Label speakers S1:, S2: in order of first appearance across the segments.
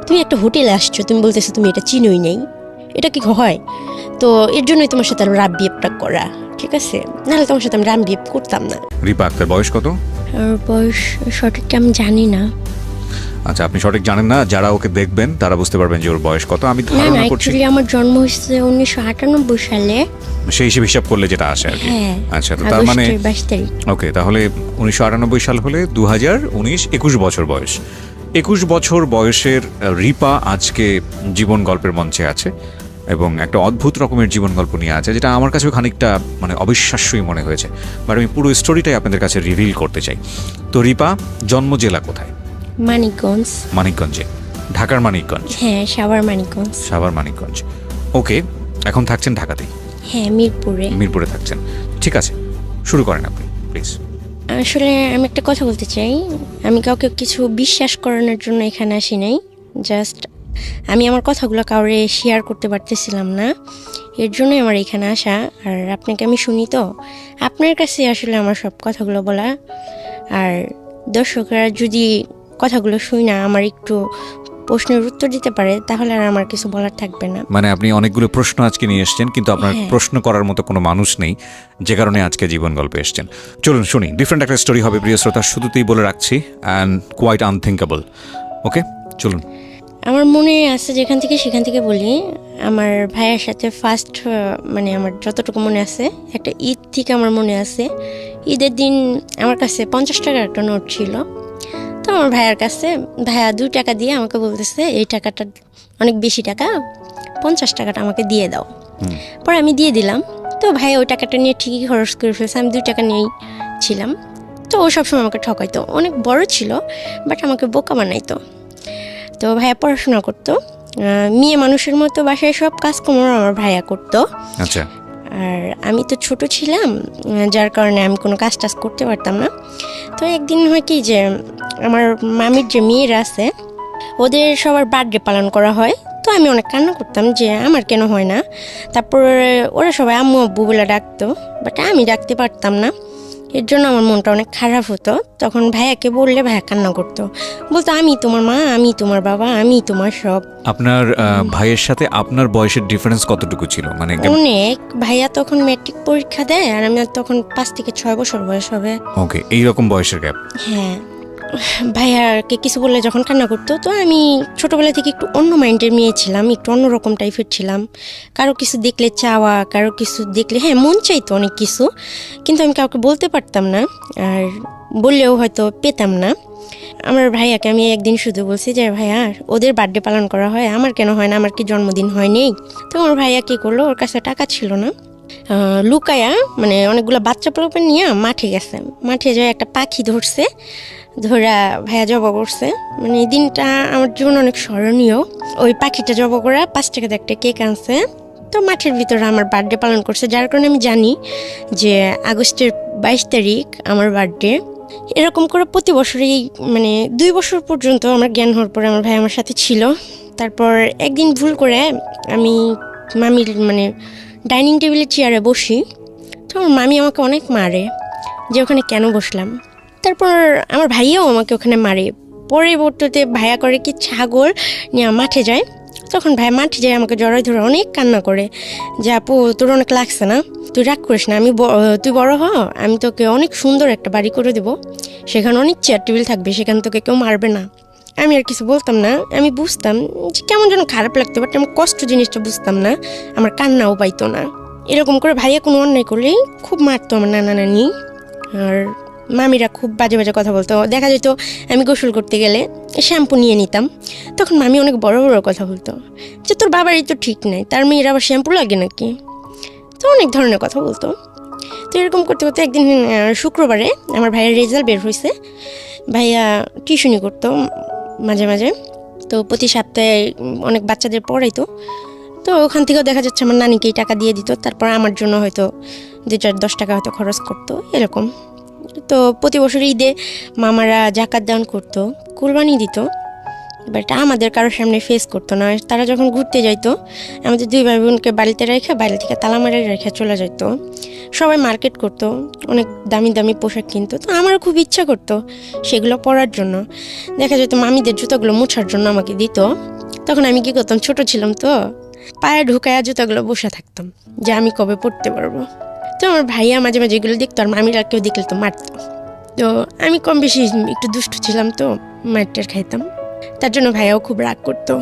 S1: তুমি একটা হোটেলে আসছো, তুমি বলতেছো তুমি এটা চিনোই নেই, এটা কি হয়? তো এর জন্যই তোমার সাথে রাব বিহেভটা করা, ঠিক আছে? নাহলে তোমার সাথে আমি রাব বিহেভ করতাম না।
S2: রিপা আক্তার বয়স কত?
S1: আর বয়স সঠিক আমি জানি না।
S2: আচ্ছা, আপনি সঠিক জানেন না, যারা ওকে দেখবেন তারা বুঝতে পারবেন যে ওর বয়স কত। আমি
S1: না
S2: ধারণা করছি
S1: অ্যাকচুয়ালি আমার জন্ম হয়েছে 1998 সালে।
S2: সেই হিসেব হিসাব করলে যেটা আসে আর কি।
S1: হ্যাঁ,
S2: আচ্ছা, তো তার মানে
S1: 22 তারিখ।
S2: ওকে, তাহলে 1998 সাল হলে 2019, 21 বছর বয়স। 21 বছর বয়সের রিপা আজকে জীবন গল্পের মঞ্চে আছে এবং একটা অদ্ভুত রকমের জীবন গল্প নিয়ে আছে, যেটা আমার কাছেও খানিকটা মানে অবিশ্বাস্যই মনে হয়েছে। বাট আমি পুরো স্টোরিটাই আপনাদের কাছে রিভিল করতে চাই। তো রিপা জন্ম জেলা কোথায়?
S1: মানিকগঞ্জ।
S2: মানিকগঞ্জে, ঢাকার মানিকগঞ্জ?
S1: হ্যাঁ, সাভার মানিকগঞ্জ।
S2: সাভার মানিকগঞ্জ। ওকে, এখন থাকছেন ঢাকাতেই?
S1: হ্যাঁ, মিরপুরে।
S2: মিরপুরে থাকছেন, ঠিক আছে, শুরু করেন আপনি প্লিজ।
S1: আসলে আমি একটা কথা বলতে চাই, আমি কাউকে কিছু বিশ্বাস করানোর জন্য এখানে আসি নাই। জাস্ট আমি আমার কথাগুলো কাউরে শেয়ার করতে পারতেছিলাম না, এর জন্যই আমার এখানে আসা। আর আপনাকে আমি শুনি, তো আপনার কাছে আসলে আমার সব কথাগুলো বলা। আর দর্শকরা যদি কথাগুলো শুই না আমার একটু প্রশ্নের উত্তর দিতে পারে, তাহলে আর আমার কিছু বলার থাকবে না।
S2: মানে আপনি অনেকগুলো প্রশ্ন আজকে নিয়ে এসেছেন, কিন্তু আপনার প্রশ্ন করার মতো কোনো মানুষ নেই, যে কারণে আজকে জীবন গল্পে এসেছেন। চলুন শুনি, ডিফারেন্ট একটা স্টোরি হবে প্রিয় শ্রোতা, শুধুতেই বলে রাখছি, অ্যান্ড কোয়াইট আনথিঙ্কেবল। ওকে, চলুন।
S1: আমার মনে আছে যেখান থেকে সেখান থেকে বলি। আমার ভাইয়ের সাথে ফার্স্ট মানে আমার যতটুকু মনে আছে, একটা ঈদ থেকে আমার মনে আছে, ঈদের দিন আমার কাছে 50 টাকার একটা নোট ছিল। তো আমার ভাইয়ের কাছে ভাইয়া 2 টাকা দিয়ে আমাকে বলতেছে, এই টাকাটা অনেক বেশি টাকা, 50 টাকাটা আমাকে দিয়ে দাও। পরে আমি দিয়ে দিলাম। তো ভাইয়া ওই টাকাটা নিয়ে ঠিকই খরচ করে ফেলছে, আমি 2 টাকা নিয়েই ছিলাম। তো ও সবসময় আমাকে ঠকাইতো, অনেক বড় ছিল বাট আমাকে বোকা বানাইতো। তো ভাইয়া পড়াশোনা করতো, মেয়ে মানুষের মতো বাসায় সব কাজকর্ম আমার ভাইয়া করতো।
S2: আচ্ছা।
S1: আর আমি তো ছোট ছিলাম, যার কারণে আমি কোনো কাজ টাজ করতে পারতাম না। তো একদিন হয় কি যে আমার মামির যে মেয়েরা আছে ওদের সবার বার্থডে পালন করা হয়। তো আমি অনেক কান্না করতাম যে আমার কেন হয় না। তারপর ওরা সবাই আম্মু আব্বু বলে ডাকতো, বাট আমি ডাকতে পারতাম না, এর জন্য আমার মনটা অনেক খারাপ হতো। তখন ভাইয়াকে বললে ভাইয়া কান্না করতো, বলতো আমি তোমার মা, আমি তোমার বাবা, আমি তোমার সব।
S2: আপনার ভাইয়ের সাথে আপনার বয়সের ডিফারেন্স কতটুকু ছিল? মানে
S1: অনেক। ভাইয়া তখন ম্যাট্রিক পরীক্ষা দেয় আর আমি তখন 5 থেকে 6 বছর বয়স হবে।
S2: ওকে, এইরকম বয়সের গ্যাপ।
S1: হ্যাঁ, ভাইয়াকে কিছু বললে যখন কান্না করতো, তো আমি ছোটোবেলা থেকে একটু অন্য মাইন্ডের মেয়ে ছিলাম, একটু অন্যরকম টাইপের ছিলাম। কারো কিছু দেখলে চাওয়া, কারো কিছু দেখলে হ্যাঁ মন চাইতো অনেক কিছু, কিন্তু আমি কাউকে বলতে পারতাম না, আর বললেও হয়তো পেতাম না। আমার ভাইয়াকে আমি একদিন শুধু বলছি যে ভাইয়া ওদের বার্থডে পালন করা হয়, আমার কেন হয় না, আমার কি জন্মদিন হয় নেই? তো আমার ভাইয়া কী করলো, ওর কাছে টাকা ছিল না, লুকায়া মানে অনেকগুলো বাচ্চা পোলাপেন নিয়ে মাঠে গেছে। মাঠে যায় একটা পাখি ধরছে, ধরা ভাইয়া জবা করছে। মানে এই দিনটা আমার জীবনে অনেক স্মরণীয়। ওই পাখিটা জবা করা 5 টাকাতে একটা কেক আনছে। তো মাঠের ভিতরে আমার বার্থডে পালন করছে, যার কারণে আমি জানি যে আগস্টের 22 তারিখ আমার বার্থডে। এরকম করে প্রতি বছরই মানে 2 বছর পর্যন্ত আমার জ্ঞান হওয়ার পরে আমার ভাই আমার সাথে ছিল। তারপর একদিন ভুল করে আমি মামির মানে ডাইনিং টেবিলের চেয়ারে বসি, তো আমার মামি আমাকে অনেক মারে যে ওখানে কেন বসলাম। তারপর আমার ভাইয়াও আমাকে ওখানে মারে। পরবর্তীতে ভাইয়া করে কি ছাগল নিয়ে মাঠে যায়, তখন ভাই মাঠে যায় আমাকে জড়াই ধরে অনেক কান্না করে যে আপু তোর অনেক লাগছে না, তুই রাগ করিস না, তুই বড় হ, আমি তোকে অনেক সুন্দর একটা বাড়ি করে দেবো, সেখানে অনেক চেয়ার টেবিল থাকবে, সেখানে তোকে কেউ মারবে না। আমি আর কিছু বলতাম না, আমি বুঝতাম যে কেমন যেন খারাপ লাগতো, বাট আমার কষ্ট জিনিসটা বুঝতাম না, আমার কান্নাও পাইতো না। এরকম করে ভাইয়া কোনো অন্যায় করলেই খুব মারতো আমার নানা নানি, আর মামিরা খুব বাজে বাজে কথা বলতো। দেখা যেত আমি গোসল করতে গেলে শ্যাম্পু নিয়ে নিতাম, তখন মামি অনেক বড় বড় কথা বলতো যে তোর বাবারই তো ঠিক নাই, তার মেয়ের আবার শ্যাম্পু লাগে নাকি, তো অনেক ধরনের কথা বলতো। তো এরকম করতে করতে একদিন শুক্রবারে আমার ভাইয়ের রেজাল্ট বের হয়েছে। ভাইয়া টিউশনি করতো মাঝে মাঝে, তো প্রতি সপ্তাহে অনেক বাচ্চাদের পড়াইতো। তো ওখান থেকেও দেখা যাচ্ছে আমার নানিকেই টাকা দিয়ে দিত, তারপর আমার জন্য হয়তো 2-10 টাকা হয়তো খরচ করতো এরকম। তো প্রতি বছর ঈদে মামারা জাকাত দান করতো, কুরবানি দিত, বাট আমাদের কারোর সামনে ফেস করতো না। তারা যখন ঘুরতে যাইতো আমাদের 2 ভাই বোনকে বাড়িতে রেখে বাইরে থেকে তালা মারে রেখে চলে যাইতো। সবাই মার্কেট করতো, অনেক দামি দামি পোশাক কিনতো। তো আমারও খুব ইচ্ছা করতো সেগুলো পরার জন্য। দেখা যেত মামিদের জুতোগুলো মোছার জন্য আমাকে দিত। তখন আমি কী করতাম, ছোট ছিলাম তো, পায়ে ঢুকায়া জুতোগুলো বসে থাকতাম যে আমি কবে পড়তে পারবো। তো আমার ভাইয়া মাঝে মাঝে এগুলো দেখতো, আর মামিরা কেউ দেখলে তো মারতো। তো আমি কম বেশি একটু দুষ্টু ছিলাম, তো মারটার খাইতাম। তার জন্য ভাইয়াও খুব রাগ করতো।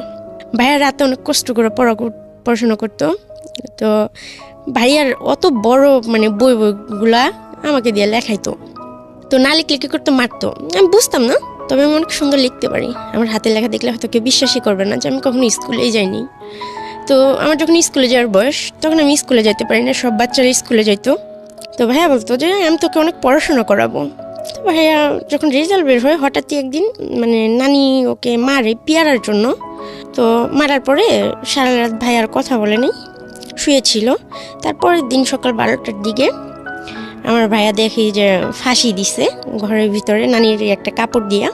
S1: ভাইয়া রাতে অনেক কষ্ট করে পড়াশোনা করতো। তো ভাইয়ার অত বড় বইগুলা আমাকে দিয়ে লেখাইতো। তো না লিখলে কী করতো, মারতো। আমি বুঝতাম না, তবে আমি অনেক সুন্দর লিখতে পারি। আমার হাতের লেখা দেখলে হয়তো কেউ বিশ্বাসই করবে না যে আমি কখনো স্কুলেই যাইনি। তো আমার যখন স্কুলে যাওয়ার বয়স, তখন আমি স্কুলে যেতে পারি না, সব বাচ্চারা স্কুলে যাইতো। তো ভাইয়া বলতো যে আমি তোকে অনেক পড়াশোনা করাবো। তো ভাইয়া যখন রেজাল্ট বের হয়, হঠাৎই একদিন নানি ওকে মারে পেয়ারার জন্য। তো মারার পরে সারা রাত ভাইয়ার কথা বলে নেই, শুয়েছিল। তারপরের দিন সকাল 12টার দিকে আমার ভাইয়া দেখি যে ফাঁসি দিছে ঘরের ভিতরে, নানির একটা কাপড় দিয়া।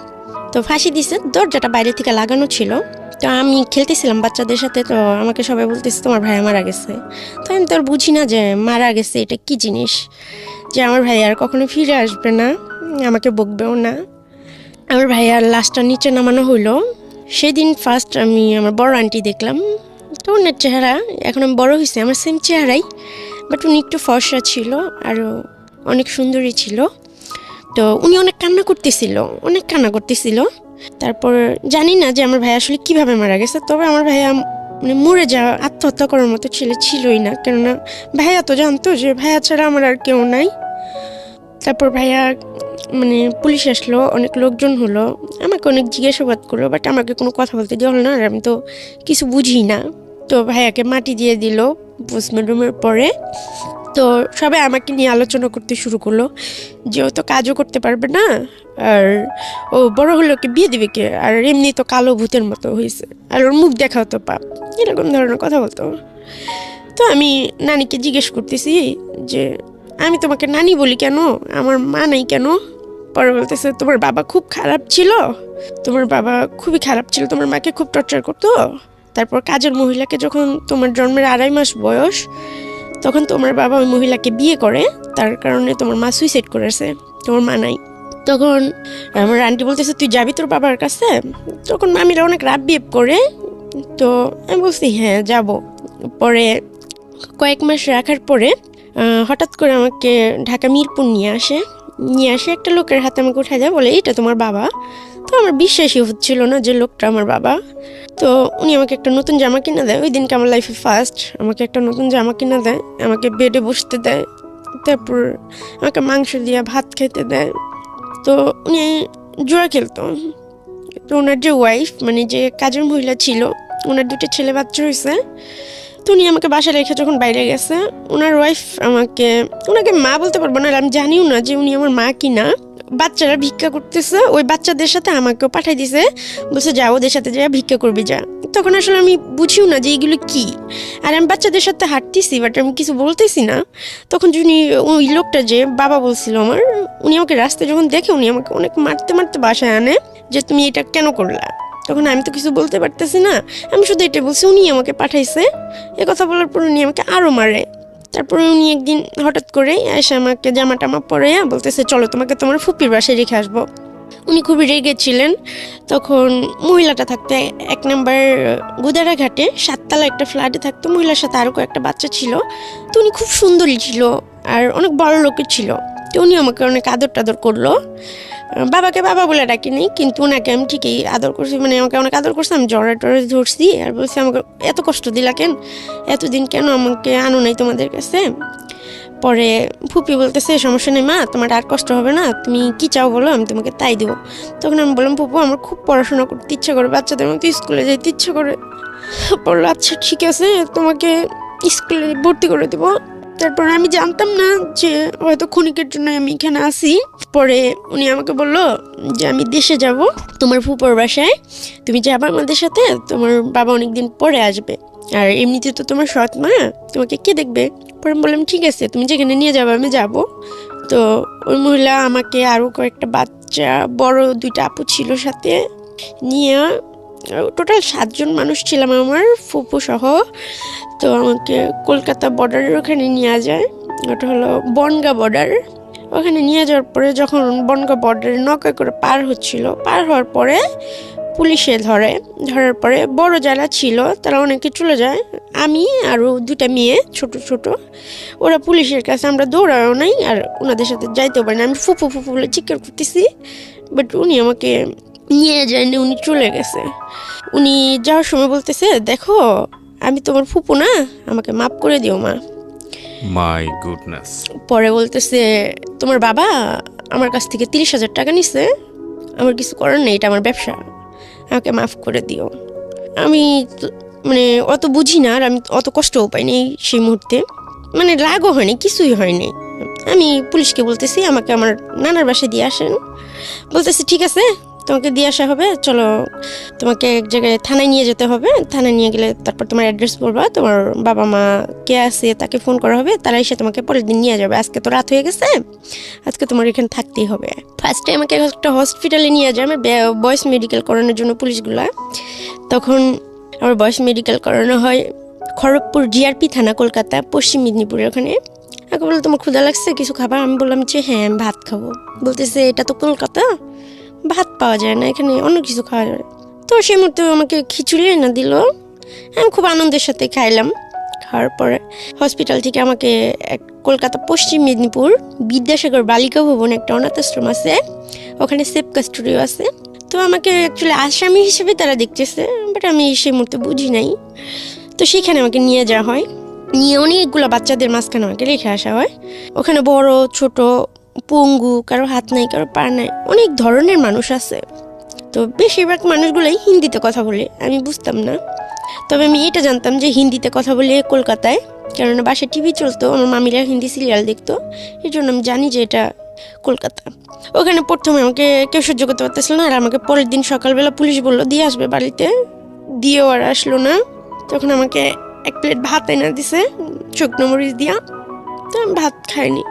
S1: তো ফাঁসি দিছে, দরজাটা বাইরে থেকে লাগানো ছিল। তো আমি খেলতেছিলাম বাচ্চাদের সাথে, তো আমাকে সবাই বলতেছে তোমার ভাইয়া মারা গেছে। তো আমি তো আর বুঝি না যে মারা গেছে এটা কি জিনিস, যে আমার ভাইয়া আর কখনো ফিরে আসবে না, আমাকে বকবেও না। আমার ভাইয়ার লাশটা নিচে নামানো হইলো। সেদিন ফার্স্ট আমি আমার বড় আন্টি দেখলাম। তো ওনার চেহারা, এখন আমি বড় হয়েছি, আমার সেম চেহারাই, বাট উনি একটু ফর্সা ছিল, আরও অনেক সুন্দরী ছিল। তো উনি অনেক কান্না করতেছিল। তারপর জানি না যে আমার ভাইয়া আসলে কীভাবে মারা গেছে। তবে আমার ভাইয়া মরে যাওয়া, আত্মহত্যা করার মতো ছেলে ছিলই না, কেননা ভাইয়া তো জানতো যে ভাইয়া ছাড়া আমার আর কেউ নাই। তারপর ভাইয়া পুলিশ আসলো, অনেক লোকজন হলো, আমাকে অনেক জিজ্ঞাসাবাদ করলো, বাট আমাকে কোনো কথা বলতে দেওয়া হলো না, আর আমি তো কিছু বুঝি না। তো ভাইয়াকে মাটি দিয়ে দিল পোস্টমর্টমের পরে। তো সবাই আমাকে নিয়ে আলোচনা করতে শুরু করলো যে ও তো কাজও করতে পারবে না, আর ও বড় হলে ওকে বিয়ে দিবে কে, আর এমনি তো কালো ভূতের মতো হয়েছে, আর ওর মুখ দেখাও তো পাপ, এরকম ধরনের কথা বলতো। তো আমি নানিকে জিজ্ঞেস করতেছি যে আমি তোমাকে নানি বলি কেন, আমার মা নাই কেন? পরে বলতেছে তোমার বাবা খুব খারাপ ছিল, তোমার মাকে খুব টর্চার করতো। তারপর কাজের মহিলাকে যখন তোমার জন্মের 2.5 মাস বয়স, তখন তোমার বাবা ওই মহিলাকে বিয়ে করে, তার কারণে তোমার মা সুইসাইড করেছে, তোমার মা নাই। তখন আমার আন্টি বলতেছে তুই যাবি তোর বাবার কাছে? তখন মামিরা অনেক রাব বিহেভ করে। তো আমি বলছি হ্যাঁ যাব। পরে কয়েক মাস রাখার পরে হঠাৎ করে আমাকে ঢাকা মিরপুর নিয়ে আসে একটা লোকের হাতে আমাকে উঠে যায়, বলে এটা তোমার বাবা। তো আমার বিশ্বাসই হচ্ছিল না যে লোকটা আমার বাবা। তো উনি আমাকে একটা নতুন জামা কিনে দেয়, ওই দিনকে আমার লাইফে ফার্স্ট আমাকে একটা নতুন জামা কিনে দেয়, আমাকে বেডে বসতে দেয়, তারপর আমাকে মাংস দিয়ে ভাত খেতে দেয়। তো উনি জুয়া খেলতো। তো ওনার যে ওয়াইফ, যে কাজের মহিলা ছিল, ওনার 2টা ছেলে বাচ্চা হয়েছে। তো উনি আমাকে বাসায় রেখে যখন বাইরে গেছে, ওনার ওয়াইফ ওনাকে মা বলতে পারবো না, আমি জানিও না যে উনি আমার মা কি না। বাচ্চারা ভিক্ষা করতেছে, ওই বাচ্চাদের সাথে আমাকেও পাঠাই দিছে, বলছে যা ওদের সাথে যা ভিক্ষা করবি যা। তখন আসলে আমি বুঝিও না যে এগুলো কি, আর আমি বাচ্চাদের সাথে হাঁটতেছি, বাট আমি কিছু বলতেছি না। তখন যিনি ওই লোকটা যে বাবা বলছিল আমার, উনি আমাকে রাস্তায় যখন দেখে, উনি আমাকে অনেক মারতে বাসায় আনে যে তুমি এটা কেন করলা। তখন আমি তো কিছু বলতে পারতেছি না, আমি শুধু এটা বলছি উনি আমাকে পাঠাইছে। এ কথা বলার পর উনি আমাকে আরও মারে। তারপরে উনি একদিন হঠাৎ করে এসে আমাকে জামা টামা পরে বলতেছে চলো তোমাকে তোমার ফুপির বাসায় রেখে আসবো। উনি খুবই রেগেছিলেন। তখন মহিলাটা থাকতো 1 নম্বর গুদারাঘাটে 7তলা একটা ফ্ল্যাটে থাকতো। মহিলার সাথে আরও কয়েকটা বাচ্চা ছিল। তো উনি খুব সুন্দরী ছিল আর অনেক বড় লোকের ছিল। তো উনি আমাকে অনেক আদর টাদর করলো। বাবাকে বাবা বলে ডাকিনি, কিন্তু ওনাকে আমি ঠিকই আদর করছি, আমাকে অনেক আদর করছে। আমি জ্বরে ধরছি আর বলছি আমাকে এত কষ্ট দিলা কেন, এতদিন কেন আমাকে আনো নাই তোমাদের কাছে। পরে ফুপি বলতেছে সমস্যা নেই মা, তোমার আর কষ্ট হবে না, তুমি কি চাও বলো, আমি তোমাকে তাই দেবো। তখন আমি বললাম ফুপু আমার খুব পড়াশোনা করতে ইচ্ছা করে, বাচ্চাদের মতো স্কুলে যেতে ইচ্ছা করে। বললো আচ্ছা ঠিক আছে, তোমাকে স্কুলে ভর্তি করে দেবো। তারপর আমি জানতাম না যে হয়তো ক্ষণিকের জন্য আমি এখানে আসি। পরে উনি আমাকে বললো যে আমি দেশে যাব তোমার ফুপুর বাসায়, তুমি যাবা আমাদের সাথে, তোমার বাবা অনেকদিন পরে আসবে, আর এমনিতে তো তোমার সৎ মা, তোমাকে কে দেখবে। পরে বললাম ঠিক আছে, তুমি যেখানে নিয়ে যাবে আমি যাব। তো ওই মহিলা আমাকে আরও কয়েকটা বাচ্চা, বড় 2টা আপু ছিল সাথে, নিয়ে টোটাল 7 জন মানুষ ছিলাম আমার ফুপু সহ। তো আমাকে কলকাতা বর্ডারের ওখানে নিয়ে যায়, ওটা হলো বনগাঁ বর্ডার। ওখানে নিয়ে যাওয়ার পরে যখন বনগাঁ বর্ডারে নৌকা করে পার হওয়ার পরে পুলিশে ধরার পরে বড় যারা ছিল তারা অনেকে চলে যায়, আমি আরও 2টা মেয়ে ছোট ছোট, ওরা পুলিশের কাছে আমরা দৌড়াও নাই আর ওনাদের সাথে যাইতেও পারি না। আমি ফুপু ফুপু বলে চিৎকার করতেছি, বাট উনি আমাকে নিয়ে যায়নি, উনি চলে গেছে। উনি যাওয়ার সময় বলতেছে, দেখো আমি তোমার ফুপু না, আমাকে মাফ করে দিও মা।
S2: My goodness.
S1: পরে বলতেছে, তোমার বাবা আমার কাছ থেকে 30,000 টাকা নিছে, আমার কিছু করার নেই, এটা আমার ব্যবসা, আমাকে মাফ করে দিও। আমি মানে অত বুঝি না আর আমি অত কষ্টও পাইনি সেই মুহূর্তে, মানে রাগও হয়নি, কিছুই হয়নি। আমি পুলিশকে বলতেছি আমাকে আমার নানার বাসায় দিয়ে আসেন। বলতেছি ঠিক আছে, তোমাকে দিয়ে আসা হবে, চলো তোমাকে এক জায়গায় থানায় নিয়ে যেতে হবে, থানায় নিয়ে গেলে তারপর তোমার অ্যাড্রেস বলবা, তোমার বাবা মা কে আছে তাকে ফোন করা হবে, তারা এসে তোমাকে পরের দিন নিয়ে যাবে। আজকে তো রাত হয়ে গেছে, আজকে তোমার এখানে থাকতেই হবে। ফার্স্টে আমাকে একটা হসপিটালে নিয়ে যায় আমার বয়েস মেডিকেল করানোর জন্য পুলিশগুলা। তখন আমার বয়েস মেডিকেল করানো হয় খড়গপুর জিআরপি থানা, কলকাতা, পশ্চিম মেদিনীপুরের ওখানে। আমাকে বললো তোমার ক্ষুধা লাগছে, কিছু খাবার? আমি বললাম যে হ্যাঁ আমি ভাত খাবো। বলতেছে এটা তো কলকাতা, ভাত পাওয়া যায় না, এখানে অন্য কিছু খাওয়া যায়। তো সেই মুহূর্তে আমাকে খিচুড়ি এনে দিল, আমি খুব আনন্দের সাথে খাইলাম। খাওয়ার পরে হসপিটাল থেকে আমাকে কলকাতা পশ্চিম মেদিনীপুর বিদ্যাসাগর বালিকা ভবন একটা অনাথ আশ্রম আছে, ওখানে সেফ কাস্টোডিও আছে। তো আমাকে অ্যাকচুয়ালি আসামি হিসেবে তারা দেখতেছে, বাট আমি সেই মুহূর্তে বুঝি নাই। তো সেখানে আমাকে নিয়ে যাওয়া হয়, নিয়ে অনেকগুলো বাচ্চাদের মাঝখানে আমাকে রেখে আসা হয়। ওখানে বড় ছোট, পঙ্গু, কারো হাত নাই কারো পা নাই, অনেক ধরনের মানুষ আছে। তো বেশিরভাগ মানুষগুলোই হিন্দিতে কথা বলে, আমি বুঝতাম না। তবে আমি এটা জানতাম যে হিন্দিতে কথা বলে কলকাতায়, কেননা বাসায় টিভি চলতো, আমার মামিরা হিন্দি সিরিয়াল দেখতো, এই জন্য আমি জানি যে এটা কলকাতা। ওখানে প্রথমে আমাকে কেউ সহ্য করতে পারতেছিল না, আর আমাকে পরের দিন সকালবেলা পুলিশ বললো দিয়ে আসবে বাড়িতে, দিয়েও আর আসলো না। তখন আমাকে 1 প্লেট ভাত এনে দিছে শুকনো মরিচ দিয়া, তো আমি ভাত খাইনি।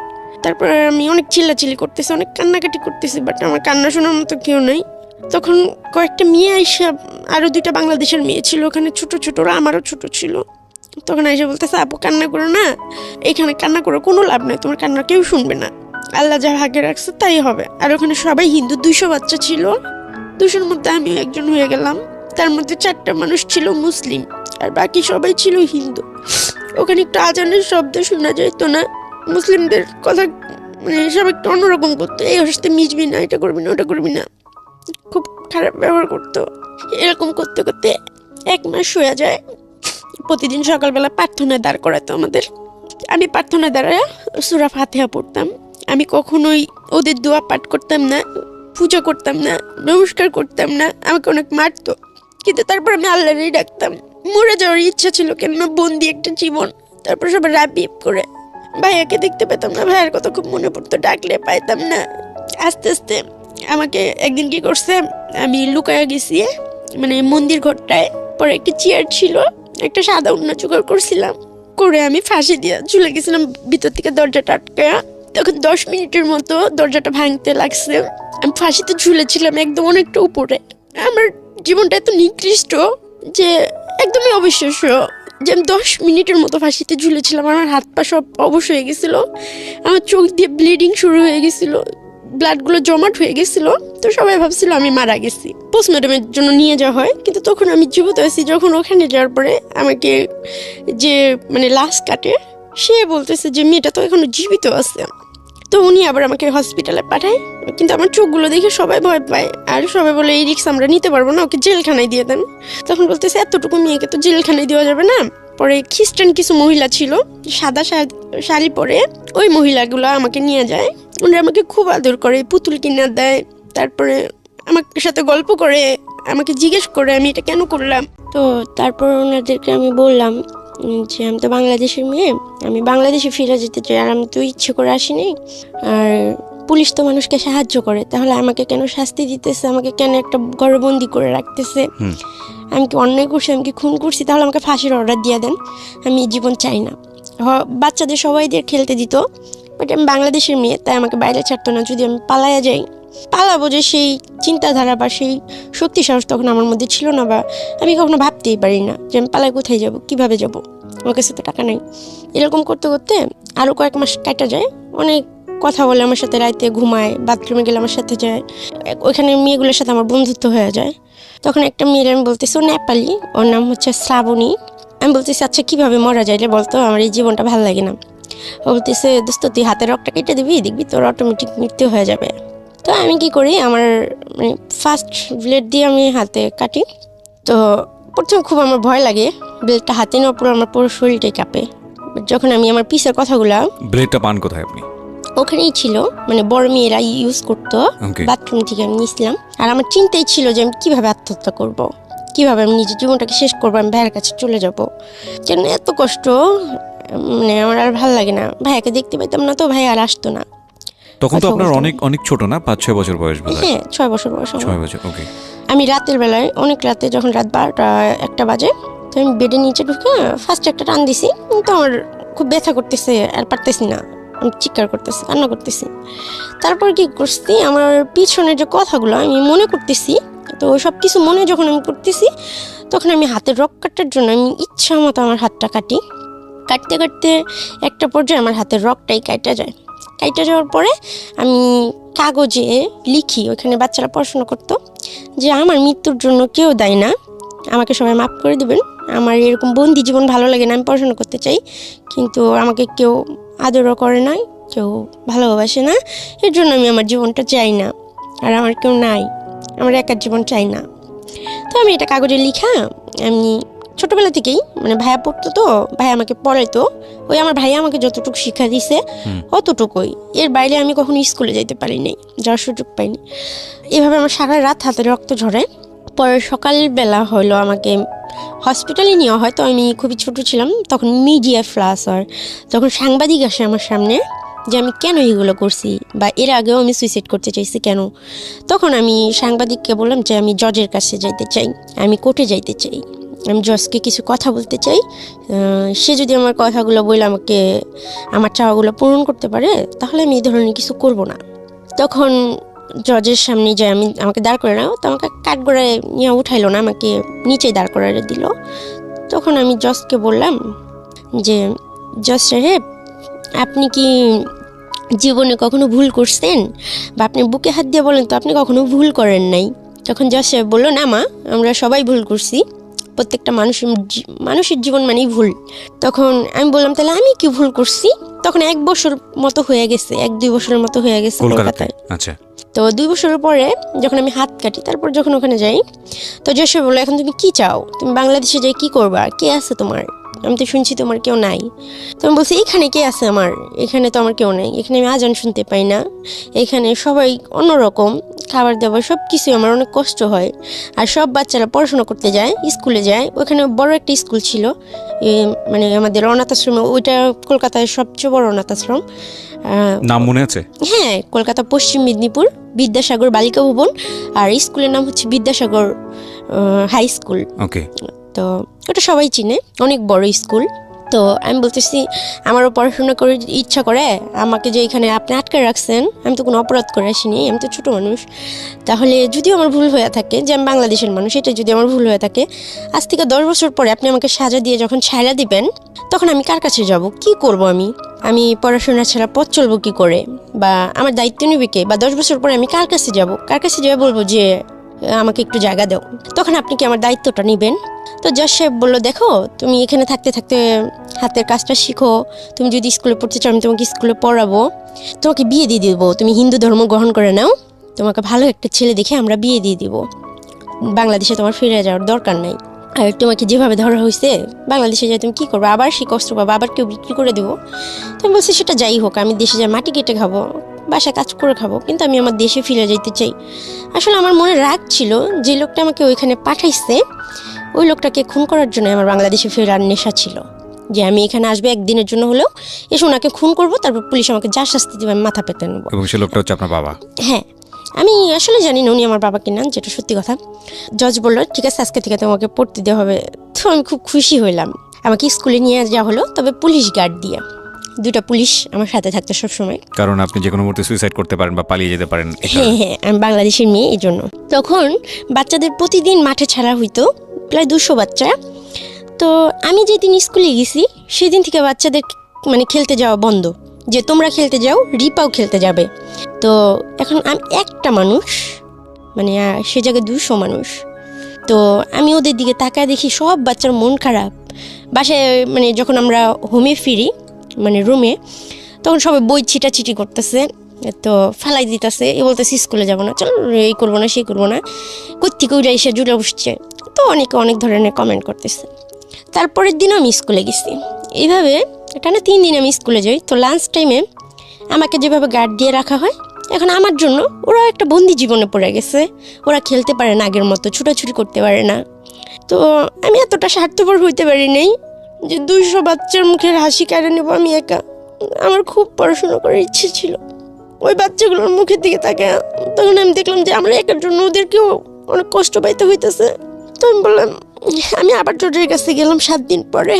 S1: তারপরে আমি অনেক চিল্লাচিল্লি করতেছি, অনেক কান্নাকাটি করতেছি, বাট আমার কান্না শোনার মতো কেউ নেই। তখন কয়েকটা মেয়ে আইসা, আরও 2টা বাংলাদেশের মেয়ে ছিল ওখানে, ছোট ছোট, ওরা আমারও ছোট ছিল। তখন আইসা বলতেছে, আপু কান্না করো না, এখানে কান্না করো কোনো লাভ নেই, তোমার কান্না কেউ শুনবে না, আল্লাহ যা ভাগ্যে রাখছে তাই হবে। আর ওখানে সবাই হিন্দু, 200 বাচ্চা ছিল, 200-র মধ্যে আমিও একজন হয়ে গেলাম। তার মধ্যে 4টা মানুষ ছিল মুসলিম আর বাকি সবাই ছিল হিন্দু। ওখানে একটু আজানের শব্দ শোনা যেত না, মুসলিমদের কথা মানে সব একটু অন্যরকম করতো, এই সাথে মিশবি না, এটা করবি না, ওটা করবি না, খুব খারাপ ব্যবহার করতো। এরকম করতে করতে 1 মাস হয়ে যায়। প্রতিদিন সকালবেলা প্রার্থনায় দাঁড় করাতো আমাদের, আমি প্রার্থনায় দাঁড়ায় সূরা ফাতিহা পড়তাম। আমি কখনোই ওদের দোয়া পাঠ করতাম না, পূজা করতাম না, নমস্কার করতাম না, আমাকে অনেক মারতো, কিন্তু তারপর আমি আল্লাহরই ডাকতাম। মরে যাওয়ার ইচ্ছা ছিল, কেননা বন্দি একটা জীবন। তারপর সবাই রাবিব করে, ভাইয়াকে দেখতে পেতাম না, ভাইয়ার কথা খুব মনে পড়তো, ডাকলে পাইতাম না। আস্তে আস্তে আমাকে একদিন কি করছে, আমি লুকায়া গেছি মানে মন্দির ঘরটায়, পরে একটা চেয়ার ছিল, একটা সাদা উন্না জোগাড় করছিলাম, করে আমি ফাঁসি দিয়ে ঝুলে গেছিলাম ভিতর থেকে দরজাটা আটকায়া। তখন 10 মিনিটের মতো দরজাটা ভাঙতে লাগছে, আমি ফাঁসিতে ঝুলেছিলাম একদম অনেকটা উপরে। আমার জীবনটা এত নিকৃষ্ট যে একদমই অবিশ্বাস্য যে আমি 10 মিনিটের মতো ফাঁসিতে ঝুলেছিলাম। আমার হাত পা সব অবশ হয়ে গেছিলো, আমার চোখ দিয়ে ব্লিডিং শুরু হয়ে গেছিলো, ব্লাডগুলো জমাট হয়ে গেছিল। তো সবাই ভাবছিল আমি মারা গেছি, পোস্টমর্টমের জন্য নিয়ে যাওয়া হয়, কিন্তু তখন আমি জীবিত আছি। যখন ওখানে যাওয়ার পরে আমাকে যে মানে লাশ কাটে, সে বলতেছে যে মেয়েটা তো এখনো জীবিত আছে। তো উনি আবার আমাকে হসপিটালে পাঠায়, কিন্তু আমার চোখগুলো দেখে সবাই ভয় পায়, আর সবাই বলে এই রিস্ক আমরা নিতে পারবো না, ওকে জেলখানায় দিয়ে দেন। তখন বলতেছে এতটুকু মেয়েকে তো জেলখানায় দেওয়া যাবে না। পরে খ্রিস্টান কিছু মহিলা ছিল সাদা শাড়ি পরে, ওই মহিলাগুলো আমাকে নিয়ে যায়, ওনারা আমাকে খুব আদর করে, পুতুল কিনে দেয়, তারপরে আমার সাথে গল্প করে, আমাকে জিজ্ঞেস করে আমি এটা কেন করলাম। তো তারপর ওনাদেরকে আমি বললাম যে আমি তো বাংলাদেশের মেয়ে, আমি বাংলাদেশে ফিরে যেতে চাই, আর আমি তো ইচ্ছে করে আসিনি, আর পুলিশ তো মানুষকে সাহায্য করে, তাহলে আমাকে কেন শাস্তি দিতেছে, আমাকে কেন একটা ঘরবন্দি করে রাখতেছে, আমি কি অন্যায় করছি, আমি কি খুন করছি, তাহলে আমাকে ফাঁসির অর্ডার দিয়ে দেন, আমি জীবন চাই না। বাচ্চাদের সবাইদের খেলতে দিত, বাট আমি বাংলাদেশের মেয়ে, তাই আমাকে বাইরে ছাড়তো না, যদি আমি পালায়া যাই পালাবো যে সেই চিন্তাধারা বা সেই শক্তি সাহস তখন আমার মধ্যে ছিল না, বা আমি কখনো ভাবতেই পারি না যে আমি পালাই কোথায় যাব, কিভাবে যাব, আমার কাছে তো টাকা নেই। এরকম করতে করতে আরও কয়েক মাস কাটা যায়। অনেক কথা বলে আমার সাথে, রাইতে ঘুমায়, বাথরুমে গেলে আমার সাথে যায়, ওইখানে মেয়েগুলোর সাথে আমার বন্ধুত্ব হয়ে যায়। তখন একটা মেয়ের আমি বলতেছি, ও নেপালি, ওর নাম হচ্ছে শ্রাবণী। আমি বলতেছি আচ্ছা কীভাবে মরা যায় রে বলতো, আমার এই জীবনটা ভালো লাগে না। ও বলতেছে দোস্ত তুই হাতের রগটা কেটে দিবি, দেখবি তোর অটোমেটিক মৃত্যু হয়ে যাবে। তো আমি কি করি, আমার মানে ফার্স্ট ব্লেড দিয়ে আমি হাতে কাটি। তো প্রথমে খুব আমার ভয় লাগে, ব্লেডটা হাতে নেওয়ার পর আমার পুরো শরীরটাই কাঁপে। যখন আমি আমার পিসের কথাগুলা,
S2: ব্লেডটা পান কোথায় আপনি?
S1: ওখানেই ছিল, মানে বড় মেয়েরা ইউজ করতো, বাথরুম থেকে আমি নিয়েছিলাম। আর আমার চিন্তাই ছিল যে আমি কীভাবে আত্মহত্যা করব, কীভাবে আমি নিজের জীবনটাকে শেষ করবো, আমি ভাইয়ের কাছে চলে যাব। কেন এত কষ্ট, মানে আমার আর ভালো লাগে না। ভাইয়াকে দেখতে পেতাম না, তো ভাই আর আসতো না।
S2: তখন তো আপনার অনেক অনেক ছোট না, 5-6 বছর বয়স?
S1: হ্যাঁ 6 বছর বয়স।
S2: 6 বছর, ওকে।
S1: আমি রাতের বেলায়, অনেক রাতে, যখন রাত 12টা-1টা বাজে, তো আমি বেডের নিচে ঢুকে ফার্স্ট একটা টান দিছি। কিন্তু আমার খুব ব্যথা করতেছে, আর পারতেছি না, আমি চিৎকার করতেছি, কান্না করতেছি। তারপর কি করছি, আমার পিছনের যে কথাগুলো আমি মনে করতেছি, তো সব কিছু মনে যখন আমি করতেছি, তখন আমি হাতের রক কাটার জন্য আমি ইচ্ছা মতো আমার হাতটা কাটি। কাটতে কাটতে একটা পর্যায়ে আমার হাতের রকটাই কাটা যায়। কাটা যাওয়ার পরে আমি কাগজে লিখি, ওইখানে বাচ্চারা পড়াশোনা করতো, যে আমার মৃত্যুর জন্য কেউ দায়ী না, আমাকে সবাই মাফ করে দেবেন, আমার এরকম বন্দি জীবন ভালো লাগে না, আমি পড়াশোনা করতে চাই, কিন্তু আমাকে কেউ আদরও করে না, কেউ ভালোবাসে না, এর জন্য আমি আমার জীবনটা চাই না, আর আমার কেউ নাই, আমার একার জীবন চাই না। তো আমি এটা কাগজে লিখা, আমি ছোটোবেলা থেকেই, মানে ভাইয়া পড়তো, তো ভাইয়া আমাকে পড়াইতো, ওই আমার ভাইয়া আমাকে যতটুকু শিক্ষা দিছে অতটুকুই, এর বাইরে আমি কখনো স্কুলে যাইতে পারি নাই, যাওয়ার সুযোগ পাইনি। এভাবে আমার সারা রাত হাতে রক্ত ঝরে। পরে সকালবেলা হলো আমাকে হসপিটালে নেওয়া হয়। তো আমি খুবই ছোট ছিলাম, তখন মিডিয়া ফ্লাশ হয়, তখন সাংবাদিক আসে আমার সামনে যে আমি কেন এগুলো করছি, বা এর আগেও আমি সুইসাইড করতে চাইছি কেন। তখন আমি সাংবাদিককে বললাম যে আমি জজের কাছে যাইতে চাই, আমি কোর্টে যাইতে চাই, আমি জজকে কিছু কথা বলতে চাই, সে যদি আমার কথাগুলো বলে আমাকে আমার চাওয়াগুলো পূরণ করতে পারে, তাহলে আমি এই ধরনের কিছু করব না। তখন জজের সামনে যে আমাকে দাঁড় করে নাও, তো আমাকে কাঠগড়ায় নিয়ে উঠাইলো না, আমাকে নিচে দাঁড় করায় দিল। তখন আমি জজকে বললাম যে জজ সাহেব, আপনি কি জীবনে কখনো ভুল করছেন, বা আপনি বুকে হাত দিয়ে বলেন তো আপনি কখনো ভুল করেন নাই। তখন জজ সাহেব বললো, না মা, আমরা সবাই ভুল করছি, প্রত্যেকটা মানুষের জীবন মানেই ভুল। তখন আমি বললাম তাহলে আমি কি ভুল করছি। তখন 1 বছর মতো হয়ে গেছে, 1-2 বছরের মতো হয়ে গেছে কলকাতায়।
S2: আচ্ছা।
S1: তো 2 বছরের পরে যখন আমি হাত কাটি, তারপর যখন ওখানে যাই, তো জশ বললো, এখন তুমি কি চাও, তুমি বাংলাদেশে যাই কি করবা, কে আছে তোমার, আমি তো শুনছি তোমার কেউ নাই। তো আমি বলছি এখানে কে আছে আমার, এখানে তো আমার কেউ নেই, এখানে আমি আজান শুনতে পাই না, এখানে সবাই অন্যরকম, খাবার দাবার সব কিছুই আমার অনেক কষ্ট হয়, আর সব বাচ্চারা পড়াশোনা করতে যায়, স্কুলে যায়, ওখানে বড় একটা স্কুল ছিল, মানে আমাদের অনাথ আশ্রমে, ওইটা কলকাতায় সবচেয়ে বড় অনাথ আশ্রম।
S2: নাম মনে আছে?
S1: হ্যাঁ, কলকাতা পশ্চিম মেদিনীপুর বিদ্যাসাগর বালিকা ভবন, আর স্কুলের নাম হচ্ছে বিদ্যাসাগর হাই স্কুল।
S2: ওকে।
S1: তো ওটা সবাই চিনে, অনেক বড় স্কুল। তো আমি বলতেছি আমারও পড়াশোনা করে ইচ্ছা করে, আমাকে যে এখানে আপনি আটকে রাখছেন, আমি তো কোনো অপরাধ করে আসিনি, আমি তো ছোটো মানুষ, তাহলে যদিও আমার ভুল হয়ে থাকে যে আমি বাংলাদেশের মানুষ, এটা যদি আমার ভুল হয়ে থাকে, আজ থেকে 10 বছর পরে আপনি আমাকে সাজা দিয়ে যখন ছাড়া দিবেন, তখন আমি কার কাছে যাব, কি করব, আমি পড়াশোনা ছাড়া পথ চলবো কী করে, বা আমার দায়িত্ব নেবে কে, বা 10 বছর পরে আমি কার কাছে যাব, কার কাছে যাবে বলবো যে আমাকে একটু জায়গা দাও, তখন আপনি কি আমার দায়িত্বটা নেবেন। তো জজ সাহেব বললো, দেখো তুমি এখানে থাকতে থাকতে হাতের কাজটা শিখো, তুমি যদি স্কুলে পড়তে চাও আমি তোমাকে স্কুলে পড়াবো, তোমাকে বিয়ে দিয়ে দেবো, তুমি হিন্দু ধর্ম গ্রহণ করে নাও, তোমাকে ভালো একটা ছেলে দেখে আমরা বিয়ে দিয়ে দিব, বাংলাদেশে তোমার ফিরে যাওয়ার দরকার নাই, আর তোমাকে যেভাবে ধরা হয়েছে বাংলাদেশে যাই তুমি কী করবো, আবার সেই কষ্ট পাবো, আবার কেউ বিক্রি করে দেবো। তো আমি বলছি সেটা যাই হোক, আমি দেশে যাই মাটি কেটে খাবো, বাসায় কাজ করে খাবো, কিন্তু আমি আমার দেশে ফিরে যেতে চাই। আসলে আমার মনে রাগ ছিল, যে লোকটা আমাকে ওইখানে পাঠাইছে ওই লোকটাকে খুন করার জন্য আমার বাংলাদেশে ফেরার নেশা ছিল, যে আমি এখানে আসবে একদিনের জন্য হলেও, এসে ওনাকে খুন করবো, তারপর পুলিশ আমাকে যা শাস্তি দেবে আমি মাথা পেতে নেবো।
S2: এবং সে লোকটা হচ্ছে আপনার বাবা?
S1: হ্যাঁ, আমি আসলে জানি না উনি আমার বাবা কিনা, যেটা সত্যি কথা। জজ বললো ঠিক আছে, আজকে থেকে তোমাকে পড়তে দেওয়া হবে। তো আমি খুব খুশি হইলাম, আমাকে স্কুলে নিয়ে যাওয়া হলো, তবে পুলিশ গার্ড দিয়ে। 2টা পুলিশ আমার সাথে থাকতো সবসময়।
S2: কারণ আপনি যে কোনো মুহূর্তে সুইসাইড করতে পারেন বা পালিয়ে যেতে পারেন।
S1: হ্যাঁ হ্যাঁ, আমি বাংলাদেশের মেয়ে, এই জন্য। তখন বাচ্চাদের প্রতিদিন মাঠে ছাড়া হইতো, প্রায় 200 বাচ্চা। তো আমি যেদিন স্কুলে গেছি সেদিন থেকে বাচ্চাদের মানে খেলতে যাওয়া বন্ধ, যে তোমরা খেলতে যাও, রিপাও খেলতে যাবে। তো এখন আমি একটা মানুষ, মানে সে জায়গায় 200 মানুষ। তো আমি ওদের দিকে তাকায় দেখি সব বাচ্চার মন খারাপ। বাসায় মানে যখন আমরা হোমে ফিরি, মানে রুমে, তখন সবাই বই ছিটাছিটি করতেছে, তো ফালাই দিতেছে, এ বলতেছে স্কুলে যাবো না, চল এই করবো না সেই করবো না, কোত্থেকে উঠে এসে জুড়ে বসছে। তো অনেকে অনেক ধরনের কমেন্ট করতেছে। তারপরের দিনও আমি স্কুলে গেছি। এইভাবে টানা 3 দিন আমি স্কুলে যাই। তো লাঞ্চ টাইমে আমাকে যেভাবে গার্ড দিয়ে রাখা হয়, এখন আমার জন্য ওরা একটা বন্দি জীবনে পড়ে গেছে। ওরা খেলতে পারে না আগের মতো, ছুটাছুটি করতে পারে না। তো আমি এতটা স্বার্থপর হইতে পারি নাই যে 200 বাচ্চার মুখের হাসি কেড়ে নেব আমি একা। আমার খুব পড়াশোনা করার ইচ্ছে ছিল। ওই বাচ্চাগুলোর মুখের দিকে তাকে তখন আমি দেখলাম যে আমরা একার জন্য ওদেরকেও অনেক কষ্ট পাইতে হইতেছে। তো আমি বললাম, আমি আবার জজের কাছে গেলাম 7 দিন পরে।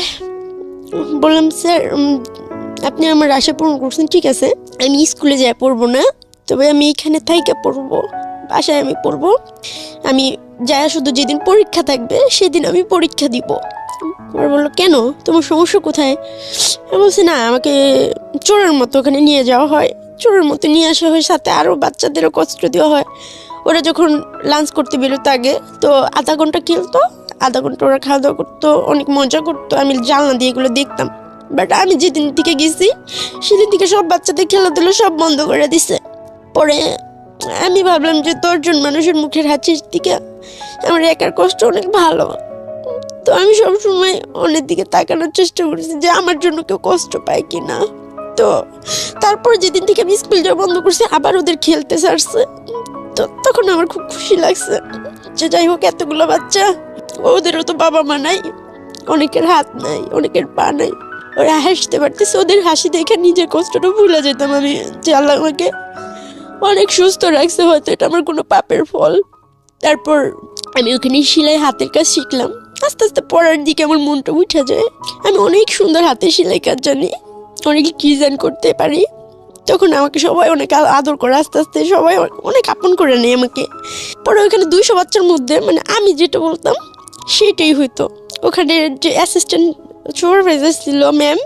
S1: বললাম, স্যার আপনি আমার আশা পূরণ করছেন, ঠিক আছে, আমি স্কুলে যাই পড়বো না, তবে আমি এখানে থাইকা পড়বো, বাসায় আমি পড়বো। আমি যাই শুধু যেদিন পরীক্ষা থাকবে সেদিন আমি পরীক্ষা দিব। ওরা বললো, কেন, তোমার সমস্যা কোথায়? আমি বলছি, না, আমাকে চোরের মতো ওখানে নিয়ে যাওয়া হয়, চোরের মতো নিয়ে আসা হয়, সাথে আরও বাচ্চাদেরও কষ্ট দেওয়া হয়। ওরা যখন লাঞ্চ করতে বেরোতো আগে, তো আধা ঘন্টা খেলতো, আধা ঘন্টা ওরা খাওয়া দাওয়া করতো, অনেক মজা করতো, আমি জানলা দিয়ে এগুলো দেখতাম। বাট আমি যেদিন থেকে গেছি সেদিন থেকে সব বাচ্চাদের খেলাধুলো সব বন্ধ করে দিছে। পরে আমি ভাবলাম যে 10 জন মানুষের মুখের হাসির দিকে আমার একার কষ্ট অনেক ভালো। তো আমি সবসময় অন্যের দিকে তাকানোর চেষ্টা করেছি যে আমার জন্য কেউ কষ্ট পায় কি না। তো তারপর যেদিন থেকে আমি স্কুল যাওয়া বন্ধ করছি, আবার ওদের খেলতে ছাড়ছে। তো তখন আমার খুব খুশি লাগছে যে যাই হোক, এতগুলো বাচ্চা, ওদেরও তো বাবা মা নাই, অনেকের হাত নাই, অনেকের পা নাই, ওরা হাসতে পারতেছে। ওদের হাসি দেখে নিজের কষ্টটা ভুলে যেতাম আমি, যে আল্লাহ আমাকে অনেক সুস্থ রাখছে, হয়তো এটা আমার কোনো পাপের ফল। তারপর আমি ওখানে সেলাই হাতের কাজ শিখলাম। আস্তে আস্তে পড়ার দিকে আমার মনটা উঠে যায়। আমি অনেক সুন্দর হাতে সেলাই কাজ জানি, অনেক ডিজাইন করতে পারি। তখন আমাকে সবাই অনেক আদর করে, আস্তে আস্তে সবাই অনেক আপন করে নেয় আমাকে। পরে ওখানে 200 বাচ্চার মধ্যে মানে আমি যেটা বলতাম সেটাই হইতো। ওখানে যে অ্যাসিস্ট্যান্ট সুপারভাইজার ছিল ম্যাম,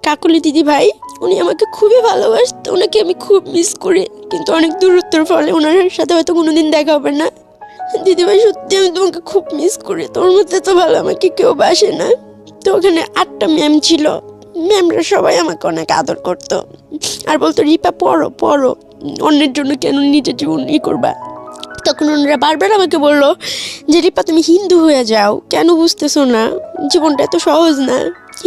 S1: কাকুলি দিদি ভাই, উনি আমাকে খুবই ভালোবাসত, ওনাকে আমি খুব মিস করি। কিন্তু অনেক দূরত্বের ফলে ওনার সাথে হয়তো কোনোদিন দেখা হবে না। দিদিভাই, সত্যি আমি তোমাকে খুব মিস করি, তোর মধ্যে তো ভালো আমাকে কেউ বাসে না। তো ওখানে 8টা ম্যাম ছিল, ম্যামরা সবাই আমাকে অনেক আদর করতো আর বলতো, রিপা পড়ো পড়ো, অন্যের জন্য কেন নিজের জীবন করবা। তখন ওনারা বারবার আমাকে বললো যে রিপা তুমি হিন্দু হয়ে যাও, কেন বুঝতেছো না, জীবনটা এত সহজ না,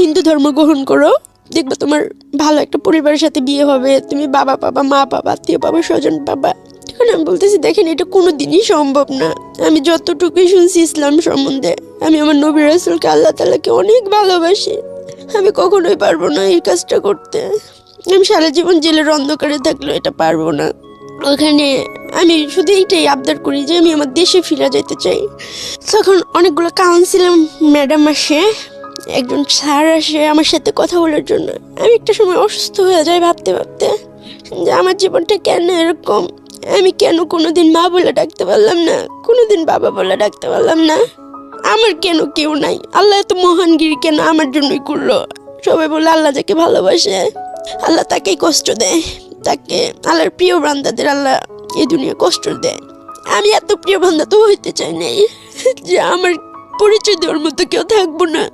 S1: হিন্দু ধর্ম গ্রহণ করো, দেখবে তোমার ভালো একটা পরিবারের সাথে বিয়ে হবে, তুমি বাবা পাবা, মা পাবা, আত্মীয় পাবা, স্বজন পাবা। তখন আমি বলতেছি, দেখেন এটা কোনো দিনই সম্ভব না। আমি যতটুকুই শুনছি ইসলাম সম্বন্ধে, আমি আমার নবী রাসূলকে, আল্লাহ তাআলাকে অনেক ভালোবাসি, আমি কখনোই পারবো না এই কাজটা করতে। আমি সারা জীবন জেলের অন্ধকারে থাকলেও এটা পারবো না। ওখানে আমি শুধু এইটাই আবদার করি যে আমি আমার দেশে ফিরে যেতে চাই। তখন অনেকগুলো কাউন্সিলর ম্যাডাম আসে, একজন স্যার আসে আমার সাথে কথা বলার জন্য। আমি একটা সময় অসুস্থ হয়ে যাই ভাবতে ভাবতে যে আমার জীবনটা কেন এরকম, আমি কেন কোনোদিন মা বলে ডাকতে পারলাম না, কোনোদিন বাবা বলে ডাকতে পারলাম না, আমার কেন কেউ নাই, আল্লাহ এত মহানগিরি কেন আমার জন্যই করলো। সবাই বলে আল্লাহ যাকে ভালোবাসে আল্লাহ তাকেই কষ্ট দেয়, তাকে আল্লাহর প্রিয় বান্দাদের আল্লাহ এই দুনিয়া কষ্ট দেয়। আমি এত প্রিয় বান্দা তো হইতে চাই নাই যে আমার পরিচয় দেওয়ার মতো কেউ থাকবো না।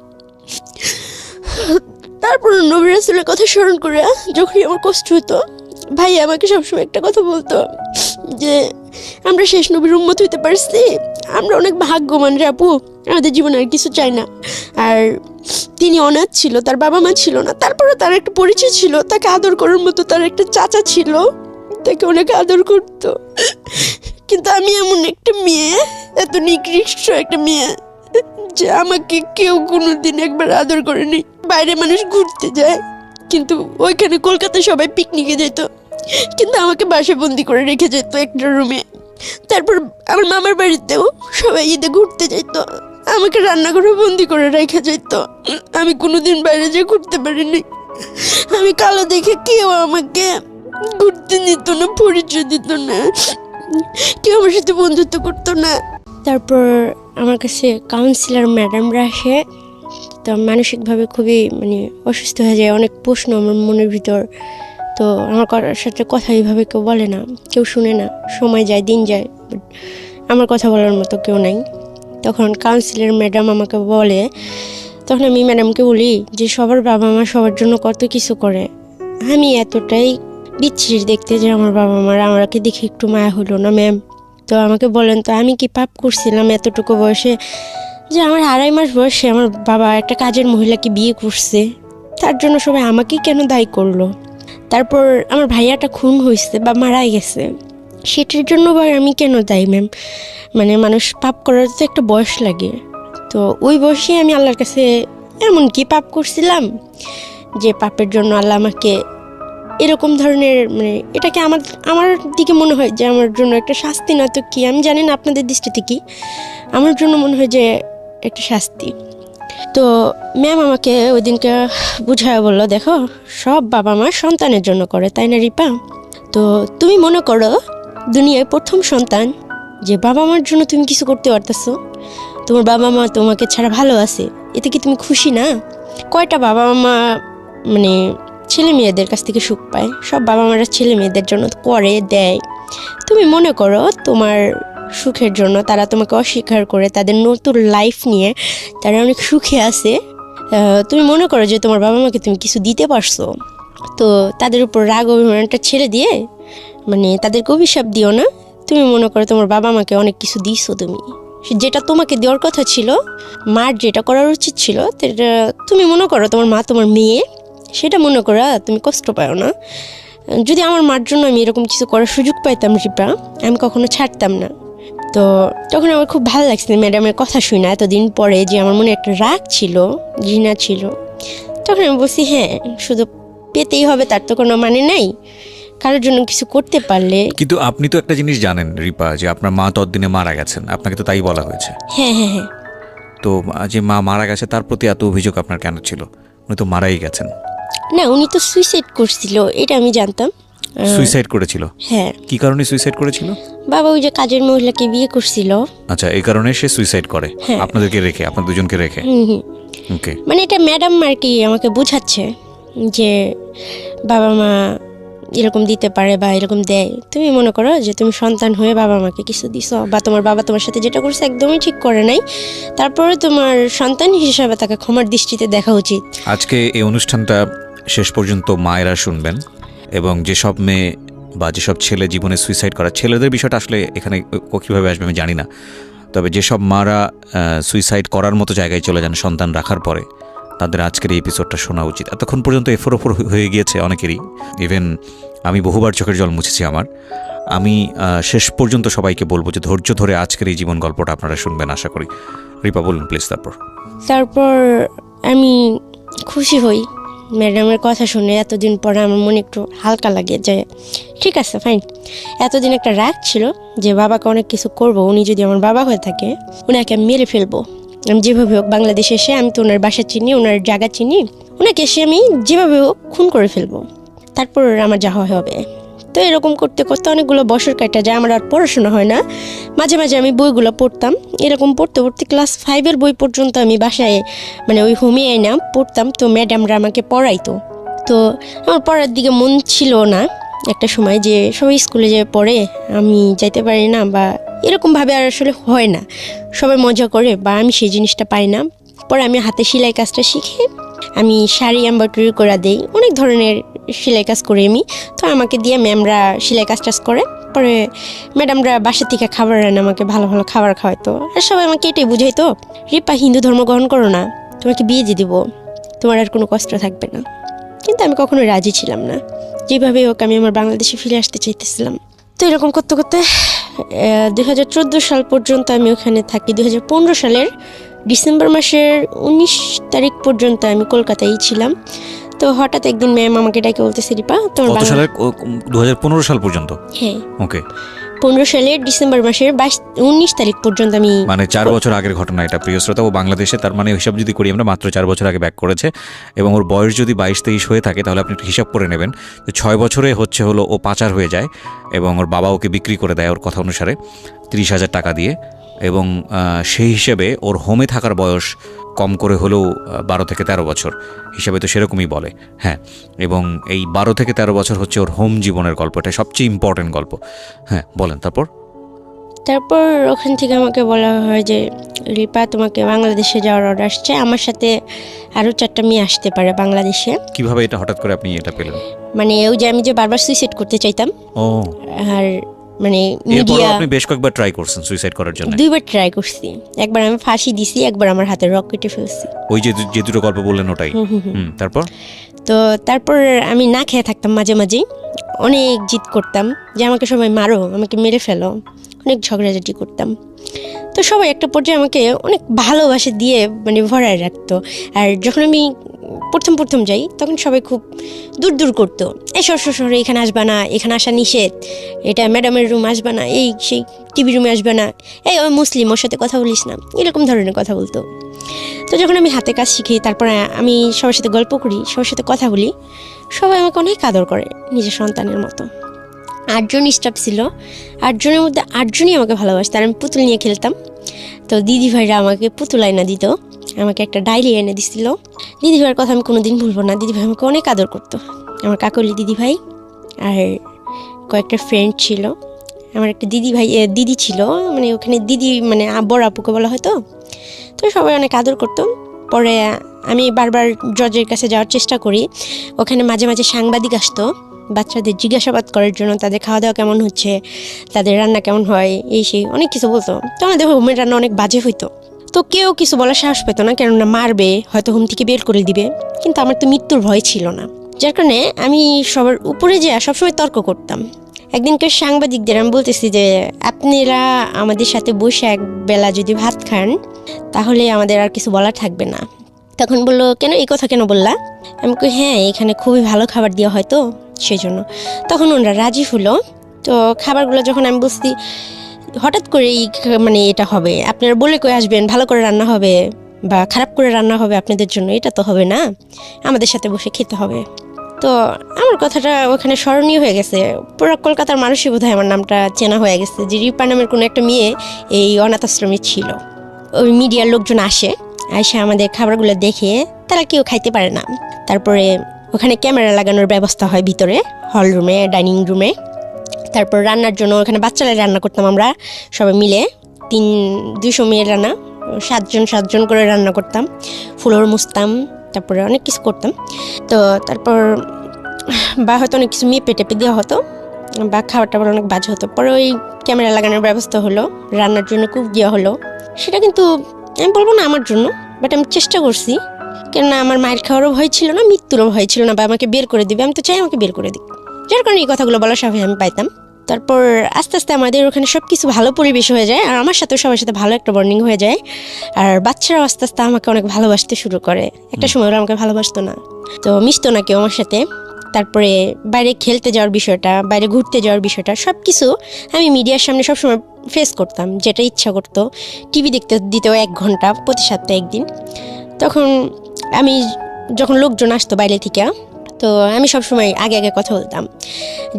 S1: তারপর নবী রাসূলের কথা স্মরণ করে যখনই আমার কষ্ট হতো, ভাই আমাকে সবসময় একটা কথা বলতো যে আমরা শেষ নবীর উম্মত হইতে পারছি, আমরা অনেক ভাগ্যবান রে আপু, আমাদের জীবনে আর কিছু চাই না। আর তিনি অনাথ ছিল, তার বাবা মা ছিল না, তারপরে তার একটা পরিচয় ছিল, তাকে আদর করার মতো তার একটা চাচা ছিল, তাকে অনেক আদর করতো। কিন্তু আমি এমন একটা মেয়ে, এত নিকৃষ্ট একটা মেয়ে, যে আমাকে কেউ কোনোদিন একবার আদর করেনি। বাইরে মানুষ ঘুরতে যায়, কিন্তু ওইখানে কলকাতায় সবাই পিকনিকে যেত, কিন্তু আমাকে বাসায় বন্দি করে রেখে যেত একটা রুমে। তারপর আমার মামার বাড়িতেও সবাই ঈদে ঘুরতে যেত, আমাকে রান্নাঘরে বন্দি করে রেখে যেত। আমি কোনোদিন বাইরে যেয়ে ঘুরতে পারিনি। আমি কালো দেখে কেউ আমাকে ঘুরতে দিত না, পরিচয় দিত না, কেউ আমার সাথে বন্ধুত্ব করতো না। তারপর আমার কাছে কাউন্সিলর ম্যাডামরা আসে, তো মানসিকভাবে খুবই মানে অসুস্থ হয়ে যায়, অনেক প্রশ্ন আমার মনের ভিতর। তো আমার সাথে কথা এইভাবে কেউ বলে না, কেউ শুনে না, সময় যায় দিন যায়, আমার কথা বলার মতো কেউ নাই। তখন কাউন্সিলর ম্যাডাম আমাকে বলে, তখন আমি ম্যাডামকে বলি যে সবার বাবা মা সবার জন্য কত কিছু করে, আমি এতটাই বিচ্ছিরি দেখতে যে আমার বাবা মার আমাকে দেখে একটু মায়া হলো না ম্যাম। তো আমাকে বলেন তো আমি কি পাপ করছিলাম এতটুকু বয়সে, যে আমার 2.5 মাস বয়সে আমার বাবা একটা কাজের মহিলাকে বিয়ে করছে, তার জন্য সবাই আমাকেই কেন দায়ী করলো? তারপর আমার ভাইয়াটা খুন হয়েছে বা মারা গেছে, সেটার জন্য বা আমি কেন দায়ী ম্যাম? মানে মানুষ পাপ করার তো একটা বয়স লাগে। তো ওই বয়সে আমি আল্লাহর কাছে এমন কি পাপ করছিলাম যে পাপের জন্য আল্লাহ আমাকে এরকম ধরনের, মানে এটাকে আমার দিকে মনে হয় যে আমার জন্য একটা শাস্তি, নয়তো কি আমি জানি না আপনাদের দৃষ্টিতে কি, আমার জন্য মনে হয় যে একটা শাস্তি। তো ম্যাম আমাকে ওই দিনকে বুঝায় বললো, দেখো সব বাবা মা সন্তানের জন্য করে, তাই না রিপা? তো তুমি মনে করো দুনিয়ায় প্রথম সন্তান, যে বাবা মার জন্য তুমি কিছু করতে পারতেছো, তোমার বাবা মা তোমাকে ছাড়া ভালো আছে, এতে কি তুমি খুশি না? কয়টা বাবা মা মানে ছেলে মেয়েদের কাছ থেকে সুখ পায়? সব বাবা মারা ছেলে মেয়েদের জন্য করে দেয়। তুমি মনে করো তোমার সুখের জন্য তারা তোমাকে অস্বীকার করে, তাদের নতুন লাইফ নিয়ে তারা অনেক সুখে আছে, তুমি মনে করো যে তোমার বাবা মাকে তুমি কিছু দিতে পারছো, তো তাদের উপর রাগ অভিমানটা ছেড়ে দিয়ে মানে তাদেরকে অভিশাপ দিও না। তুমি মনে করো তোমার বাবা মাকে অনেক কিছু দিছো, তুমি যেটা তোমাকে দেওয়ার কথা ছিল, মার যেটা করার উচিত ছিল, সেটা তুমি মনে করো তোমার মা তোমার মেয়ে, সেটা মনে করো তুমি কষ্ট পাও না। যদি আমার মার জন্য আমি এরকম কিছু করার সুযোগ পাইতাম রিপা, আমি কখনো ছাড়তাম না। তো তখন আমার খুব ভালো লাগছে ম্যাডামের কথা শুনে, এতদিন পরে যে আমার মনে একটা রাগ ছিল, ঘৃণা ছিল। তখন আমি বলছি হ্যাঁ, শুধু পেতেই হবে তার তো কোনো মানে নাই, কারোর জন্য কিছু করতে পারলে।
S2: কিন্তু আপনি তো একটা জিনিস জানেন রিপা, যে আপনার মা ততদিনে মারা গেছেন, আপনাকে তো তাই বলা হয়েছে।
S1: হ্যাঁ হ্যাঁ হ্যাঁ।
S2: তো যে মা মারা গেছে তার প্রতি এত অভিযোগ আপনার কেন ছিল? উনি তো মারাই গেছেন।
S1: না, উনি তো সুইসাইড করছিল, এটা আমি জানতাম।
S2: সুইসাইড করেছিল?
S1: হ্যাঁ।
S2: কি কারণে সুইসাইড করেছিল?
S1: বাবা ওই যে কাজের মহিলাকে বিয়ে করছিল।
S2: আচ্ছা, এই কারণে সে সুইসাইড করে আপনাদেরকে রেখে, আপনার দুজনকে রেখে? ওকে।
S1: মানে এটা ম্যাডাম আর কি আমাকে বোঝাচ্ছে যে বাবা মা এরকম দিতে পারে বা এরকম দেয়। তুমি মনে করো যে তুমি সন্তান হয়ে বাবা মাকে কিছু দিছো, বা তোমার বাবা তোমার সাথে যেটা করছে একদমই ঠিক করে নাই, তারপরে তোমার সন্তান হিসেবে তাকে ক্ষমার দৃষ্টিতে দেখা উচিত।
S2: আজকে এই অনুষ্ঠানটা শেষ পর্যন্ত মায়েরা শুনবেন, এবং যেসব মেয়ে বা যেসব ছেলে জীবনে সুইসাইড করা, ছেলেদের বিষয়টা আসলে এখানে কীভাবে আসবে আমি জানি না, তবে যেসব মারা সুইসাইড করার মতো জায়গায় চলে যান সন্তান রাখার পরে, তাদের আজকের এই এপিসোডটা শোনা উচিত। এতক্ষণ পর্যন্ত এফোর ওফর হয়ে গিয়েছে অনেকেরই, ইভেন আমি বহুবার চোখের জল মুছেছি আমার। আমি শেষ পর্যন্ত সবাইকে বলবো যে ধৈর্য ধরে আজকের এই জীবন গল্পটা আপনারা শুনবেন আশা করি। রিপা বলুন প্লিজ। তারপর
S1: আমি খুশি হই ম্যাডামের কথা শুনে। এতদিন পরে আমার মনে একটু হালকা লাগে যে ঠিক আছে ফাইন, এতদিন একটা রাগ ছিল যে বাবাকে অনেক কিছু করব, উনি যদি আমার বাবা হয়ে থাকে ওনাকে আমি মেরে ফেলবো। আমি যেভাবে হোক বাংলাদেশে এসে, আমি তো ওনার বাসা চিনি, ওনার জায়গা চিনি, ওনাকে এসে আমি যেভাবে হোক খুন করে ফেলবো, তারপর আমার যা হবে। তো এরকম করতে করতে অনেকগুলো বছর কাটা যায়, আমার আর পড়াশোনা হয় না। মাঝে মাঝে আমি বইগুলো পড়তাম, এরকম পড়তে পড়তে ক্লাস 5-এর বই পর্যন্ত আমি বাসায় মানে ওই হোমে আইনা পড়তাম। তো ম্যাডামরা আমাকে পড়াইতো, তো আমার পড়ার দিকে মন ছিল না একটা সময়, যে সবাই স্কুলে যে পড়ে আমি যাইতে পারি না, বা এরকমভাবে আর আসলে হয় না, সবাই মজা করে বা আমি সেই জিনিসটা পাই না। পরে আমি হাতে সেলাই কাজটা শিখে আমি শাড়ি এমব্রয়ডারি করে দেই, অনেক ধরনের সেলাই কাজ করি আমি। তো আমাকে দিয়ে ম্যামরা সেলাই কাজ টাজ করে, পরে ম্যাডামরা বাসা থেকে খাবার আনে, আমাকে ভালো ভালো খাবার খাওয়াইতো। আর সবাই আমাকে এটাই বুঝাইতো, রিপা হিন্দু ধর্ম গ্রহণ করো না, তোমাকে বিয়ে দিয়ে দিব, তোমার আর কোনো কষ্ট থাকবে না। কিন্তু আমি কখনোই রাজি ছিলাম না, যেভাবে হোক আমি আমার বাংলাদেশে ফিরে আসতে চাইতেছিলাম। তো এরকম করতে করতে 2014 সাল পর্যন্ত আমি ওখানে থাকি। 2015 সালের ডিসেম্বর মাসের 19 তারিখ পর্যন্ত আমি কলকাতায় ছিলাম। তো হঠাৎ একদিন ম্যাম আমাকে ডাকে বলতেছে, রিপা তোমার
S2: 2015 সাল পর্যন্ত?
S1: হ্যাঁ।
S2: ওকে।
S1: সালের ডিসেম্বর মাসের 19 তারিখ পর্যন্ত আমি,
S2: মানে 4 বছর আগের ঘটনা এটা, প্রিয় শ্রোতা। ও বাংলাদেশে, তার মানে হিসাব যদি করি আমরা, মাত্র 4 বছর আগে ব্যাক করেছে। এবং ওর বয়স যদি 22-23 হয়ে থাকে, তাহলে আপনি একটু হিসাব করে নেবেন যে 6 বছরে হলো ও পাচার হয়ে যায় এবং ওর বাবা ওকে বিক্রি করে দেয় ওর কথা অনুসারে 30,000 টাকা দিয়ে। এবং সেই হিসেবে ওর হোমে থাকার বয়স কম করে হলেও 12 থেকে 13 বছর, হিসাবে তো সেরকমই বলে। হ্যাঁ, এবং এই 12 থেকে 13 বছর হচ্ছে ওর হোম জীবনের গল্প, এটা সবচেয়ে ইম্পর্টেন্ট গল্প। হ্যাঁ, বলেন তারপর।
S1: তারপর ওখান থেকে আমাকে বলা হয় যে রিপা, তোমাকে বাংলাদেশে যাওয়ার অর্ডার আসছে, আমার সাথে আরও 4টা মেয়ে আসতে পারে বাংলাদেশে।
S2: কিভাবে এটা হঠাৎ করে আপনি এটা পেলেন?
S1: মানে ওই যে আমি যে বারবার সুইসাইড করতে চাইতাম,
S2: ও,
S1: আর মানে
S2: এরপর
S1: মিডিয়া,
S2: আপনি বেশ কয়েকবার ট্রাই করছেন সুইসাইড করার জন্য?
S1: 2বার ট্রাই করছি। একবার আমি ফাঁসি দিছি, একবার আমার হাতে রক কেটে ফেলছি।
S2: ওই যে দুটো গল্প বললেন ওটাই? তারপর?
S1: তো তারপর আমি না খেয়ে থাকতাম, মাঝে মাঝেই অনেক জিদ করতাম যে আমাকে সবাই মারো, আমাকে মেরে ফেলো, অনেক ঝগড়াঝাটি করতাম। তো সবাই একটা পর্যায়ে আমাকে অনেক ভালোবাসা দিয়ে মানে ভরায় রাখতো। আর যখন আমি প্রথম যাই, তখন সবাই খুব দূর দূর করতো, এই শহরে এখানে আসবা না, এখানে আসা নিষেধ, এটা ম্যাডামের রুম আসবা না, এই সেই টিভি রুমে আসবা না, এই ওই মুসলিম, ওর সাথে কথা বলিস না, এরকম ধরনের কথা বলতো। তো যখন আমি হাতে কাজ শিখি, তারপরে আমি সবার সাথে গল্প করি, সবার সাথে কথা বলি, সবাই আমাকে অনেক আদর করে নিজের সন্তানের মতো। 8 জন স্টাফ ছিল, 8 জনের মধ্যে 8 জনই আমাকে ভালোবাসতো। আর আমি পুতুল নিয়ে খেলতাম, তো দিদি ভাইরা আমাকে পুতুল আয়না দিত, আমাকে একটা ডায়েরি এনে দিছিল। দিদি ভাইয়ের কথা আমি কোনোদিন ভুলবো না, দিদি ভাই আমাকে অনেক আদর করতো। আমার কাকলি দিদি ভাই আর কয়েকটা ফ্রেন্ড ছিল। আমার একটা দিদি ছিল, মানে ওখানে দিদি মানে বড় আপুকে বলা হয়তো। তো সবাই অনেক আদর করতো। পরে আমি বারবার জজের কাছে যাওয়ার চেষ্টা করি। ওখানে মাঝে মাঝে সাংবাদিক আসতো বাচ্চাদের জিজ্ঞাসাবাদ করার জন্য, তাদের খাওয়া দাওয়া কেমন হচ্ছে, তাদের রান্না কেমন হয়, এই সেই অনেক কিছু বলতো। তো আমাদের হোমের রান্না অনেক বাজে হইতো, তো কেউ কিছু বলার সাহস পেত না, কেননা মারবে, হয়তো হোম থেকে বের করে দিবে। কিন্তু আমার তো মৃত্যুর ভয় ছিল না, যার কারণে আমি সবার উপরে যে সবসময় তর্ক করতাম। একদিনকে সাংবাদিকদের আমি বলতেছি যে আপনারা আমাদের সাথে বসে এক বেলা যদি ভাত খান, তাহলে আমাদের আর কিছু বলার থাকবে না। তখন বললো, কেন এই কথা কেন বললা? আমি কই, হ্যাঁ এখানে খুবই ভালো খাবার দেওয়া হয় তো সেই জন্য। তখন ওনারা রাজি হলো। তো খাবারগুলো যখন আমি বলছি, হঠাৎ করেই মানে এটা হবে, আপনারা বলে কই আসবেন ভালো করে রান্না হবে বা খারাপ করে রান্না হবে আপনাদের জন্য, এটা তো হবে না, আমাদের সাথে বসে খেতে হবে। তো আমার কথাটা ওখানে স্মরণীয় হয়ে গেছে। পুরো কলকাতার মানুষই বোধহয় আমার নামটা চেনা হয়ে গেছে যে রিপা নামের কোনো একটা মেয়ে এই অনাথ আশ্রমে ছিল। ওই মিডিয়ার লোকজন আসে আমাদের খাবারগুলো দেখে, তারা কেউ খাইতে পারে না। তারপরে ওখানে ক্যামেরা লাগানোর ব্যবস্থা হয় ভিতরে, হল রুমে, ডাইনিং রুমে। তারপর রান্নার জন্য ওখানে বাচ্চারা রান্না করতাম আমরা সবাই মিলে, 200 মেয়ের রান্না, 7 জন করে রান্না করতাম, ফ্লোর মুছতাম, তারপরে অনেক কিছু করতাম। তো তারপর বা হয়তো অনেক কিছু মেপে টেপে দেওয়া হতো, বা খাবারটা অনেক বাজে হতো। পরে ওই ক্যামেরা লাগানোর ব্যবস্থা হলো, রান্নার জন্য কুক দেওয়া হলো। সেটা কিন্তু আমি বলবো না আমার জন্য, বাট আমি চেষ্টা করছি, কেননা আমার মায়ের খাওয়ারও ভয় ছিল না, মৃত্যুরও ভয় ছিল না, বা আমাকে বের করে দিবে, আমি তো চাই আমাকে বের করে দিক, যার কারণে এই কথাগুলো বলার সাহস আমি পাইতাম। তারপর আস্তে আস্তে আমাদের ওখানে সব কিছু ভালো পরিবেশ হয়ে যায়, আর আমার সাথেও সবার সাথে ভালো একটা বন্ডিং হয়ে যায়। আর বাচ্চারাও আস্তে আস্তে আমাকে অনেক ভালোবাসতে শুরু করে। একটা সময় ওরা আমাকে ভালোবাসতো না, তো মিশতো না কেউ আমার সাথে। তারপরে বাইরে খেলতে যাওয়ার বিষয়টা, বাইরে ঘুরতে যাওয়ার বিষয়টা, সব কিছু আমি মিডিয়ার সামনে সবসময় ফেস করতাম, যেটা ইচ্ছা করতো। টিভি দেখতে দিতেও 1 ঘন্টা প্রতি সপ্তাহে একদিন। তখন আমি যখন লোকজন আসতো বাইরে থেকে, তো আমি সবসময় আগে কথা বলতাম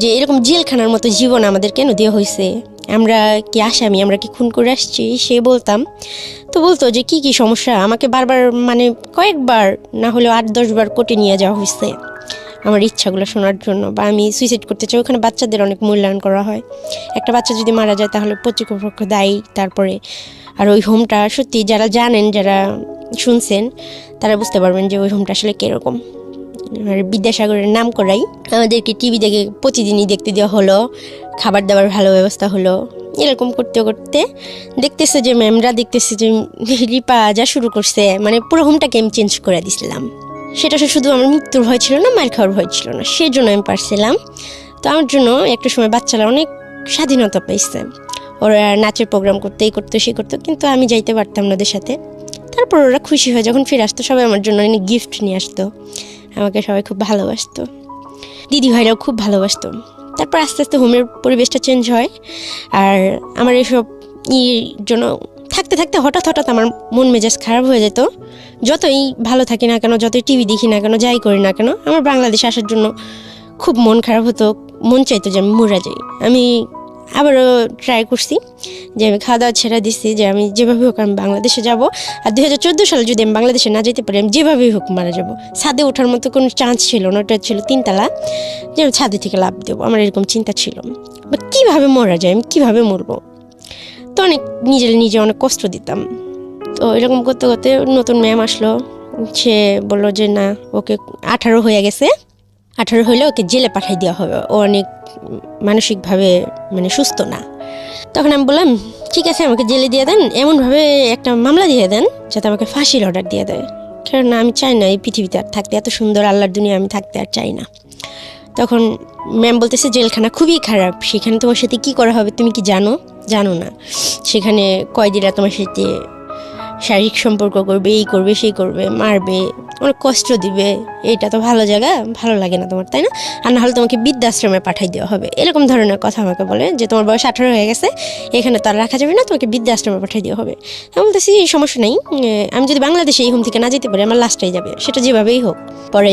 S1: যে এরকম জেলখানার মতো জীবন আমাদের কেন দেওয়া হয়েছে, আমরা কি আসামি, আমরা কি খুন করে আসছি, সে বলতাম। তো বলতো যে কি সমস্যা, আমাকে বারবার মানে কয়েকবার না হলেও 8-10 বার কোর্টে নিয়ে যাওয়া হয়েছে আমার ইচ্ছাগুলো শোনার জন্য, বা আমি সুইসাইড করতে চাই। ওখানে বাচ্চাদের অনেক মূল্যায়ন করা হয়, একটা বাচ্চা যদি মারা যায় তাহলে কর্তৃপক্ষ দায়ী। তারপরে আর ওই হোমটা সত্যি যারা জানেন, যারা শুনছেন, তারা বুঝতে পারবেন যে ওই হোমটা আসলে কীরকম। বিদ্যাসাগরের নাম করাই আমাদেরকে টিভি দেখে প্রতিদিনই দেখতে দেওয়া হলো, খাবার দাবার ভালো ব্যবস্থা হলো। এরকম করতে করতে দেখতেছে যে ম্যামরা দেখতেছে যে রিপা যা শুরু করছে, মানে পুরো হোমটাকে আমি চেঞ্জ করে দিছিলাম। সেটা শুধু আমার মৃত্যুর ভয় ছিল না, মায়ের খাওয়ার ভয় ছিল না, সেই জন্য আমি পারছিলাম। তো আমার জন্য একটা সময় বাচ্চারা অনেক স্বাধীনতা পাইছে, ওরা নাচের প্রোগ্রাম করতে সে করতো, কিন্তু আমি যাইতে পারতাম না ওদের সাথে। তারপর ওরা খুশি হয়ে যখন ফিরে আসতো, সবাই আমার জন্য অনেক গিফট নিয়ে আসতো, আমাকে সবাই খুব ভালোবাসতো, দিদি ভাইরাও খুব ভালোবাসতো। তারপর তারপর আস্তে আস্তে হোমের পরিবেশটা চেঞ্জ হয়। আর আমার এসব জন্য থাকতে থাকতে হঠাৎ হঠাৎ আমার মন মেজাজ খারাপ হয়ে যেত। যতই ভালো থাকি না কেন, যতই টিভি দেখি না কেন, যাই করি না কেন, আমার বাংলাদেশে আসার জন্য খুব মন খারাপ হতো, মন চাইতো যে আমি মরে যাই। আমি আবারও ট্রাই করছি যে আমি খাওয়া দাওয়া ছেড়ে দিচ্ছি, যে আমি যেভাবে হোক আমি বাংলাদেশে যাব। আর 2014 সালে যদি আমি বাংলাদেশে না যেতে পারি, আমি যেভাবেই হোক মারা যাব। ছাদে ওঠার মতো কোনো চান্স ছিল না, ওটা ছিল 3 তলা, যে আমি ছাদে থেকে লাফ দেবো, আমার এরকম চিন্তা ছিল। বা কীভাবে মরা যায়, আমি কীভাবে মরবো, তো অনেক নিজে অনেক কষ্ট দিতাম। তো এরকম করতে করতে নতুন ম্যাম আসলো, সে বললো যে না, ওকে 18 হয়ে গেছে, 18 হইলে ওকে জেলে পাঠাই দেওয়া হবে, ও অনেক মানসিকভাবে মানে সুস্থ না। তখন আমি বললাম ঠিক আছে, আমাকে জেলে দিয়ে দেন, এমনভাবে একটা মামলা দিয়ে দেন যাতে আমাকে ফাঁসির অর্ডার দিয়ে দেয়, কারণ আমি চাই না এই পৃথিবীতে আর থাকতে, এত সুন্দর আল্লাহর দুনিয়া আমি থাকতে আর চাই না। তখন ম্যাম বলতেছে জেলখানা খুবই খারাপ, সেখানে তোমার সাথে কী করা হবে তুমি কি জানো না, সেখানে কয়েদিরা তোমার সাথে শারীরিক সম্পর্ক করবে, এই করবে সেই করবে, মারবে, অনেক কষ্ট দিবে, এইটা তো ভালো জায়গা, ভালো লাগে না তোমার, তাই না? আর না হলে তোমাকে বৃদ্ধাশ্রমে পাঠাই দেওয়া হবে, এরকম ধরনের কথা আমাকে বলে, যে তোমার বয়স 18 হয়ে গেছে, এখানে তো আর রাখা যাবে না, তোমাকে বৃদ্ধাশ্রমে পাঠাই দেওয়া হবে। আমি বলতেছি এই সমস্যা নেই, আমি যদি বাংলাদেশে এই হোম থেকে না যেতে পারি, আমার লাস্টটাই যাবে, সেটা যেভাবেই হোক। পরে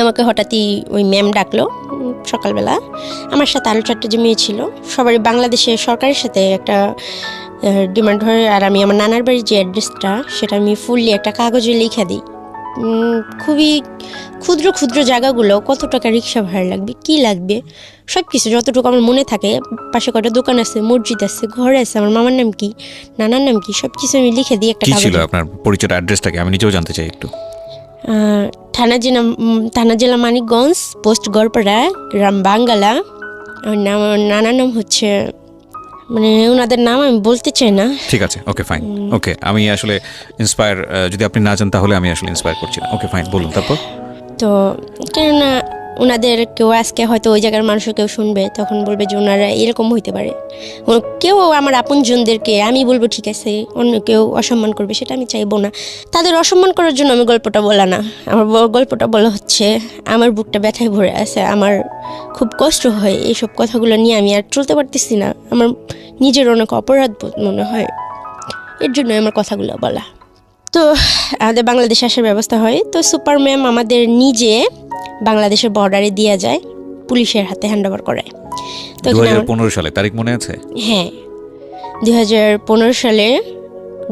S1: আমাকে হঠাৎই ওই ম্যাম ডাকলো সকালবেলা, আমার সাথে আরও 4টা যে মেয়ে ছিল, সবারই বাংলাদেশে সরকারের সাথে একটা ডিমান্ড হয়। আর আমি আমার নানার বাড়ির যে অ্যাড্রেসটা, সেটা আমি ফুললি একটা কাগজে লিখে দিই। খুবই ক্ষুদ্র ক্ষুদ্র জায়গাগুলো, কত টাকা রিক্সা ভাড়া লাগবে, কি লাগবে, সব কিছু যতটুকু আমার মনে থাকে, পাশে কটা দোকান আছে, মসজিদ আছে, ঘর আছে, আমার মামার নাম কি, নানার নাম কি, সব কিছু আমি লিখে দিই একটা কাগজে।
S2: কি ছিল আপনার পরিচয়, অ্যাড্রেসটাকে আমি নিজেও জানতে চাই একটু।
S1: থানা জেলা মানিকগঞ্জ, পোস্ট গড়পাড়া, গ্রাম বাঙ্গালা। আমার নানার নাম হচ্ছে, মানে ওনাদের নাম আমি বলতে চাই না।
S2: ঠিক আছে, ওকে ফাইন, ওকে। আমি আসলে ইন্সপায়ার, যদি আপনি না জান তাহলে আমি আসলে ইন্সপায়ার করছি না। ওকে ফাইন, বলুন তারপর।
S1: তো কেননা ওনাদের কেউ আজকে হয়তো ওই জায়গার মানুষও কেউ শুনবে, তখন বলবে যে ওনারা এরকম হইতে পারে। কেউ আমার আপনজনদেরকে আমি বলবো ঠিক আছে, অন্য কেউ অসম্মান করবে, সেটা আমি চাইবো না। তাদের অসম্মান করার জন্য আমি গল্পটা বলা না, আমার গল্পটা বলা হচ্ছে আমার বুকটা ব্যথায় ভরে আছে, আমার খুব কষ্ট হয়, এইসব কথাগুলো নিয়ে আমি আর চলতে পারতেছি না, আমার নিজের অনেক অপরাধ বোধ মনে হয়, এর জন্য আমার কথাগুলো বলা। তো আমাদের বাংলাদেশে আসার ব্যবস্থা হয়। তো সুপার ম্যাম আমাদের নিজে বাংলাদেশের বর্ডারে দিয়ে যায়, পুলিশের হাতে হ্যান্ড ওভার করায়। তো
S2: 2015 সালে, তারিখ মনে আছে?
S1: হ্যাঁ, 2015 সালে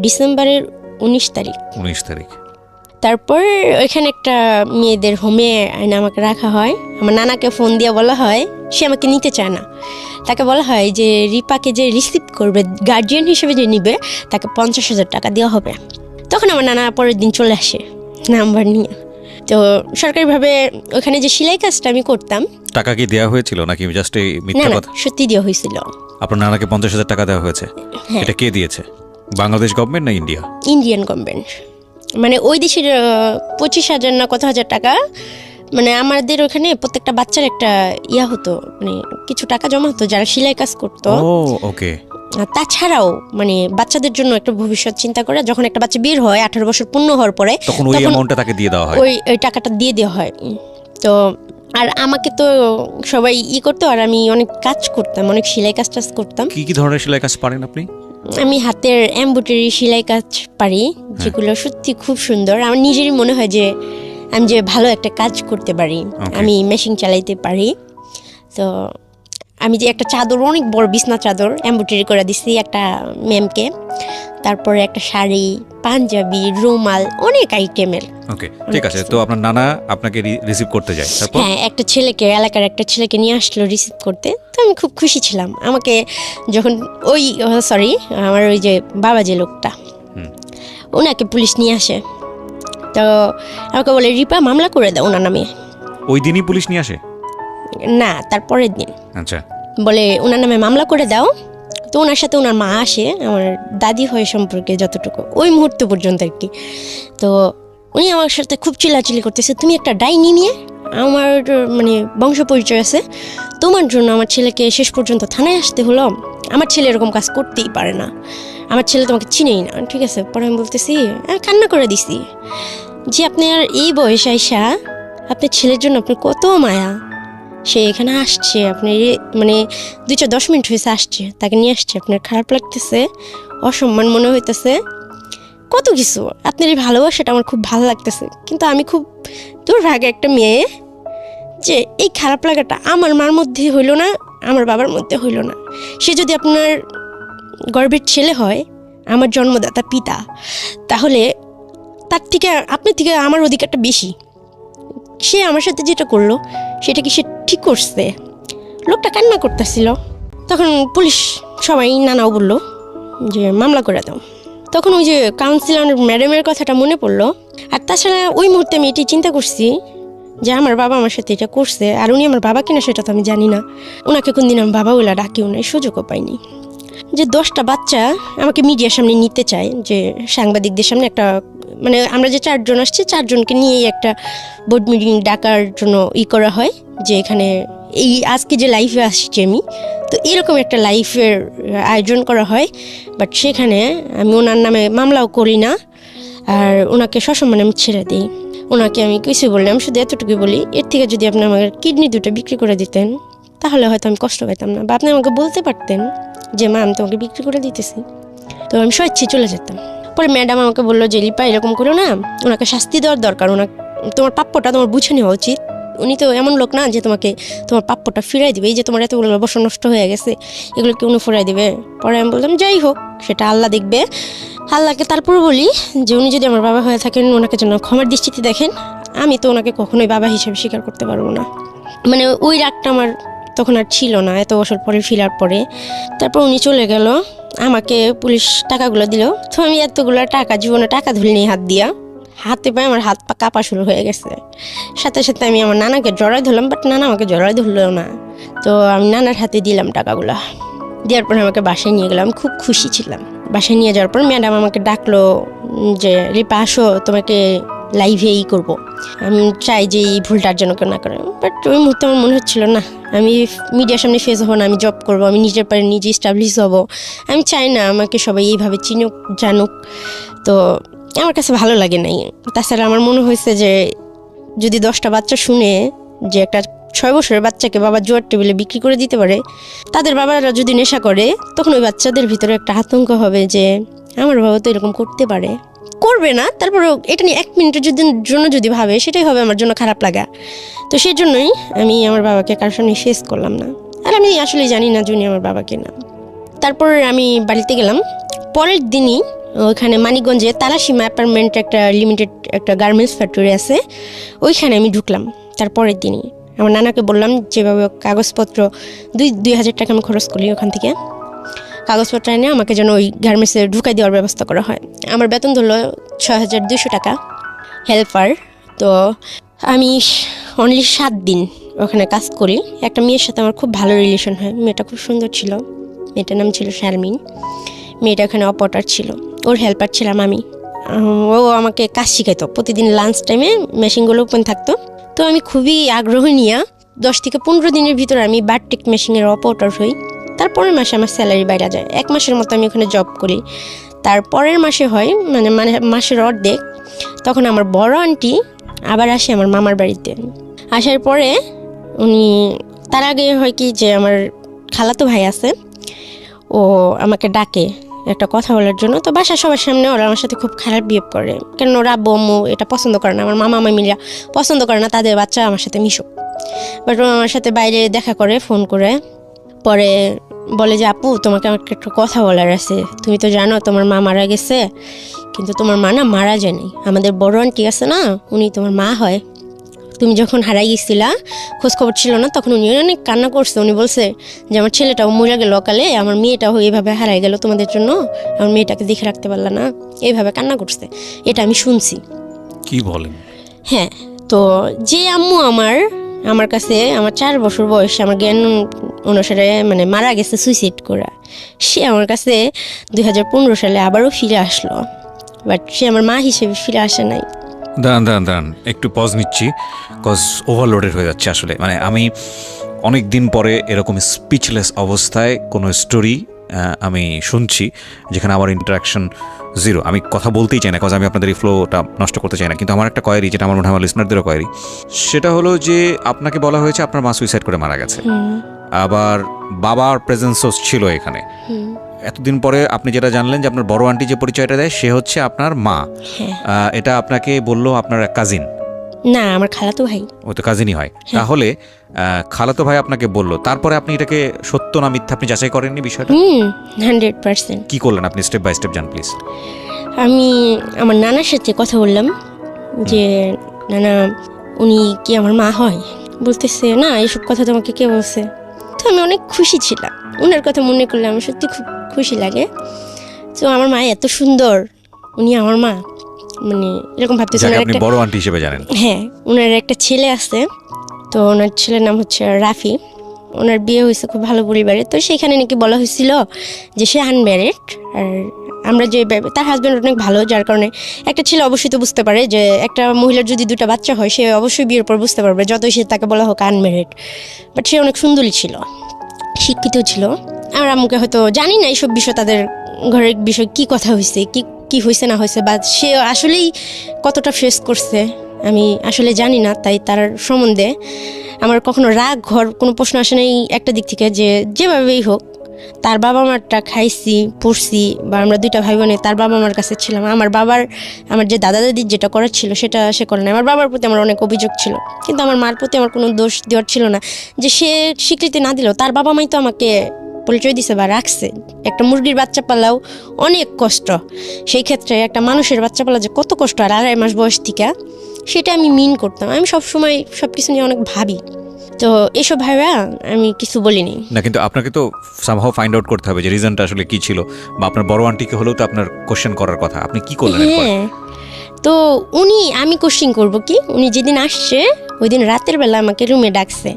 S1: ডিসেম্বরের 19 তারিখ। তারপর ওইখানে একটা মেয়েদের হোমে আইনে আমাকে রাখা হয়। আমার নানাকে ফোন দিয়ে বলা হয়, সে আমাকে নিতে চায় না, তাকে বলা হয় যে রিপাকে যে রিসিভ করবে, গার্জিয়ান হিসেবে যে নিবে, তাকে 50,000 টাকা দেওয়া হবে। তখন আমার নানা পরের দিন চলে আসে নাম্বার নিয়ে। তো সরকারিভাবে ওখানে যে সেলাই কাজটা আমি করতাম।
S2: টাকা কি দেওয়া হয়েছিল নাকি জাস্ট এই মিথ্যা কথা?
S1: সত্যি দেওয়া হয়েছিল।
S2: আপনার নানাকে 50,000 টাকা দেওয়া হয়েছে? এটা কে দিয়েছে, বাংলাদেশ গভর্নমেন্ট না ইন্ডিয়া?
S1: ইন্ডিয়ান গভর্নমেন্ট, মানে ওই দেশের 25,000 না কত হাজার টাকা, মানে আমাদের ওখানে প্রত্যেকটা বাচ্চার একটা ইয়া হতো, মানে কিছু টাকা জমা হতো যারা সেলাই কাজ করতো।
S2: ওকে।
S1: তাছাড়াও মানে বাচ্চাদের জন্য একটা ভবিষ্যৎ চিন্তা করে, যখন একটা বাচ্চা বের হয় 18 বছর পূর্ণ হওয়ার পরে,
S2: তখন ওই অ্যামাউন্টটা তাকে দিয়ে দেওয়া হয়,
S1: ওই টাকাটা দিয়ে দেওয়া হয়। তো আর আমাকে তো সবাই করতো, আর আমি অনেক কাজ করতাম, অনেক সেলাই কাজ করতাম।
S2: কি ধরনের সেলাই কাজ পারেন আপনি?
S1: আমি হাতের এমব্রয়ডারি সেলাই কাজ পারি, যেগুলো সত্যি খুব সুন্দর। আমার নিজেরই মনে হয় যে আমি যে ভালো একটা কাজ করতে পারি, আমি মেশিন চালাইতে পারি। তো আমি যে একটা চাদর, অনেক বড় বিছনা চাদর এমব্রয়ডারি করে দিছি একটা ম্যামকে, তারপরে একটা শাড়ি, পাঞ্জাবি, রুমাল, অনেক আইটেমের।
S2: ওকে, ঠিক আছে। তো আপনার নানা আপনাকে রিসিভ করতে যায়, তারপর?
S1: হ্যাঁ, একটা ছেলেকে, এলাকার একটা ছেলেকে নিয়ে আসলো রিসিভ করতে। তো আমি খুব খুশি ছিলাম। আমাকে যখন আমার ওই যে বাবা যে লোকটা, ওনাকে পুলিশ নিয়ে আসে, তো আমাকে বলে রিপা মামলা করে দাও ওনার নামে।
S2: ওই দিনই পুলিশ নিয়ে আসে?
S1: না, তারপরের দিন।
S2: আচ্ছা।
S1: বলে ওনার নামে মামলা করে দাও। তো ওনার সাথে ওনার মা আসে, আমার দাদি হয় সম্পর্কে যতটুকু, ওই মুহূর্ত পর্যন্ত আর কি। তো উনি আমার সাথে খুব চিল্লাচিল্লি করতেছে, তুমি একটা ডাইনি নিয়ে, আমার মানে বংশ পরিচয় আছে, তোমার জন্য আমার ছেলেকে শেষ পর্যন্ত থানায় আসতে হলো। আমার ছেলে এরকম কাজ করতেই পারে না, আমার ছেলে তোমাকে চিনেই না। ঠিক আছে, পরে আমি বলতেছি, আমি কান্না করে দিছি যে আপনার এই বয়স আইসা আপনার ছেলের জন্য আপনার কত মায়া, সে এখানে আসছে, আপনি মানে 2-10 মিনিট হয়েছে আসছে, তাকে নিয়ে আসছে, আপনার খারাপ লাগতেছে, অসম্মান মনে হইতেছে, কত কিছু। আপনার এই ভালোবাসাটা আমার খুব ভালো লাগতেছে, কিন্তু আমি খুব দুর্ভাগ্য একটা মেয়ে যে এই খারাপ লাগাটা আমার মার মধ্যে হইল না, আমার বাবার মধ্যে হইল না। সে যদি আপনার গর্বের ছেলে হয়, আমার জন্মদাতা পিতা, তাহলে তার থেকে আপনার থেকে আমার অধিকারটা বেশি। সে আমার সাথে যেটা করলো সেটা কি সে ঠিক করছে? লোকটা কান্না করতেছিল। তখন পুলিশ সবাই নানাও বললো যে মামলা করে দাও। তখন ওই যে কাউন্সিলর ম্যাডামের কথাটা মনে পড়লো। আর তাছাড়া ওই মুহূর্তে আমি এটি চিন্তা করছি যে আমার বাবা আমার সাথে এটা করছে, আর উনি আমার বাবা কিনা সেটা তো আমি জানি না। ওনাকে কোনদিন আমি বাবা বলে ডাকিও নাই, সুযোগও পাইনি। যে 10টা বাচ্চা আমাকে মিডিয়ার সামনে নিতে চায়, যে সাংবাদিকদের সামনে একটা, মানে আমরা যে 4 জন আসছি 4 জনকে নিয়েই একটা বোর্ড মিটিং ডাকার জন্য করা হয়, যে এখানে এই আজকে যে লাইফে আসছি আমি, তো এরকম একটা লাইফের আয়োজন করা হয়। বাট সেখানে আমি ওনার নামে মামলাও করি না, আর ওনাকে সসম্মানে আমি ছেড়ে দিই। ওনাকে আমি কিছু বললাম, শুধু এতটুকু বলি, এর থেকে যদি আপনি আমার কিডনি 2টা বিক্রি করে দিতেন তাহলে হয়তো আমি কষ্ট পেতাম না, বা আপনি আমাকে বলতে পারতেন যে মা আমি তোমাকে বিক্রি করে দিতেছি, তো আমি স্বেচ্ছায় চলে যেতাম। পরে ম্যাডাম আমাকে বললো যে লিপা এরকম করো না, ওনাকে শাস্তি দেওয়ার দরকার, তোমার প্রাপ্যটা তোমার বুঝে নেওয়া উচিত। উনি তো এমন লোক না যে তোমাকে তোমার প্রাপ্যটা ফিরাই দিবে। এই যে তোমার এতগুলো বছর নষ্ট হয়ে গেছে, এগুলো কি উনি ফিরাই দিবে? পরে আমি বললাম যাই হোক, সেটা আল্লাহ দেখবে। আল্লাহকে তারপর বলি যে উনি যদি আমার বাবা হয়ে থাকেন, ওনাকে যেন ক্ষমার দৃষ্টিতে দেখেন। আমি তো ওনাকে কখনোই বাবা হিসেবে স্বীকার করতে পারবো না। মানে ওই রাগটা আমার তখন আর ছিল না, এত বছর পরে ফিরার পরে। তারপর উনি চলে গেল, আমাকে পুলিশ টাকাগুলো দিল। তো আমি এতগুলো টাকা, জীবনে টাকা ধুলিনি হাত দিয়া, হাতে পায়ে আমার হাত পা কাঁপা শুরু হয়ে গেছে। সাথে সাথে আমি আমার নানাকে জড়াই ধরলাম, বাট নানা আমাকে জড়াই ধরলো না। তো আমি নানার হাতে দিলাম টাকাগুলো। দেওয়ার পর আমাকে বাসায় নিয়ে গেলাম, খুব খুশি ছিলাম। বাসায় নিয়ে যাওয়ার পর ম্যাডাম আমাকে ডাকলো যে রিপা আসো, তোমাকে লাইভে করবো। আমি চাই যে এই ভুলটার যেন কেউ না করে। বাট ওই মুহূর্তে আমার মনে হচ্ছিল না, আমি মিডিয়ার সামনে ফেস হবো না, আমি জব করবো, আমি নিজের পায়ে নিজে স্টাবলিশ হবো। আমি চাই না আমাকে সবাই এইভাবে চিনুক জানুক, তো আমার কাছে ভালো লাগে নাই। তাছাড়া আমার মনে হয়েছে যে যদি 10টা বাচ্চা শুনে যে একটা 6 বছরের বাচ্চাকে বাবা জোয়ার টেবিলে বিক্রি করে দিতে পারে, তাদের বাবারা যদি নেশা করে, তখন ওই বাচ্চাদের ভিতরে একটা আতঙ্ক হবে যে আমার বাবা তো এরকম করতে পারে। করবে না, তারপরে এটা নিয়ে 1 মিনিটের জন্য যদি ভাবে, সেটাই হবে আমার জন্য খারাপ লাগা। তো সেই জন্যই আমি আমার বাবাকে কারোর সামনে ফেস করলাম না। আর আমি আসলে জানি না যে উনি আমার বাবাকে না। তারপর আমি বাড়িতে গেলাম। পরের দিনই ওইখানে মানিকগঞ্জে তালাসীমা অ্যাপার্টমেন্ট একটা লিমিটেড একটা গার্মেন্টস ফ্যাক্টরি আছে, ওইখানে আমি ঢুকলাম। তারপরের দিনই আমার নানাকে বললাম যেভাবে কাগজপত্র 2,000 টাকা আমি খরচ করি, ওখান থেকে কাগজপত্র এনে আমাকে যেন ওই গার্মেন্টসে ঢুকাই দেওয়ার ব্যবস্থা করা হয়। আমার বেতন ধরলো 6,200 টাকা হেল্পার। তো আমি অনলি 7 দিন ওখানে কাজ করি। একটা মেয়ের সাথে আমার খুব ভালো রিলেশন হয়, মেয়েটা খুব সুন্দর ছিল, মেয়েটার নাম ছিল শারমিন। মেয়েটা ওখানে অপারেটর ছিল, ওর হেল্পার ছিলাম আমি। ও আমাকে কাজ শিখাইতো, প্রতিদিন লাঞ্চ টাইমে মেশিনগুলো ওপেন থাকতো। তো আমি খুবই আগ্রহ নিয়ে 10 থেকে 15 দিনের ভিতরে আমি বারটেক মেশিনের অপারেটর হই। তারপরের মাসে আমার স্যালারি বাইরে যায়। 1 মাসের মতো আমি ওখানে জব করি। তারপরের মাসে হয় মানে মাসের অর্ধেক, তখন আমার বড় আন্টি আবার আসে আমার মামার বাড়িতে। আসার পরে উনি, তার আগে হয় কি যে আমার খালাতো ভাই আছে, ও আমাকে ডাকে একটা কথা বলার জন্য। তো বাসার সবার সামনে ওরা আমার সাথে খুব খারাপ বিহেভ করে, কেন ওরা আব্বু আম্মু এটা পছন্দ করে না, আমার মামা মামিরা পছন্দ করে না তাদের বাচ্চা আমার সাথে মিশুক। বাট ও আমার সাথে বাইরে দেখা করে, ফোন করে, পরে বলে যে আপু তোমাকে আমাকে একটা কথা বলার আছে। তুমি তো জানো তোমার মা মারা গেছে, কিন্তু তোমার মা না মারা যায়নি। আমাদের বড় আন্টি আছে না, উনি তোমার মা হয়। তুমি যখন হারাই গেছিলা, খোঁজখবর ছিল না, তখন উনি অনেক কান্না করছে। উনি বলছে যে আমার ছেলেটাও মরে গেল অকালে, আমার মেয়েটাও এইভাবে হারাই গেল তোমাদের জন্য, আমার মেয়েটাকে দেখে রাখতে পারলা না, এইভাবে কান্না করছে। এটা আমি শুনছি।
S2: কি বলেন?
S1: হ্যাঁ। তো যে আম্মু আমার কাছে আমার 4 বছর বয়সে আমার জ্ঞান অনুসারে মানে মারা গেছে সুইসাইড করা, সে আমার কাছে 2015 সালে আবারও ফিরে আসলো। বাট সে আমার মা হিসেবে ফিরে আসে নাই।
S2: দাঁড়ান একটু পজ নিচ্ছি, কজ ওভারলোডেড হয়ে যাচ্ছে আসলে। মানে আমি অনেক দিন পরে এরকম স্পিচলেস অবস্থায় কোনো স্টোরি আমি শুনছি যেখানে আমার ইন্টারাকশন জিরো। আমি কথা বলতেই চাই না, কারণ আমি আপনাদের এই ফ্লোটা নষ্ট করতে চাই না, কিন্তু আমার একটা কোয়েরি, যেটা আমার মনে হয় আমার লিসনারদেরও কোয়েরি, সেটা হলো যে আপনাকে বলা হয়েছে আপনার মা সুইসাইড করে মারা গেছে, আবার বাবার প্রেজেন্সও ছিল এখানে। এতদিন পরে আপনি যেটা জানলেন যে আপনার বড় আন্টি যে পরিচয়টা দেয় সে হচ্ছে আপনার মা, এটা আপনাকে বললো আপনার কাজিন?
S1: না, আমার খালাতো ভাই।
S2: ও তো কাজিনই হয়। তাহলে খালাতো ভাই আপনাকে বললো, তারপরে আপনি এটাকে সত্য না মিথ্যা আপনি যাচাই করেননি বিষয়টা?
S1: 100%।
S2: কি করলেন আপনি? স্টেপ বাই স্টেপ জান প্লিজ।
S1: আমি আমার নানার সাথে কথা বললাম যে নানা উনি কি আমার মা হয়? বলতেছে না, এইসব কথা তোমাকে কে বলছে? তো আমি অনেক খুশি ছিলাম, ওনার কথা মনে করলে আমার সত্যি খুব খুশি লাগে। তো আমার মা এত সুন্দর, উনি আমার মা, মানে এরকম ভাবতেছে।
S2: আপনি বড় আন্টি হিসেবে জানেন?
S1: হ্যাঁ, ওনার একটা ছেলে আছে, তো ওনার ছেলের নাম হচ্ছে রাফি। ওনার বিয়ে হয়েছে খুব ভালো পরিবারে, তো সেখানে নাকি বলা হয়েছিল যে সে আনম্যারিড, আর আমরা যে তার হাজব্যান্ড অনেক ভালো, যার কারণে একটা ছেলে অবশ্যই তো বুঝতে পারে যে একটা মহিলার যদি 2টা বাচ্চা হয় সে অবশ্যই বিয়ের পর বুঝতে পারবে, যতই সে তাকে বলা হোক আনম্যারিড। বাট সে অনেক সুন্দরী ছিল, শিক্ষিত ছিল। আর আমাকে হয়তো জানি না এইসব বিষয়, তাদের ঘরের বিষয় কি কথা হয়েছে, কি হয়েছে না হয়েছে, বা সে আসলেই কতটা ফেস করছে আমি আসলে জানি না। তাই তার সম্বন্ধে আমার কখনো রাগ ঘর কোনো প্রশ্ন আসে নাই একটা দিক থেকে, যে যেভাবেই হোক তার বাবা মারটা খাইছি পড়ছি, বা আমরা 2টা ভাই বোনে তার বাবা মার কাছে ছিলাম। আমার যে দাদা দাদির যেটা করার ছিল সেটা সে করে না। আমার বাবার প্রতি আমার অনেক অভিযোগ ছিল, কিন্তু আমার মার প্রতি আমার কোনো দোষ দেওয়ার ছিল না। যে সে স্বীকৃতি না দিলেও তার বাবা মাই তো আমাকে পরিচয় দিছে বা রাখছে। একটা মুরগির বাচ্চা পালাও অনেক কষ্ট, সেই ক্ষেত্রে একটা মানুষের বাচ্চা পালা যে কত কষ্ট, আর 2.5 মাস বয়স থেকে, সেটা আমি মিন করতাম। আমি সবসময় সব কিছু নিয়ে অনেক ভাবি, তো এসব ভাইবা আমি কিছু বলিনি
S2: না। কিন্তু আপনাকে তো সামহাও ফাইন্ড আউট করতে হবে যে রিজনটা আসলে কি ছিল, বা আপনার বড় আন্টিকে হলেও তো আপনার কোশ্চেন করার কথা, আপনি কি করলেন?
S1: হ্যাঁ, তো আমি কোশ্চিন করব কি, উনি যেদিন আসছে ওই দিন রাতের বেলা আমাকে রুমে ডাকছে।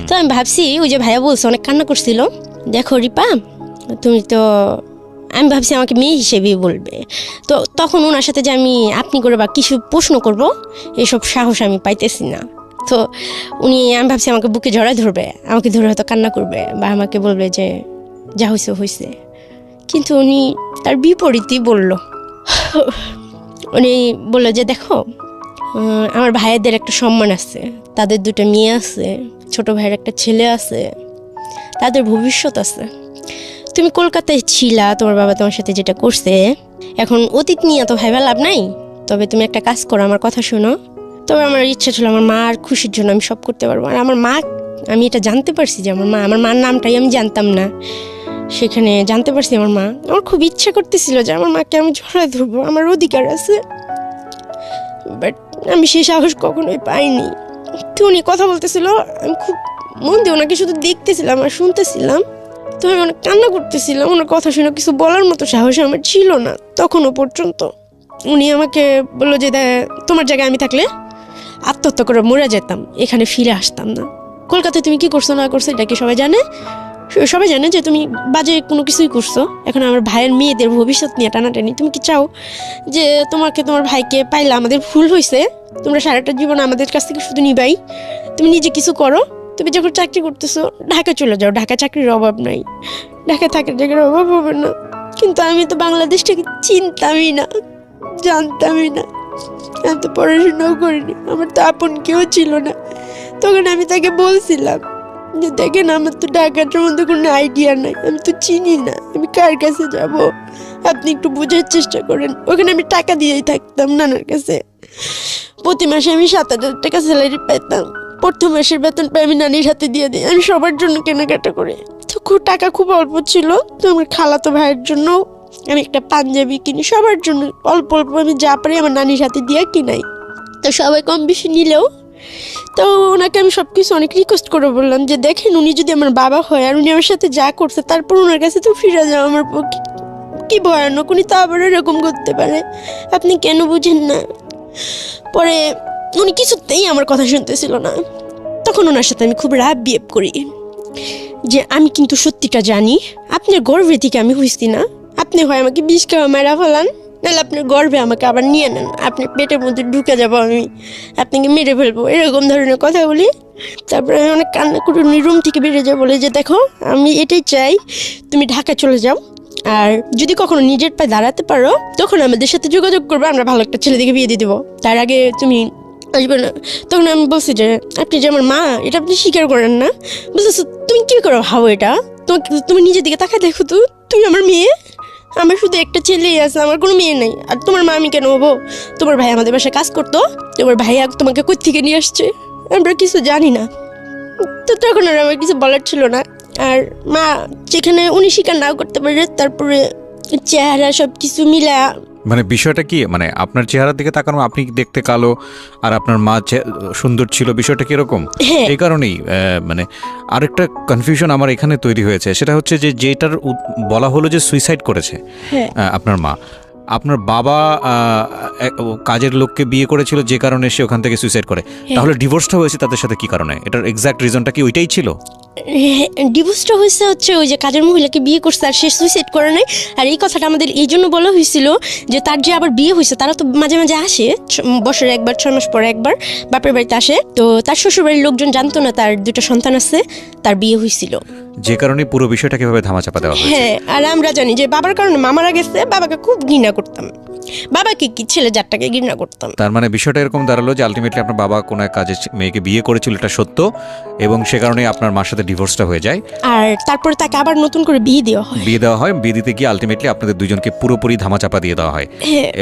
S1: তো আমি ভাবছি ওই যে ভাইয়া বলছে অনেক কান্না করছিল, দেখো রিপা তুমি তো, আমি ভাবছি আমাকে মেয়ে হিসেবেই বলবে। তো তখন ওনার সাথে যে আমি আপনি করে বা কিছু প্রশ্ন করব এসব সাহস আমি পাইতেছি না। তো আমি ভাবছি আমাকে বুকে জড়ায় ধরবে, আমাকে ধরে হয়তো কান্না করবে, বা আমাকে বলবে যে যা হয়েছে হয়েছে। কিন্তু উনি তার বিপরীতই বলল। উনি বললো যে দেখো, আমার ভাইয়েদের একটা সম্মান আছে, তাদের 2টা মেয়ে আছে, ছোট ভাইয়ের একটা ছেলে আছে, তাদের ভবিষ্যৎ আছে। তুমি কলকাতায় ছিলা, তোমার বাবা তোমার সাথে যেটা করছে, এখন অতীত নিয়ে তো ভাইবা লাভ নাই। তবে তুমি একটা কাজ করো, আমার কথা শোনো। তবে আমার ইচ্ছা ছিল আমার মার খুশির জন্য আমি সব করতে পারবো। আর আমার মা, আমি এটা জানতে পারছি যে আমার মার নামটাই আমি জানতাম না, সেখানে জানতে পারছি আমার মা। আমার খুব ইচ্ছা করতেছিল যে আমার মাকে আমি জড়ায় ধরবো, আমার অধিকার আছে, বাট আমি সেই সাহস কখনোই পাইনি। তো উনি কথা বলতেছিল, আমি খুব মন দিয়ে ওনাকে শুধু দেখতেছিলাম আর শুনতেছিলাম। তো আমি অনেক কান্না করতেছিলাম, ওনার কথা শুনে কিছু বলার মতো সাহস আমার ছিল না তখনও পর্যন্ত। উনি আমাকে বললো যে তোমার জায়গায় আমি থাকলে আত্মহত্যা করে মরে যেতাম, এখানে ফিরে আসতাম না। কলকাতায় তুমি কি করছো না করছো এটা কি সবাই জানে? সবাই জানে যে তুমি বাজে কোনো কিছুই করছো। এখন আমার ভাইয়ের মেয়েদের ভবিষ্যৎ নিয়ে টানাটানি, তুমি কি চাও যে তোমার ভাইকে পাইলে আমাদের ভুল হয়েছে, তোমরা সারাটা জীবন আমাদের কাছ থেকে শুধু নিবাই? তুমি নিজে কিছু করো, তুমি যখন চাকরি করতেছো ঢাকা চলে যাও, ঢাকা চাকরির অভাব নাই, ঢাকা থাকার জায়গার অভাব হবে না। কিন্তু আমি তো বাংলাদেশটাকে চিনতামই না, জানতামই না, আমি তো পড়াশোনাও করিনি, আমার তো আপন কেউ ছিল না। তখন আমি তাকে বলছিলাম যে দেখেন আমার তো ঢাকাটার মধ্যে কোনো আইডিয়া নাই, আমি তো চিনি না, আমি কার কাছে যাব, আপনি একটু বোঝার চেষ্টা করেন। ওখানে আমি টাকা দিয়েই থাকতাম নানার কাছে, প্রতি মাসে আমি 7,000 টাকা স্যালারি পাইতাম, প্রথম মাসের বেতন পাই আমি নানির হাতে দিয়ে দিই, আমি সবার জন্য কেনাকাটা করি। তো টাকা খুব অল্প ছিল, তো আমার খালাতো ভাইয়ের জন্য আমি একটা পাঞ্জাবি কিনি, সবার জন্য অল্প অল্প আমি যা পারি আমার নানির হাতে দিয়ে কিনাই। তো সবাই কম বেশি নিলেও, তো ওনাকে আমি সব কিছু অনেক রিকোয়েস্ট করে বললাম যে দেখেন উনি যদি আমার বাবা হয় আর উনি আমার সাথে যা করছে তারপর ওনার কাছে তো ফিরে যাওয়া আমার পক্ষে কি ভয়ানক, উনি তো আবার এরকম করতে পারে, আপনি কেন বুঝেন না? পরে উনি কিছুতেই আমার কথা শুনতেছিল না। তখন ওনার সাথে আমি খুব রাগ বিহেভ করি যে আমি কিন্তু সত্যিটা জানি, আপনার গর্ভে থেকে আমি হইছি না, আপনি হয় আমাকে বিষ খাওয়া মেরা ফেলান, নাহলে আপনার গর্ভে আমাকে আবার নিয়ে নেন, আপনার পেটের মধ্যে ঢুকে যাবো, আমি আপনাকে মেরে ফেলবো, এরকম ধরনের কথা বলি। তারপরে আমি অনেক কান্না করে উনি রুম থেকে বেরিয়ে যাবো, বলে যে দেখো আমি এটাই চাই তুমি ঢাকা চলে যাও, আর যদি কখনো নিজের পায়ে দাঁড়াতে পারো তখন আমাদের সাথে যোগাযোগ করবে, আমরা ভালো একটা ছেলে দেখে বিয়ে দিয়ে দেবো, তার আগে তুমি আসবে না। তখন আমি বলছি যে আপনি যে আমার মা এটা আপনি স্বীকার করেন না। বুঝতেছো তুমি কি করে ভাবো এটা, তোমাকে তুমি নিজের দিকে তাকায় দেখো তো, তুমি আমার মেয়ে, আমার শুধু একটা ছেলেই আছে, আমার কোনো মেয়ে নেই। আর তোমার মা আমি কেন হবো? তোমার ভাই আমাদের বাসায় কাজ করতো, তোমার ভাইয়া তোমাকে কই থেকে নিয়ে আসছে আমরা কিছু জানি না। তো তখন আর আমার কিছু বলার ছিল না। আর মা যেখানে উনি স্বীকার নাও করতে পারে, তারপরে চেহারা সব কিছু মিলা,
S2: মানে বিষয়টা কি, মানে আপনার চেহারার দিকে তাকানো, আপনি দেখতে কালো আর আপনার মা সুন্দর ছিল, বিষয়টা কিরকম? এই কারণেই মানে আরেকটা কনফিউশন আমার এখানে তৈরি হয়েছে, সেটা হচ্ছে যে যেটার বলা হলো যে সুইসাইড করেছে আপনার মা, আপনার বাবা কাজের লোককে বিয়ে করেছিল যে কারণে সে ওখান থেকে সুইসাইড করে, তাহলে ডিভোর্সটা হয়েছে তাদের সাথে কি কারণে? এটার এক্সাক্ট রিজনটা কি ওইটাই ছিল?
S1: ডিভোর্সটা হয়েছে হচ্ছে ওই যে কাজের মহিলাকে বিয়ে করছে আর সে সুইসাইড করে নাই। আর এই কথাটা আমাদের এই জন্য বলা হয়েছিল যে তার যে আবার বিয়ে হয়েছে, তারা তো মাঝে মাঝে আসে, বছরে একবার 6 মাস পরে একবার বাপের বাড়িতে আসে। তো তার শ্বশুর বাড়ির লোকজন জানতো না তার 2টা সন্তান আছে, তার বিয়ে হয়েছিল,
S2: যে কারণে পুরো বিষয়টা কিভাবে ধামাচাপা দেওয়া হয়েছে।
S1: হ্যাঁ, আর আমরা জানি যে বাবার কারণে মামারা গেছে, বাবাকে খুব ঘৃণা করতাম, বাবাকে কি ছেলে জাতটাকে ঘৃণা করতাম।
S2: তার মানে বিষয়টা এরকম দাঁড়ালো যে আলটিমেটলি আপনার বাবা কোনো এক কাজে মেয়েকে বিয়ে করেছিল, এটা সত্য, এবং সে কারণে আপনার মার সাথে ডিভোর্সটা হয়ে যায়।
S1: আর তারপরে তাকে আবার নতুন করে বিয়ে দেওয়া হয়, বিয়ে দিতে গিয়ে আলটিমেটলি আপনাদের দুজনকে পুরোপুরি ধামাচাপা দিয়ে দেওয়া হয়।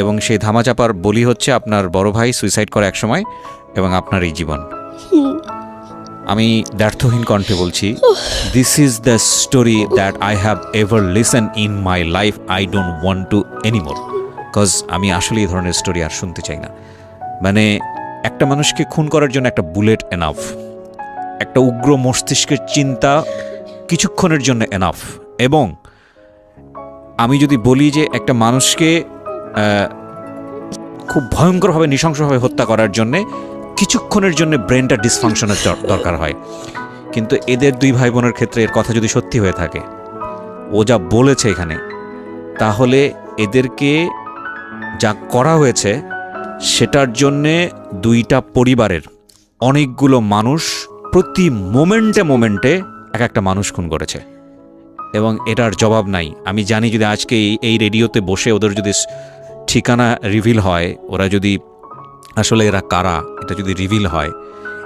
S1: এবং সেই ধামাচাপার বলি হচ্ছে আপনার বড় ভাই সুইসাইড করে এক সময়, এবং আপনার এই জীবন। আমি দ্ব্যর্থহীন কণ্ঠে বলছি, this is the story that I have ever listen in my life, I don't want to anymore, because আমি আসলে এই ধরনের স্টোরি আর শুনতে চাই না। মানে একটা মানুষকে খুন করার জন্য একটা বুলেট এনাফ, একটা উগ্র মস্তিষ্কের চিন্তা কিছুক্ষণের জন্য এনাফ, এবং আমি যদি বলি যে একটা মানুষকে খুব ভয়ঙ্করভাবে নৃশংসভাবে হত্যা করার জন্যে কিছুক্ষণের জন্য ব্রেনটা ডিসফাংশনের দরকার হয়। কিন্তু এদের 2 ভাই বোনের ক্ষেত্রে এর কথা যদি সত্যি হয়ে থাকে, ও যা বলেছে এখানে, তাহলে এদেরকে যা করা হয়েছে সেটার জন্যে 2টা পরিবারের অনেকগুলো মানুষ প্রতি মোমেন্টে এক একটা মানুষ খুন করেছে, এবং এটার জবাব নাই। আমি জানি যদি আজকে এই রেডিওতে বসে ওদের যদি ঠিকানা রিভিল হয়, ওরা যদি আসলে এরা কারা এটা যদি রিভিল হয়,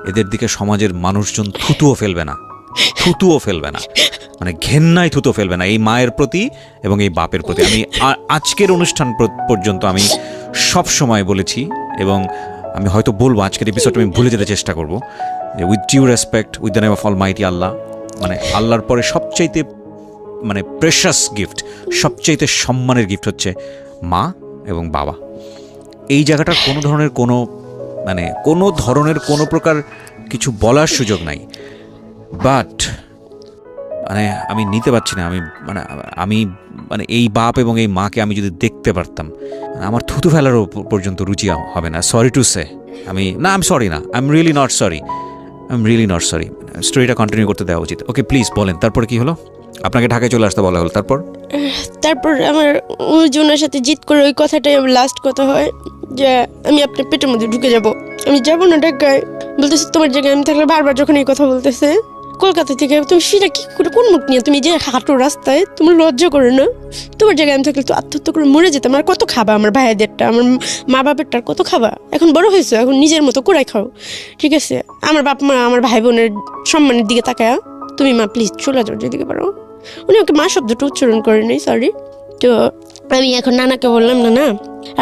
S1: এদের দিকে সমাজের মানুষজন থুতুও ফেলবে না, মানে ঘেন্নায় থুতো ফেলবে না এই মায়ের প্রতি এবং এই বাপের প্রতি। আমি আজকের অনুষ্ঠান পর্যন্ত আমি সব সময় বলেছি, এবং আমি হয়তো বলবো আজকের এপিসোডটা আমি ভুলে যেতে চেষ্টা করবো, যে with due respect, with the name of almighty Allah, মানে আল্লাহর পরে সবচাইতে মানে প্রেশাস গিফট, সবচাইতে সম্মানের গিফট হচ্ছে মা এবং বাবা। এই জায়গাটার কোনো ধরনের কোনো প্রকার কিছু বলার সুযোগ নাই, বাট মানে আমি নিতে পারছি না। আমি এই বাপ এবং এই মাকে আমি যদি দেখতে পারতাম, আমার থুতু ফেলারও পর্যন্ত রুচি হবে না। Sorry to say, I am sorry না, I am really not sorry. স্টোরিটা কন্টিনিউ করতে দেওয়া উচিত। ওকে প্লিজ বলেন, তারপরে কি হলো? আপনাকে ঢাকায় চলে আসতে বলা হলো, তারপর আমার ওনার সাথে জিত করে ওই কথাটাই আমার লাস্ট কথা হয় যে আমি আপনার পেটের মধ্যে ঢুকে যাব, আমি যাব না ঢাকায়। বলতেছে তোমার জায়গায় আমি থাকলে, বারবার যখন এই কথা বলতেছে কলকাতা থেকে, তুমি সেটা কি করে, কোন মুখ নিয়ে তুমি যে হাঁটো রাস্তায়, তোমার লজ্জা করে না? তোমার জায়গায় আমি থাকলে তো আত্মহত্যা করে মরে যেতাম। আর কত খাবা আমার ভাইয়াদেরটা, আমার মা বাপেরটার কত খাবা? এখন বড় হয়েছে, এখন নিজের মতো করাই খাও, ঠিক আছে? আমার বাপ মা আমার ভাই বোনের সম্মানের দিকে তাকায়, তুমি মা প্লিজ চলে যাও যেদিকে পারো। উনি ওকে মা শব্দটা উচ্চারণ করে নেই, সরি। তো আমি এখন নানাকে বললাম, না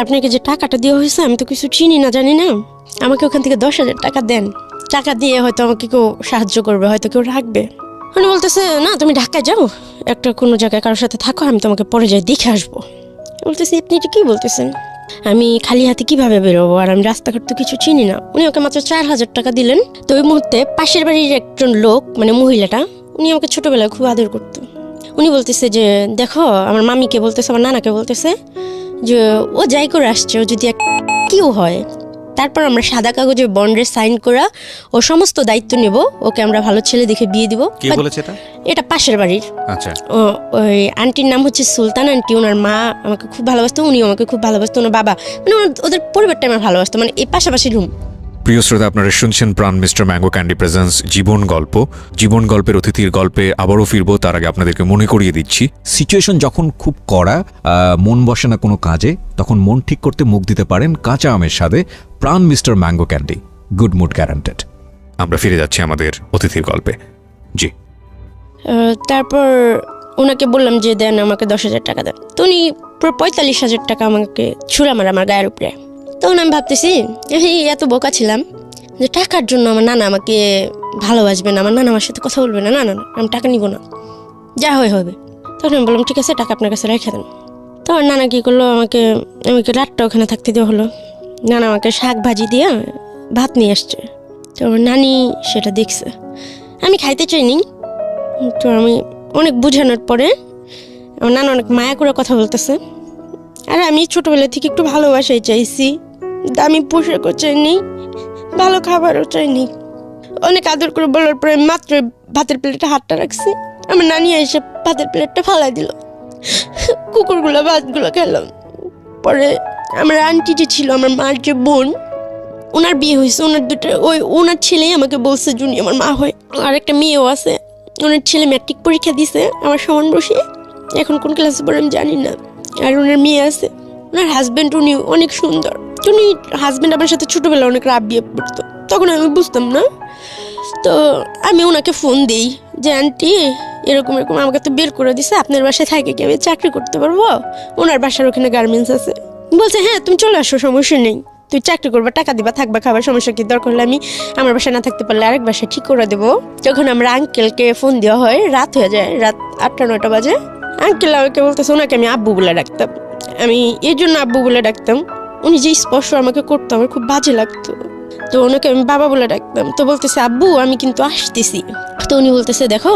S1: আপনাকে যে টাকাটা দেওয়া হয়েছে আমি তো কিছু চিনি না, জানি না, আমাকে ওখান থেকে 10,000 টাকা দেন, টাকা দিয়ে হয়তো আমাকে কেউ সাহায্য করবে, হয়তো কেউ রাখবে। উনি বলতেছে না তুমি ঢাকায় যাও, একটা কোনো জায়গায় কারোর সাথে থাকো, আমি তোমাকে পরে যাই দেখে আসবো। বলতেছি আপনি এটা কী বলতেছেন, আমি খালি হাতে কিভাবে বেরোবো, আর আমি রাস্তাঘাট তো কিছু চিনি না। উনি ওকে মাত্র 4,000 টাকা দিলেন। তো ওই মুহূর্তে পাশের বাড়ির একজন লোক, মানে মহিলাটা, উনি আমাকে ছোটোবেলায় খুব আদর করতো। উনি বলতেছে যে দেখো, আমার মামিকে বলতেছে, আমার নানাকে বলতেছে যে ও যাই করে আসছে, ও যদি কেউ হয়, তারপর আমরা সাদা কাগজে বন্ডের সাইন করা ও সমস্ত দায়িত্ব নেব, ওকে আমরা ভালো ছেলে দেখে বিয়ে দিব।
S2: কে বলেছে এটা?
S1: এটা পাশের বাড়ির।
S2: আচ্ছা।
S1: ওই আন্টির নাম হচ্ছে সুলতান আন্টি। ওনার মা আমাকে খুব ভালোবাসতো, উনিও আমাকে খুব ভালোবাসতো। ওনার বাবা, মানে ওদের পরিবারটা আমার ভালোবাসতো, মানে এই পাশাপাশি রুম।
S2: প্রিয় শ্রোতা, আপনারা শুনছেন প্রাণ মিস্টার ম্যাঙ্গো ক্যান্ডি প্রেজেন্স জীবন গল্প। জীবন গল্পের অতিথির গল্পে আবারও ফিরবো, তার আগে আপনাদেরকে মনে করিয়ে দিচ্ছি, সিচুয়েশন যখন খুব কড়া, মন বসে না কোনো কাজে, তখন মন ঠিক করতে মুখ দিতে পারেন কাঁচা আমের স্বাদে Pran mister mango candy, good mood guaranteed. আমরা ফিরে যাচ্ছি আমাদের অতিথির গল্পে। জি।
S1: তারপর ওনাকে বললাম যে দেন আমাকে 10,000 টাকা দেন। তো উনি পুরো 45,000 টাকা আমাকে ছুঁড়ে মারে আমার গায়ের উপরে। তখন আমি ভাবতেছি এত বোকা ছিলাম যে টাকার জন্য আমার নানা আমাকে ভালোবাসবে না, আমার নানা আমার সাথে কথা বলবে না, না না না আমি টাকা নিব না, যা হয় হবে। তখন আমি বললাম ঠিক আছে টাকা আপনার কাছে রেখে দেন। তখন নানা কী করলো, আমাকে রাতটা ওখানে থাকতে দেওয়া হলো। নানা আমাকে শাক ভাজি দিয়ে ভাত নিয়ে আসছে। তো আমার নানি সেটা দেখছে, আমি খাইতে চাইনি। তো আমি অনেক বোঝানোর পরে আমার নানা অনেক মায়া করে কথা বলতেছে। আর আমি ছোটোবেলা থেকে একটু ভালোবাসাই চাইছি, দামি পোশাকও চাইনি, ভালো খাবারও চাইনি। অনেক আদর করে বলার পরে মাত্র ভাতের প্লেটে হাতটা রাখছি, আমার নানি এসে ভাতের প্লেটটা ফালাই দিল। কুকুরগুলো ভাতগুলো খেলাম। পরে আমার আন্টি যে ছিল, আমার মার যে বোন, ওনার বিয়ে হয়েছে, ওনার ছেলেই আমাকে বলছে জুনি আমার মা হয়। আর একটা মেয়েও আছে, ওনার ছেলে ম্যাট্রিক পরীক্ষা দিছে আমার সমান বসে, এখন কোন ক্লাসে পড়ে আমি জানি না। আর ওনার মেয়ে আছে, ওনার হাজব্যান্ড উনি অনেক সুন্দর। উনি হাজব্যান্ড আমার সাথে ছোটোবেলা অনেক রাব বিয়ে পড়তো, তখন আমি বুঝতাম না। তো আমি ওনাকে ফোন দিই যে আন্টি এরকম এরকম আমাকে তো বের করে দিছে, আপনার বাসায় থাকে কি আমি চাকরি করতে পারবো? ওনার বাসার ওখানে গার্মেন্টস আছে। বলছে হ্যাঁ তুমি চলে আসো, সমস্যা নেই, তুই চাকরি করবা, টাকা দিবা, থাকবা, খাবার, সমস্যা কি? দরকার হলে আমি আমার বাসায় না থাকতে পারলে আরেক বাসায় ঠিক করে দেবো। যখন আমরা আঙ্কেলকে ফোন দেওয়া হয়, রাত হয়ে যায়, রাত 8-9 বাজে। আঙ্কেল আমাকে বলতেছে, ওনাকে আমি আব্বু বলে ডাকতাম। আমি এই জন্য আব্বু বলে ডাকতাম, উনি যে স্পর্শ আমাকে করতো আমার খুব বাজে লাগতো। তো ওনাকে আমি বাবা বলে ডাকতাম। তো বলতেছে আব্বু আমি কিন্তু আসতেছি। তো উনি বলতেছে দেখো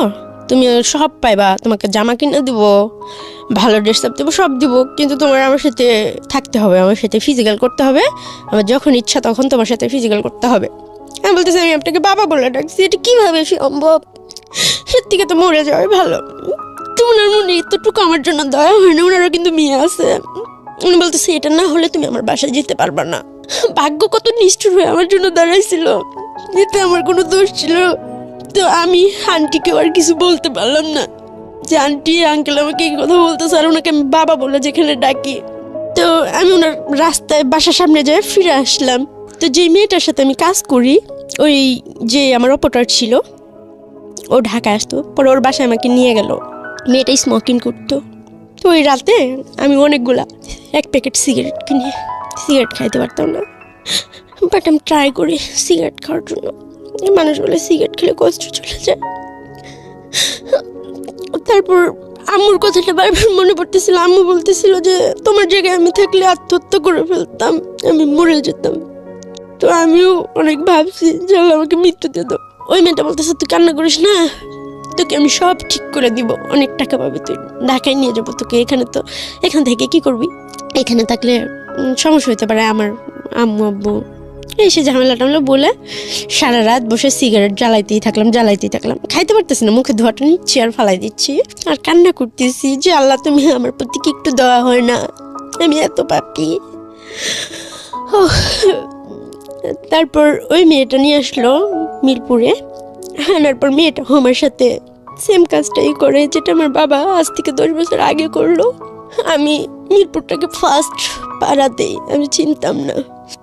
S1: তুমি সব পাইবা, তোমাকে জামা কিনে দিব, ভালো ড্রেস আপ দেবো, সব দিব, কিন্তু তোমার আমার সাথে থাকতে হবে, আমার সাথে ফিজিক্যাল করতে হবে, আমার যখন ইচ্ছা তখন তোমার সাথে ফিজিক্যাল করতে হবে। আমি বলতেছি আমি আপনাকে বাবা বলে ডাকছি, এটা কীভাবে সম্ভব? এর থেকে তো মরে যাওয়াই ভালো। তো ওনার মনে এতটুকু আমার জন্য দয়া হয় না, ওনারও কিন্তু মেয়ে আছে। উনি বলতেছে এটা না হলে তুমি আমার বাসায় যেতে পারবা না। ভাগ্য কত নিষ্ঠুর হয়ে আমার জন্য দাঁড়াইছিল, এতে আমার কোনো দোষ ছিল? তো আমি আন্টিকেও আর কিছু বলতে পারলাম না যে আন্টি আঙ্কেল আমাকে এই কথা বলতেছে, আর ওনাকে আমি বাবা বলে যেখানে ডাকি। তো আমি ওনার রাস্তায় বাসার সামনে যেয়ে ফিরে আসলাম। তো যে মেয়েটার সাথে আমি কাজ করি, ওই যে আমার অপারেটর ছিল, ও ঢাকা আসতো, পরে ওর বাসায় আমাকে নিয়ে গেল। মেয়েটা স্মোকিং করতো। তো ওই রাতে আমি অনেকগুলা 1 প্যাকেট সিগারেট কিনে, সিগারেট খাইতে পারতাম না, বাট আমি ট্রাই করি সিগারেট খাওয়ার জন্য। মানুষ বলে সিগারেট খেলে কষ্ট চলে যায়। তারপর আম্মুর কথাটা বারবার মনে পড়তেছিল। আম্মু বলতেছিল যে তোমার জায়গায় আমি থাকলে আত্মহত্যা করে ফেলতাম, আমি মরে যেতাম। তো আমিও অনেক ভাবছি যে আল্লাহ আমাকে মৃত্যু দিয়ে দাও। ওই মেয়েটা বলতেছে তুই কান্না করিস না, তোকে আমি সব ঠিক করে দিব, অনেক টাকা পাবে, তুই ঢাকায় নিয়ে যাবো তোকে। এখান থেকে কি করবি? এখানে থাকলে সমস্যা হতে পারে। আমার আম্মু আব্বু এসে ঝামেলা টামেলা বলে সারা রাত বসে সিগারেট জ্বালাইতেই থাকলাম। খাইতে পারতেছি না, মুখে ধোয়াটা নিচ্ছি আর ফালাই দিচ্ছি আর কান্না করতেছি যে আল্লাহ তুমি আমার প্রতি কি একটু দেওয়া হয় না, আমি এত পাপি। তারপর ওই মেয়েটা নিয়ে আসলো মিরপুরে, আনার পর মেয়েটা আমার সাথে সেম কাজটাই করে যেটা আমার বাবা আজ থেকে 10 বছর আগে করলো। আমি মিরপুরটাকে ফার্স্ট পাড়াতেই আমি চিনতাম না।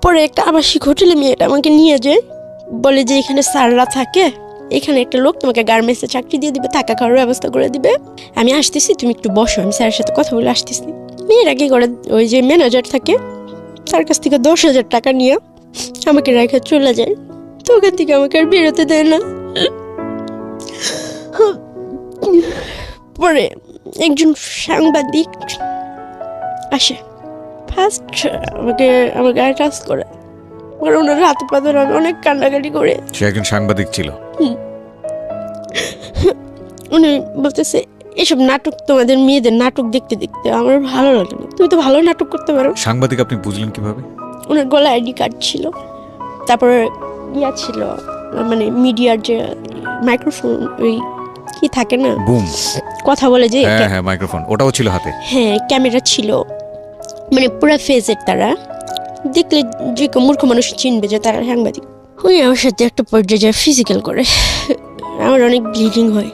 S1: পরে একটা আবাসিক হোটেলে মেয়েটা আমাকে নিয়ে যায়, বলে যে এখানে স্যাররা থাকে, এখানে একটা লোক তোমাকে গার্মেন্টসে চাকরি দিয়ে দিবে, থাকা খাওয়ার ব্যবস্থা করে দিবে, আমি আসতেছি, তুমি একটু বসো, আমি স্যারের সাথে কথা বলে আসতেছি। মেয়েরা কি করে, ওই যে ম্যানেজার থাকে তার কাছ থেকে 10,000 টাকা নিয়ে আমাকে রেখে চলে যায়। তো ওখান থেকে আমাকে আর বেরোতে দেয় না। পরে একজন সাংবাদিক আসে, ফার্স্ট আমাকে আমার গায়ে টাচ করে, ওনার হাতে পাতে অনেক কান্নাকাটি করে।
S2: সে একজন সাংবাদিক ছিল।
S1: উনি বলতেছে এসব নাটক, তোমাদের মেয়েদের নাটক দেখতে দেখতে আমার ভালো লাগে না, তুমি তো ভালো নাটক করতে পারো।
S2: সাংবাদিক আপনি বুঝলেন কিভাবে?
S1: ওনার গলায় আইডি কার্ড ছিল, তারপর ইয়া ছিল, মানে মিডিয়ার যে মাইক্রোফোন, ওই কি থাকে না,
S2: বুম,
S1: কথা বলে যে,
S2: হ্যাঁ মাইক্রোফোন, ওটাও ছিল হাতে।
S1: হ্যাঁ ক্যামেরা ছিল, মানে পুরো ফেজের। তারা দেখলে যে মূর্খ মানুষ চিনবে যে তারা সাংবাদিক। উনি আমার সাথে একটা পর্যায়ে ফিজিক্যাল করে, আমার অনেক ব্লিডিং হয়।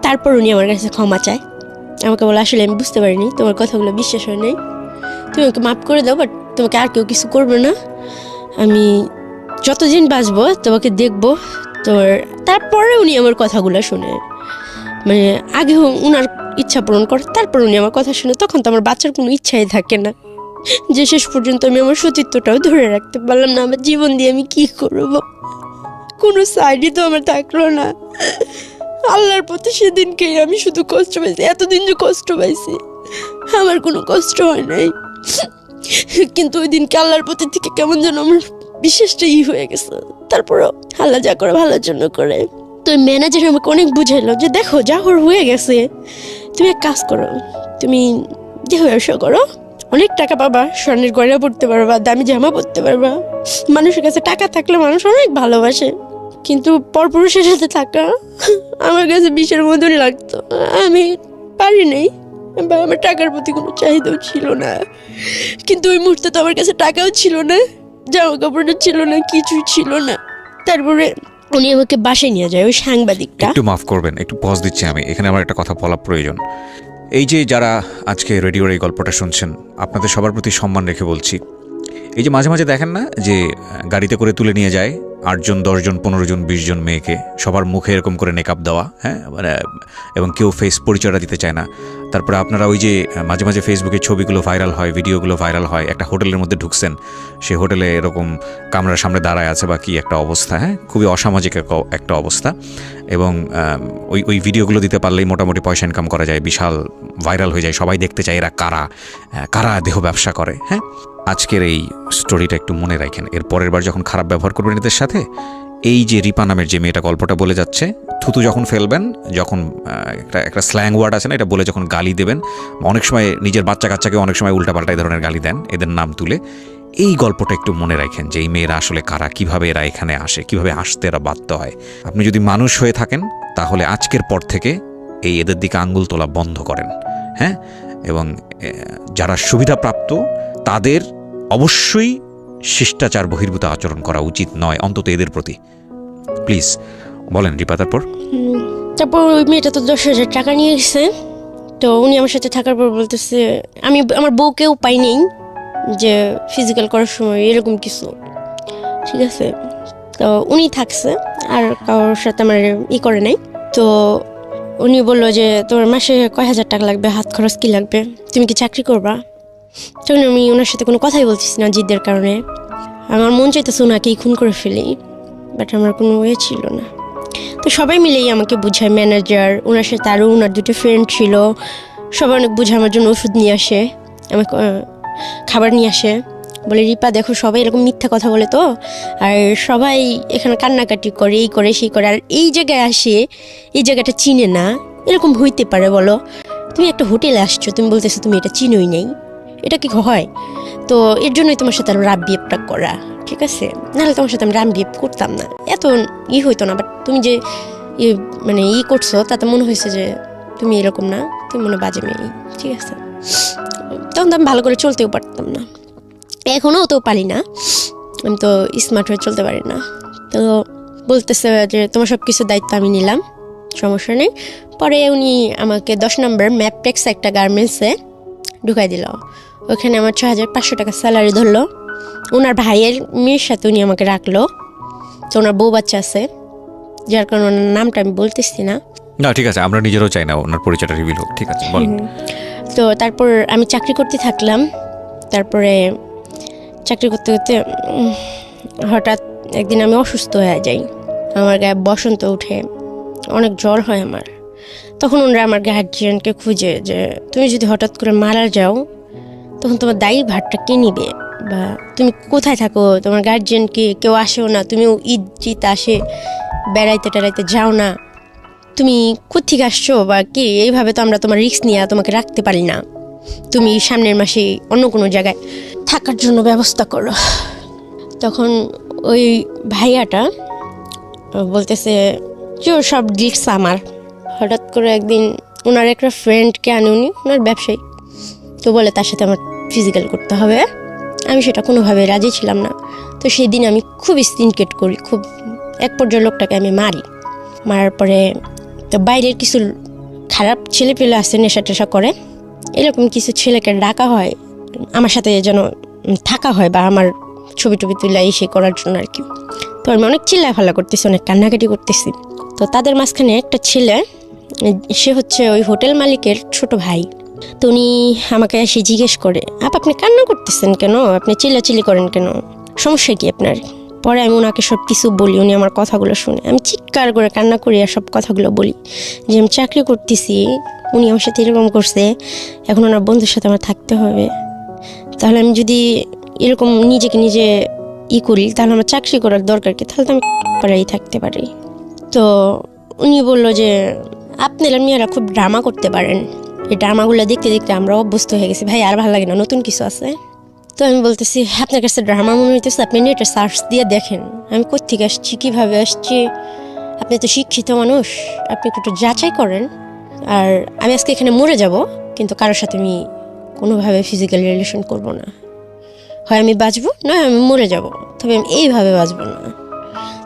S1: তারপর উনি আমার কাছে ক্ষমা চায়, আমাকে বলে আসলে আমি বুঝতে পারিনি, তোমার কথাগুলো বিশ্বাস হয় নাই, তুমি ওকে মাফ করে দাও, বাট তোমাকে আর কেউ কিছু করবে না, আমি যতদিন বাঁচবো তোমাকে দেখবো তোর। তারপরে উনি আমার কথাগুলো শুনে, মানে আগে উনার ইচ্ছা পূরণ করে তারপর উনি আমার কথা শুনে, তখন তো আমার বাচ্চার কোনো ইচ্ছাই থাকে না, যে শেষ পর্যন্ত আমি আমার সতীত্বটাও ধরে রাখতে পারলাম না। আমার জীবন দিয়ে আমি কি করব, কোনো সাইডই তো আমার থাকলো না। আল্লাহর প্রতি সেদিনকেই আমি শুধু কষ্ট পাইছি, এতদিন যে কষ্ট পাইছি আমার কোনো কষ্ট হয় নাই, কিন্তু ওই দিনকে আল্লাহর প্রতি থেকে কেমন যেন আমার বিশ্বাসটা হয়ে গেছে। তারপরও আল্লাহ যা করে ভালোর জন্য করে। তো ম্যানেজার আমাকে অনেক বুঝাইলো যে দেখো যা হয়ে গেছে, তুমি এক কাজ করো, তুমি দেহ ব্যবসা করো, অনেক টাকা পাবা, স্বর্ণের গয়না পড়তে পারবা, দামি জামা পরতে পারবা, মানুষের কাছে টাকা থাকলে মানুষ অনেক ভালোবাসে। কিন্তু পরপুরুষের সাথে থাকা আমার কাছে বিষের মতনই লাগতো, আমি পারি নাই, বা আমার টাকার প্রতি কোনো চাহিদাও ছিল না। কিন্তু ওই মুহূর্তে তো আমার কাছে টাকাও ছিল না, জামা কাপড়ও ছিল না, কিছুই ছিল না। তারপরে উনি আমাকে বাসায় নিয়ে যায়, ওই সাংবাদিকটা।
S2: একটু মাফ করবেন, একটু পজ দিচ্ছি আমি এখানে, আমার একটা কথা বলা প্রয়োজন। এই যে যারা আজকে রেডিওর এই গল্পটা শুনছেন, আপনাদের সবার প্রতি সম্মান রেখে বলছি, এই যে মাঝে মাঝে দেখেন না যে গাড়িতে করে তুলে নিয়ে যায় 8 জন 10 জন 15 জন 20 জন মেয়েকে, সবার মুখে এরকম করে মেকআপ দেওয়া, হ্যাঁ, মানে এবং কেউ ফেস পরিচয়টা দিতে চায় না। তারপরে আপনারা ওই যে মাঝে মাঝে ফেসবুকে ছবিগুলো ভাইরাল হয়, ভিডিওগুলো ভাইরাল হয়, একটা হোটেলের মধ্যে ঢুকছেন, সেই হোটেলে এরকম কামরার সামনে দাঁড়ায় আছে বা কি একটা অবস্থা, হ্যাঁ, খুবই অসামাজিক একটা অবস্থা। এবং ওই ভিডিওগুলো দিতে পারলেই মোটামুটি পয়সা ইনকাম করা যায়, বিশাল ভাইরাল হয়ে যায়, সবাই দেখতে চায় এরা কারা কারা দেহ ব্যবসা করে। হ্যাঁ, আজকের এই স্টোরিটা একটু মনে রাখেন, এর পরের বার যখন খারাপ ব্যবহার করবেন এদের সাথে, এই যে রিপা নামের যে মেয়েটা গল্পটা বলে যাচ্ছে, থুতু যখন ফেলবেন, যখন একটা স্ল্যাং ওয়ার্ড আছে না, এটা বলে যখন গালি দেবেন, অনেক সময় নিজের বাচ্চা কাচ্চাকে অনেক সময় উল্টাপাল্টা এই ধরনের গালি দেন এদের নাম তুলে, এই গল্পটা একটু মনে রাখেন যে এই মেয়েরা আসলে কারা, কিভাবে এরা এখানে আসে, কিভাবে আসতে এরা বাধ্য হয়। আপনি যদি মানুষ হয়ে থাকেন তাহলে আজকের পর থেকে এদের দিকে আঙ্গুল তোলা বন্ধ করেন, হ্যাঁ। এবং যারা সুবিধাপ্রাপ্ত তাদের অবশ্যই শিষ্টাচার বহির্ভূত আচরণ করা উচিত নয়, অন্তত এদের প্রতি। প্লিজ বলেন রিপা। তারপর
S1: ওই মেয়েটা তো 10,000 টাকা নিয়ে গেছে। তো উনি আমার সাথে থাকার পর বলতেছে আমি আমার বউকেও পাই নেই যে ফিজিক্যাল করার সময় এরকম কিছু, ঠিক আছে। তো উনি থাকছে আর কারোর সাথে আমার করে নাই। তো উনি বললো যে তোমার মাসে কয় হাজার টাকা লাগবে, হাত খরচ কী লাগবে, তুমি কি চাকরি করবা? তখন আমি ওনার সাথে কোনো কথাই বলতেছি না জিদের কারণে। আমার মন চাইতেছে ওনাকেই খুন করে ফেলি, বাট আমার কোনো ছিল না। তো সবাই মিলেই আমাকে বুঝায়, ম্যানেজার, ওনার সাথে আরও ওনার 2টি ফ্রেন্ড ছিল, সবাই অনেক বুঝে আমার জন্য ওষুধ নিয়ে আসে, আমাকে খাবার নিয়ে আসে, বলে রিপা দেখো সবাই এরকম মিথ্যা কথা বলে, তো আর সবাই এখানে কান্নাকাটি করে, এই করে সেই করে, আর এই জায়গায় আসে এই জায়গাটা চিনে না, এরকম হইতে পারে বলো? তুমি একটা হোটেলে আসছো, তুমি বলতেছো তুমি এটা চিনোই নেই, এটা কি হয়? তো এর জন্যই তোমার সাথে আরো রাব বিহেভটা করা, ঠিক আছে, নাহলে তোমার সাথে আমি রাব বিহেভ করতাম না, এত হইতো না। বাট তুমি যে মানে করছো তাতে মনে হয়েছে যে তুমি এরকম না, তুমি মনে বাজে মেয়ে, ঠিক আছে। তখন তো আমি ভালো করে চলতেও পারতাম না, এখনও তো পারি না, আমি তো স্মার্ট হয়ে চলতে পারি না। তো বলতেছে যে তোমার সব কিছু দায়িত্ব আমি নিলাম, সমস্যা নেই। পরে উনি আমাকে 10 নম্বর ম্যাপটেক্স একটা গার্মেন্টসে ঢুকাই দিল, ওখানে আমার 6,500 টাকা স্যালারি ধরলো। ওনার ভাইয়ের মেয়ের সাথে উনি আমাকে রাখলো। তো ওনার বউ বাচ্চা আছে, যার কারণে ওনার নামটা আমি বলতেছি না।
S2: না ঠিক আছে, আমরা নিজেরাও চাই না ওনার পরিচয়টা রিভিল হোক, ঠিক আছে বলেন।
S1: তো তারপর আমি চাকরি করতে থাকলাম। তারপরে চাকরি করতে করতে হঠাৎ একদিন আমি অসুস্থ হয়ে যাই, আমার গায়ে বসন্ত উঠে, অনেক জ্বর হয় আমার। তখন ওনারা আমার গার্জিয়ানকে খুঁজে যে তুমি যদি হঠাৎ করে মারা যাও তখন তোমার দায়ী ভারটা কে নিবে, বা তুমি কোথায় থাকো, তোমার গার্জিয়ানকে কেউ আসেও না, তুমিও ঈদ আসে বেড়াইতে টেড়াইতে যাও না, তুমি কোত্থেকে আসছো বা কি, এইভাবে তো আমরা তোমার রিস্ক নিয়ে তোমাকে রাখতে পারি না, তুমি সামনের মাসে অন্য কোনো জায়গায় থাকার জন্য ব্যবস্থা করো। তখন ওই ভাইয়াটা বলতেছে যে ওর সব রিস্ক আমার। হঠাৎ করে একদিন ওনার একটা ফ্রেন্ডকে আনে, উনি ওনার ব্যবসায়ী, তো বলে তার সাথে আমার ফিজিক্যাল করতে হবে, আমি সেটা কোনোভাবে রাজি ছিলাম না। তো সেই দিন আমি খুব সিনকেট করি, খুব এক পর্যায়ে লোকটাকে আমি মারি। মারার পরে তো বাইরের কিছু খারাপ ছেলে পেলে আসে, নেশা টেশা করে, এরকম কিছু ছেলেকে ডাকা হয় আমার সাথে যেন থাকা হয় বা আমার ছবি টবি তুলে এসে করার জন্য আর কি। তো আমি অনেক চিল্লাফাল্লা করতেছি, অনেক কান্নাকাটি করতেছি। তো তাদের মাঝখানে একটা ছেলে, সে হচ্ছে ওই হোটেল মালিকের ছোট ভাই। তো উনি আমাকে এসে জিজ্ঞেস করে, আপনি কান্না করতেছেন কেন, আপনি চিল্লাচিল্লি করেন কেন, সমস্যা কি আপনার? পরে আমি ওনাকে সব কিছু বলি, উনি আমার কথাগুলো শুনে আমি চিৎকার করে কান্না করি আর সব কথাগুলো বলি যে আমি চাকরি করতেছি, উনি আমার সাথে এরকম করছে, এখন ওনার বন্ধুর সাথে আমার থাকতে হবে, তাহলে আমি যদি এরকম নিজেকে নিজে করি তাহলে আমার চাকরি করার দরকার কি, তাহলে তো আমি করাই থাকতে পারি। তো উনি বলল যে আপনারা মেয়েরা খুব ড্রামা করতে পারেন, এই ড্রামাগুলো দেখতে দেখতে আমরা অভ্যস্ত হয়ে গেছি ভাই, আর ভালো লাগে না, নতুন কিছু আছে। তো আমি বলতেছি আপনার কাছে ড্রামা মনে হইতেছে, আপনি নেটে সার্চ দিয়ে দেখেন আমি কোত্থেকে আসছি, কীভাবে আসছি, আপনি তো শিক্ষিত মানুষ, আপনি একটু যাচাই করেন। আর আমি আজকে এখানে মরে যাব, কিন্তু কারোর সাথে আমি কোনোভাবে ফিজিক্যাল রিলেশন করব না, হয় আমি বাঁচবো নয় আমি মরে যাব, তবে আমি এইভাবে বাঁচবো না।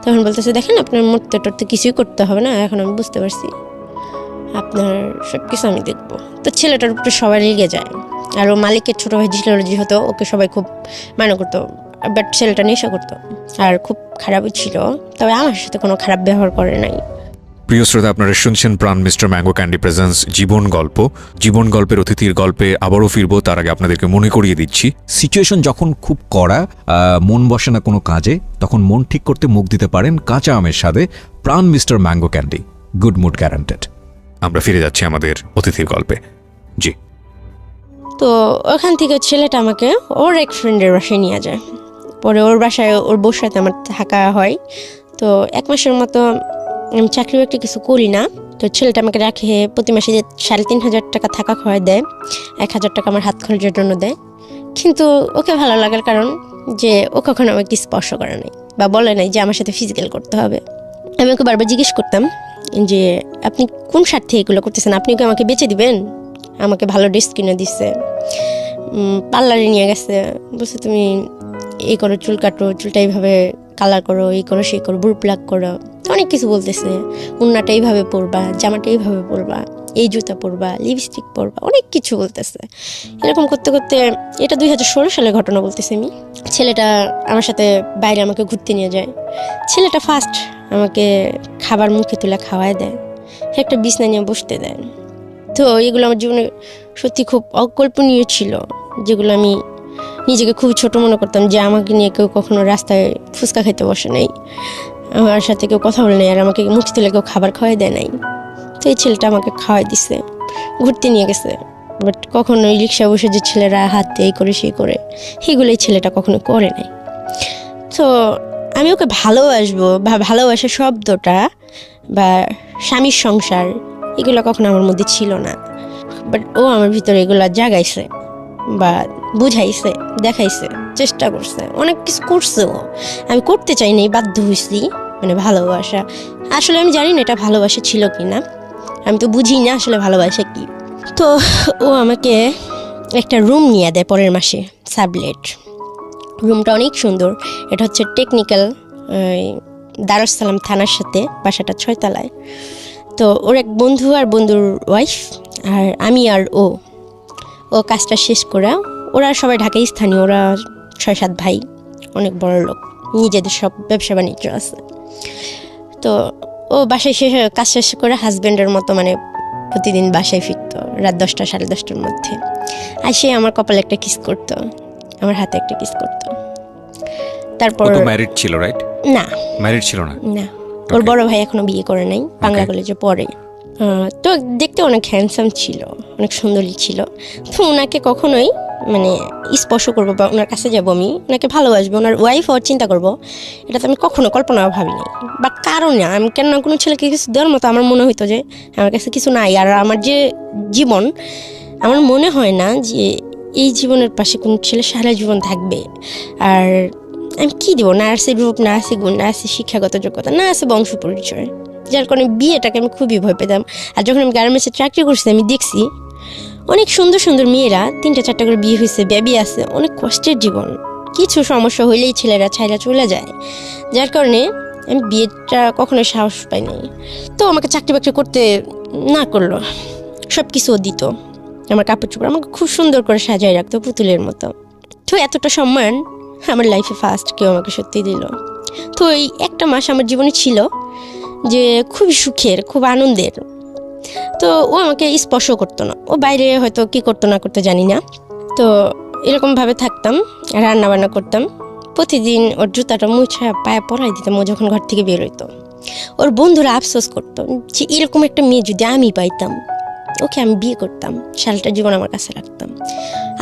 S1: তখন বলতেছে দেখেন আপনার মরতে টরতে কিছুই করতে হবে না, এখন আমি বুঝতে পারছি, আপনার সব কিছু আমি দেখবো। তো ছেলেটার উপরে সবাই রেগে যায়, আর ও মালিকের ছোটো ভাই ছিল যেহেতু, ওকে সবাই খুব মানে করতো, বাট ছেলেটা নেশা করতো আর খুব খারাপই ছিল, তবে আমার সাথে কোনো খারাপ ব্যবহার করে নাই।
S2: প্রিয় শ্রোতা, আপনারা শুনছেন প্রাণ মিস্টার ম্যাঙ্গো ক্যান্ডি প্রেজেন্স জীবন গল্প। জীবন গল্পের অতিথির গল্পে আবারও ফিরবো, তার আগে আপনাদেরকে মনে করিয়ে দিচ্ছি,
S3: সিচুয়েশন যখন খুব কড়া, মন বসে না কোনো কাজে, তখন মন ঠিক করতে মুখ দিতে পারেন কাঁচা আমের স্বাদে Pran mister mango candy, good mood guaranteed.
S2: আমরা ফিরে যাচ্ছি আমাদের অতিথির গল্পে। জি।
S1: তো ওখান থেকে ছেলেটা আমাকে ওর এক ফ্রেন্ডের বাসায় নিয়ে যায়, পরে ওর বাসায় ওর বউর সাথে আমার থাকা হয়। তো 1 মাসের মতো আমি চাকরি বাকরি কিছু করি না। তো ছেলেটা আমাকে রাখে, প্রতি মাসে 3,500 টাকা থাকা খাওয়াই দেয়, 1,000 টাকা আমার হাত খরচের জন্য দেয়। কিন্তু ওকে ভালো লাগার কারণ যে ও কখনো আমাকে স্পর্শ করে নাই বা বলে নাই যে আমার সাথে ফিজিক্যাল করতে হবে। আমি ওকে বারবার জিজ্ঞেস করতাম যে আপনি কোন স্বার্থে এগুলো করতেছেন, আপনি কি আমাকে বেচে দিবেন? আমাকে ভালো ড্রেস কিনে দিচ্ছে, পার্লারে নিয়ে গেছে, বলছে তুমি এই করো, চুল কাটো, চুলটা এইভাবে কালার করো, এই করো সেই করো, বুড় প্লাক করো, অনেক কিছু বলতেছে, উন্নাটা এইভাবে পরবা, জামাটা এইভাবে পরবা, এই জুতা পরবা, লিপস্টিক পরবা, অনেক কিছু বলতেছে। এরকম করতে করতে, এটা 2016 সালের ঘটনা বলতেছি আমি, ছেলেটা আমার সাথে বাইরে আমাকে ঘুরতে নিয়ে যায়। ছেলেটা ফার্স্ট আমাকে খাবার মুখে তুলে খাওয়ায় দেয়, একটা বিছনা নিয়ে বসতে দেয়। তো এগুলো আমার জীবনে সত্যি খুব অকল্পনীয় ছিল, যেগুলো আমি নিজেকে খুব ছোট মনে করতাম, যে আমাকে নিয়ে কেউ কখনো রাস্তায় ফুচকা খেতে বসে নাই, আমার সাথে কেউ কথা বলে নাই, আর আমাকে মুখ তুলে কেউ খাবার খাওয়াই দেয় নাই। তো এই ছেলেটা আমাকে খাওয়াই দিছে, ঘুরতে নিয়ে গেছে, বাট কখনো রিক্সা বসে যে ছেলেরা হাতে এই করে সেই করে, সেগুলো এই ছেলেটা কখনো করে নাই। তো আমি ওকে ভালোবাসবো বা ভালোবাসা শব্দটা বা স্বামীর সংসার, এগুলো কখনো আমার মধ্যে ছিল না, বাট ও আমার ভিতরে এগুলো জাগাইছে বা বুঝাইছে, দেখাইছে, চেষ্টা করছে, অনেক কিছু করছে। ও আমি করতে চাই নাই, বাধ্য হয়েছি, মানে ভালোবাসা। আসলে আমি জানি না এটা ভালোবাসা ছিল কি না, আমি তো বুঝি না আসলে ভালোবাসা কি। তো ও আমাকে একটা রুম নিয়ে দেয় পরের মাসে, সাবলেট। রুমটা অনেক সুন্দর, এটা হচ্ছে টেকনিক্যাল দারুস সালাম থানার সাথে, বাসাটা 6 তলায়। তো ওর এক বন্ধু আর বন্ধুর ওয়াইফ আর আমি আর ও কাজটা শেষ করে, ওরা সবাই ঢাকায় স্থানীয়, ওরা 6-7 ভাই, অনেক বড় লোক, নিজেদের সব ব্যবসা বাণিজ্য আছে। তো ও বাসায় কাজ শেষ করে হাজব্যান্ডের মতো মানে প্রতিদিন বাসায় ফিরতো রাত 10টা 10:30টার মধ্যে, আর সে আমার কপালে একটা কিস করতো, আমার হাতে একটা কিস করতো। তারপর
S2: ম্যারিড ছিল, রাইট?
S1: না,
S2: ম্যারিড ছিল না।
S1: না, ওর বড় ভাই এখনো বিয়ে করে নাই, বাংলা কলেজে পড়ে। তো দেখতে অনেক হ্যান্ডসাম ছিল, অনেক সুন্দরী ছিল। তো ওনাকে কখনোই মানে স্পর্শ করবো বা ওনার কাছে যাবো, আমি ওনাকে ভালোবাসবো, ওনার ওয়াইফ ওর চিন্তা করবো, এটা তো আমি কখনো কল্পনা ভাবিনি। বা কারণে আমি কেন কোনো ছেলেকে কিছু দেওয়ার মতো আমার মনে হইতো যে আমার কাছে কিছু নাই, আর আমার যে জীবন, আমার মনে হয় না যে এই জীবনের পাশে কোনো ছেলে সারা জীবন থাকবে। আর আমি কী দেবো, না আছে রূপ, না আছে গুণ, না আছে শিক্ষাগত যোগ্যতা, না আছে বংশ পরিচয়, যার কারণে বিয়েটাকে আমি খুবই ভয় পেতাম। আর যখন আমি গার্মেন্টসে চাকরি করছি, আমি দেখছি অনেক সুন্দর সুন্দর মেয়েরা 3টা 4টা করে বিয়ে হয়েছে, বেবি আছে, অনেক কষ্টের জীবন, কিছু সমস্যা হইলেই ছেলেরা ছাইরা চলে যায়, যার কারণে আমি বিয়েটা কখনো সাহস পাই নাই। তো আমাকে চাকরি বাকরি করতে না করলো, সব কিছুও দিত, আমার কাপড় চোপড় আমাকে খুব সুন্দর করে সাজায় রাখতো পুতুলের মতো। তো এতটা সম্মান আমার লাইফে ফার্স্ট কেউ আমাকে সত্যি দিল। তো এই একটা মাস আমার জীবনে ছিল যে খুব সুখের, খুব আনন্দের। তো ও আমাকে স্পর্শ করতো না, ও বাইরে হয়তো কি করতো না করতে জানি না। তো এরকমভাবে থাকতাম, রান্না বান্না করতাম, প্রতিদিন ওর জুতাটা মুছা পায়ে পরাই দিতাম ও যখন ঘর থেকে বের হইতো। ওর বন্ধুরা আফসোস করতো যে এরকম একটা মেয়ে যদি আমি পাইতাম, ওকে আমি বিয়ে করতাম, সারাটা জীবন আমার কাছে রাখতাম।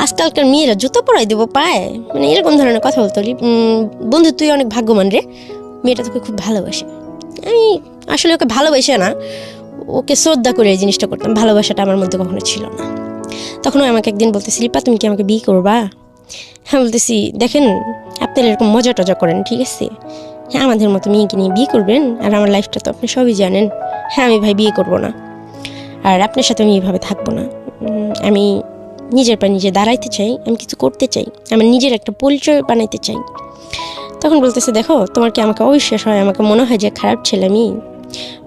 S1: আজকালকার মেয়েরা জুতো পরাই দেবো পায়ে, মানে এরকম ধরনের কথা বলতো। বন্ধু তুই অনেক ভাগ্যবান রে, মেয়েটা তোকে খুব ভালোবাসে। আমি আসলে ওকে ভালোবাসে না, ওকে শ্রদ্ধা করে এই জিনিসটা করতাম, ভালোবাসাটা আমার মধ্যে কখনো ছিল না। তখন ও আমাকে একদিন বলতেছি, লিপা তুমি কি আমাকে বিয়ে করবা? হ্যাঁ বলতেছি, দেখেন আপনারা এরকম মজা টজা করেন, ঠিক আছে, হ্যাঁ আমাদের মতো মেয়েকে নিয়ে বিয়ে করবেন, আর আমার লাইফটা তো আপনি সবই জানেন। হ্যাঁ আমি ভাই বিয়ে করবো না, আর আপনার সাথে আমি এইভাবে থাকবো না। আমি নিজের পায়ে নিজে দাঁড়াইতে চাই, আমি কিছু করতে চাই, আমার নিজের একটা পরিচয় বানাইতে চাই। তখন বলতেছে, দেখো তোমার কি আমাকে অবিশ্বাস হয়, আমাকে মনে হয় যে খারাপ ছেলে আমি।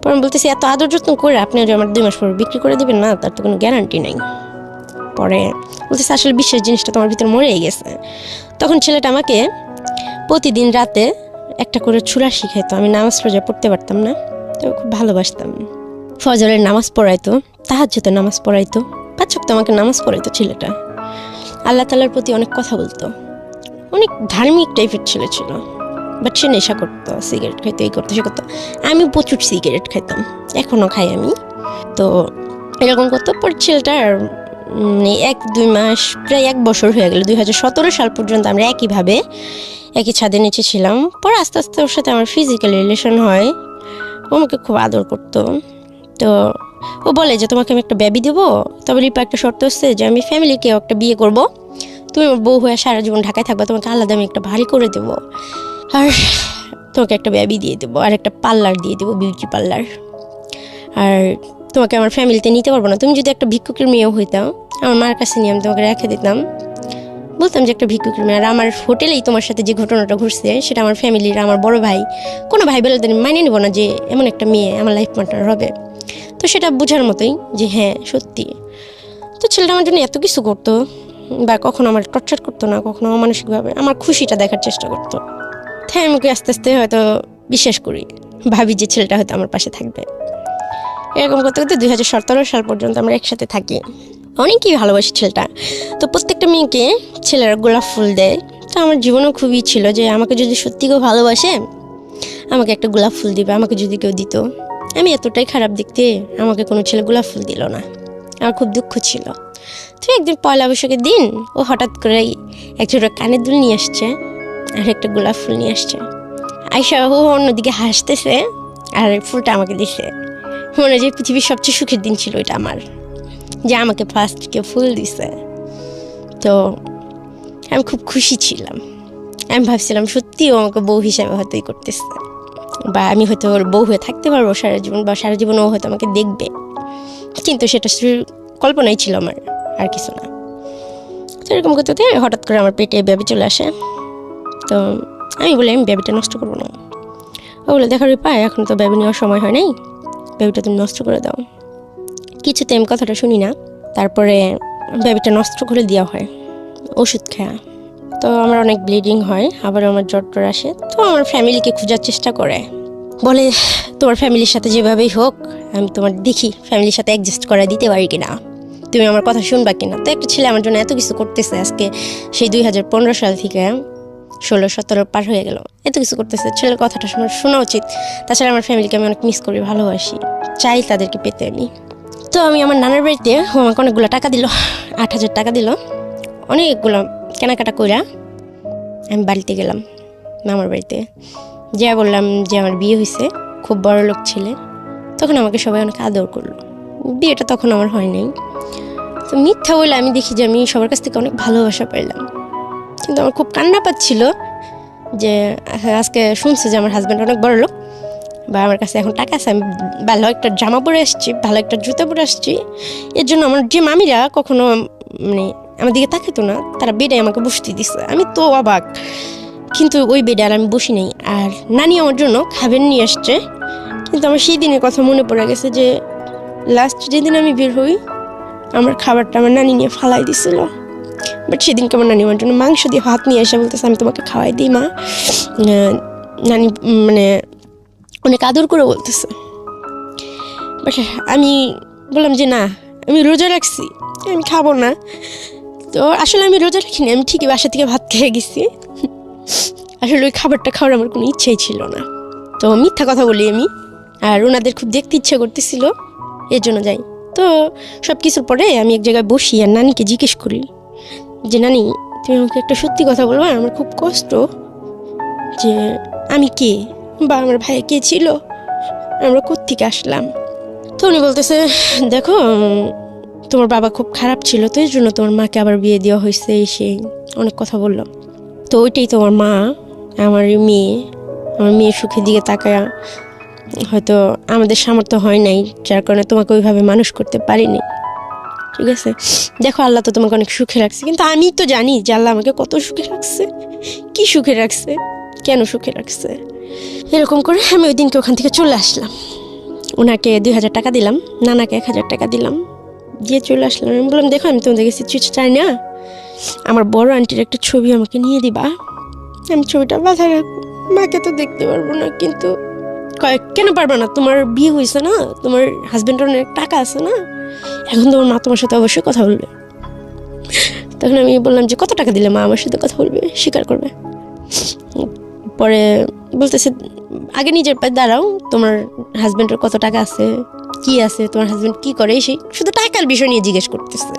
S1: পরে বলতেছি, এত আদর যত্ন করে আপনি যদি আমার 2 মাস পর বিক্রি করে দেবেন না, তার তো কোনো গ্যারান্টি নাই। পরে বলতেছে, আসলে বিশ্বাস জিনিসটা তোমার ভিতরে মরেই গেছে। তখন ছেলেটা আমাকে প্রতিদিন রাতে একটা করে ছুরা শিখাইতো, আমি নামাজ রোজা পড়তে পারতাম না, তো খুব ভালোবাসতাম। ফজরের নামাজ পড়াইতো, তাহাজ্জুদের নামাজ পড়াইতো, 5 ওয়াক্ত আমাকে নামাজ পড়াইতো ছেলেটা। আল্লাহ তাআলার প্রতি অনেক কথা বলতো, অনেক ধার্মিক টাইপের ছেলে ছিল। বাট সে নেশা করতো, সিগারেট খাইতো, এই করতো সে করতো। আমি প্রচুর সিগারেট খাইতাম, এখনও খাই আমি। তো এরকম করতো। পর ছেলেটার 1-2 মাস, প্রায় 1 বছর হয়ে গেল, 2017 সাল পর্যন্ত আমরা একইভাবে একই ছাদের নিচে ছিলাম। পরে আস্তে আস্তে ওর সাথে আমার ফিজিক্যাল রিলেশন হয়, ও আমাকে খুব আদর করতো। তো ও বলে যে তোমাকে আমি একটা বেবি দেবো, তবে লিপা একটা শর্ত হচ্ছে যে আমি ফ্যামিলিকে একটা বিয়ে করব, তুমি আমার বউ হয়ে সারা জীবন ঢাকায় থাকবা, তোমাকে আলাদা আমি একটা বাড়ি করে দেবো, আর তোমাকে একটা বেবি দিয়ে দেবো, আর একটা পার্লার দিয়ে দেবো, বিউটি পার্লার। আর তোমাকে আমার ফ্যামিলিতে নিতে পারবো না, তুমি যদি একটা ভিক্ষুকের মেয়েও হইতাও আমার মার কাছে নিয়ে আমি তোমাকে রেখে দিতাম, বলতাম যে একটা ভিক্ষুকের মেয়ে। আর আমার হোটেলেই তোমার সাথে যে ঘটনাটা ঘটছে সেটা আমার ফ্যামিলির, আমার বড় ভাই, কোনো ভাই বলে মানিয়ে নেবো না যে এমন একটা মেয়ে আমার লাইফ পার্টনার হবে। তো সেটা বোঝার মতোই যে হ্যাঁ সত্যি। তো ছেলেটা আমার জন্য এত কিছু করতো, বা কখনো আমার টর্চার করতো না, কখনো মানসিকভাবে আমার খুশিটা দেখার চেষ্টা করতো। তাই আমি আস্তে আস্তে হয়তো বিশ্বাস করি, ভাবি যে ছেলেটা হয়তো আমার পাশে থাকবে। এরকম করতে করতে 2017 সাল পর্যন্ত আমরা একসাথে থাকি। অনেকেই ভালোবাসি ছেলেটা। তো প্রত্যেকটা মেয়েকে ছেলেরা গোলাপ ফুল দেয়। তো আমার জীবনেও খুবই ছিল যে আমাকে যদি সত্যি কেউ ভালোবাসে আমাকে একটা গোলাপ ফুল দিবে, আমাকে যদি কেউ দিত। আমি এতটাই খারাপ দেখতে, আমাকে কোনো ছেলে গোলাপ ফুল দিল না, আমার খুব দুঃখ ছিল। তো একদিন পয়লা বৈশাখের দিন ও হঠাৎ করেই এক ছোটো কানের দুল নিয়ে আসছে আর একটা গোলাপ ফুল নিয়ে আসছে। আয়শা ও অন্যদিকে হাসতেছে আর ফুলটা আমাকে দিছে। মনে হয় যে পৃথিবীর সবচেয়ে সুখের দিন ছিল এটা আমার, যে আমাকে ফার্স্ট কেউ ফুল দিছে। তো আমি খুব খুশি ছিলাম। আমি ভাবছিলাম সত্যি ও আমাকে বউ হিসাবে হয়তোই করতেছে, বা আমি হয়তো ওর বউ হয়ে থাকতে পারবো সারা জীবন, বা সারা জীবন ও হয়তো আমাকে দেখবে। কিন্তু সেটা কল্পনাই ছিল আমার, আর কিছু না। তো এরকম করতে হঠাৎ করে আমার পেটে বেবি চলে আসে। তো আমি বলি আমি বেবিটা নষ্ট করবো না। ও বলে, দেখো রে পায়, এখন তো বেবি নেওয়ার সময় হয় নাই, বেবিটা তুমি নষ্ট করে দাও। কিছুতে আমি কথাটা শুনি না। তারপরে বেবিটা নষ্ট করে দেওয়া হয় ওষুধ খাওয়া। তো আমার অনেক ব্লিডিং হয়, আবার আমার জ্বর টর আসে। তো আমার ফ্যামিলিকে খোঁজার চেষ্টা করে, বলে তোমার ফ্যামিলির সাথে যেভাবেই হোক আমি তোমার দেখি ফ্যামিলির সাথে অ্যাডজাস্ট করা দিতে পারি কিনা, তুমি আমার কথা শুনবা কিনা। তো একটা ছেলে আমার জন্য এত কিছু করতেছে, আজকে সেই 2015 সাল থেকে 16-17 পার হয়ে গেল, এত কিছু করতেছে, ছেলের কথাটা শোনা উচিত। তাছাড়া আমার ফ্যামিলিকে আমি অনেক মিস করি, ভালোবাসি, চাই তাদেরকে পেতে আমি। তো আমি আমার নানার বাড়িতে, ও আমাকে অনেকগুলো টাকা দিল, 8,000 টাকা দিল, অনেকগুলো কেনাকাটা কইরা আমি বাড়িতে গেলাম মামার বাড়িতে। যা বললাম যে আমার বিয়ে হয়েছে, খুব বড় লোক ছেলে। তখন আমাকে সবাই অনেক আদর করলো। বিয়েটা তখন আমার হয় নাই। তো মিথ্যা বলে আমি দেখি যে আমি সবার কাছ থেকে অনেক ভালোবাসা পাইলাম, কিন্তু আমার খুব কান্না পাচ্ছিল যে আজকে শুনছে যে আমার হাজব্যান্ড অনেক বড় লোক, বা আমার কাছে এখন টাকা আছে, আমি ভালো একটা জামা পরে আসছি, ভালো একটা জুতা পরে আসছি। এর জন্য আমার যে মামিরা কখনো মানে আমার দিকে তাকাতো না, তারা বেডে আমাকে বসতে দিছে। আমি তো অবাক, কিন্তু ওই বেডে আর আমি বসি নাই। আর নানি আমার জন্য খাবার নিয়ে আসছে, কিন্তু আমার সেই দিনের কথা মনে পড়ে গেছে যে লাস্ট যেদিন আমি বের হই আমার খাবারটা আমার নানি নিয়ে ফালাই দিছিল। বাট সেদিনকে আমার নানি আমার জন্য মাংস দিয়ে ভাত নিয়ে এসে বলতেছে আমি তোমাকে খাওয়াই দিই মা। নানি মানে অনেক আদর করে বলতেছে। বাট আমি বললাম যে না, আমি রোজা রাখছি, আমি খাবো না। তো আসলে আমি রোজা রাখিনি, আমি ঠিকই বাসা থেকে ভাত খেয়ে গেছি। আসলে ওই খাবারটা খাওয়ার আমার কোনো ইচ্ছেই ছিল না। তো মিথ্যা কথা বলি আমি, আর ওনাদের খুব দেখতে ইচ্ছা করতেছিল, এর জন্য যাই। তো সব কিছুর পরে আমি এক জায়গায় বসি আর নানিকে জিজ্ঞেস করি যে নানি তুমি আমাকে একটা সত্যি কথা বলবা, আমার খুব কষ্ট যে আমি কে বা আমার ভাই কে ছিল, আমরা কোত্থেকে আসলাম। তো উনি বলতেছে দেখো তোমার বাবা খুব খারাপ ছিল, তো এর জন্য তোমার মাকে আবার বিয়ে দেওয়া হয়েছে, সেই অনেক কথা বললাম। তো ওইটাই তোমার মা, আমার মেয়ে সুখের দিকে তাকায় হয়তো আমাদের সামর্থ্য হয় নাই, যার কারণে তোমাকে ওইভাবে মানুষ করতে পারিনি। ঠিক আছে, দেখো আল্লাহ তো তোমাকে অনেক সুখে রাখছে, কিন্তু আমি তো জানি যে আল্লাহ আমাকে কত সুখে রাখছে, কি সুখে রাখছে, কেন সুখে রাখছে। এরকম করে আমি ওই দিনকে ওখান থেকে চলে আসলাম। ওনাকে 2000 টাকা দিলাম, নানাকে 1000 টাকা দিলাম, দিয়ে চলে আসলাম। আমি বললাম দেখো আমি তোমাদের কাছে চিঠি চাই না, আমার বড় আন্টির একটা ছবি আমাকে নিয়ে দিবা, আমি ছবিটা বাঁধা রাখবো, মাকে তো দেখতে পারবো না। কিন্তু কেন পারবা না, তোমার বিয়ে হয়েছে না, তোমার হাজবেন্ডের অনেক টাকা আছে না, এখন তোমার মা তোমার সাথে অবশ্যই কথা বলবে। তখন আমি বললাম যে কত টাকা দিলে মা আমার সাথে কথা বলবে, স্বীকার করবে। পরে বলতেছে আগে নিজের পায়ে দাঁড়াও, তোমার হাজবেন্ডের কত টাকা আছে, কি আছে, তোমার হাজবেন্ড কি করে, সেই শুধু টাকার বিষয় নিয়ে জিজ্ঞেস করতেছে।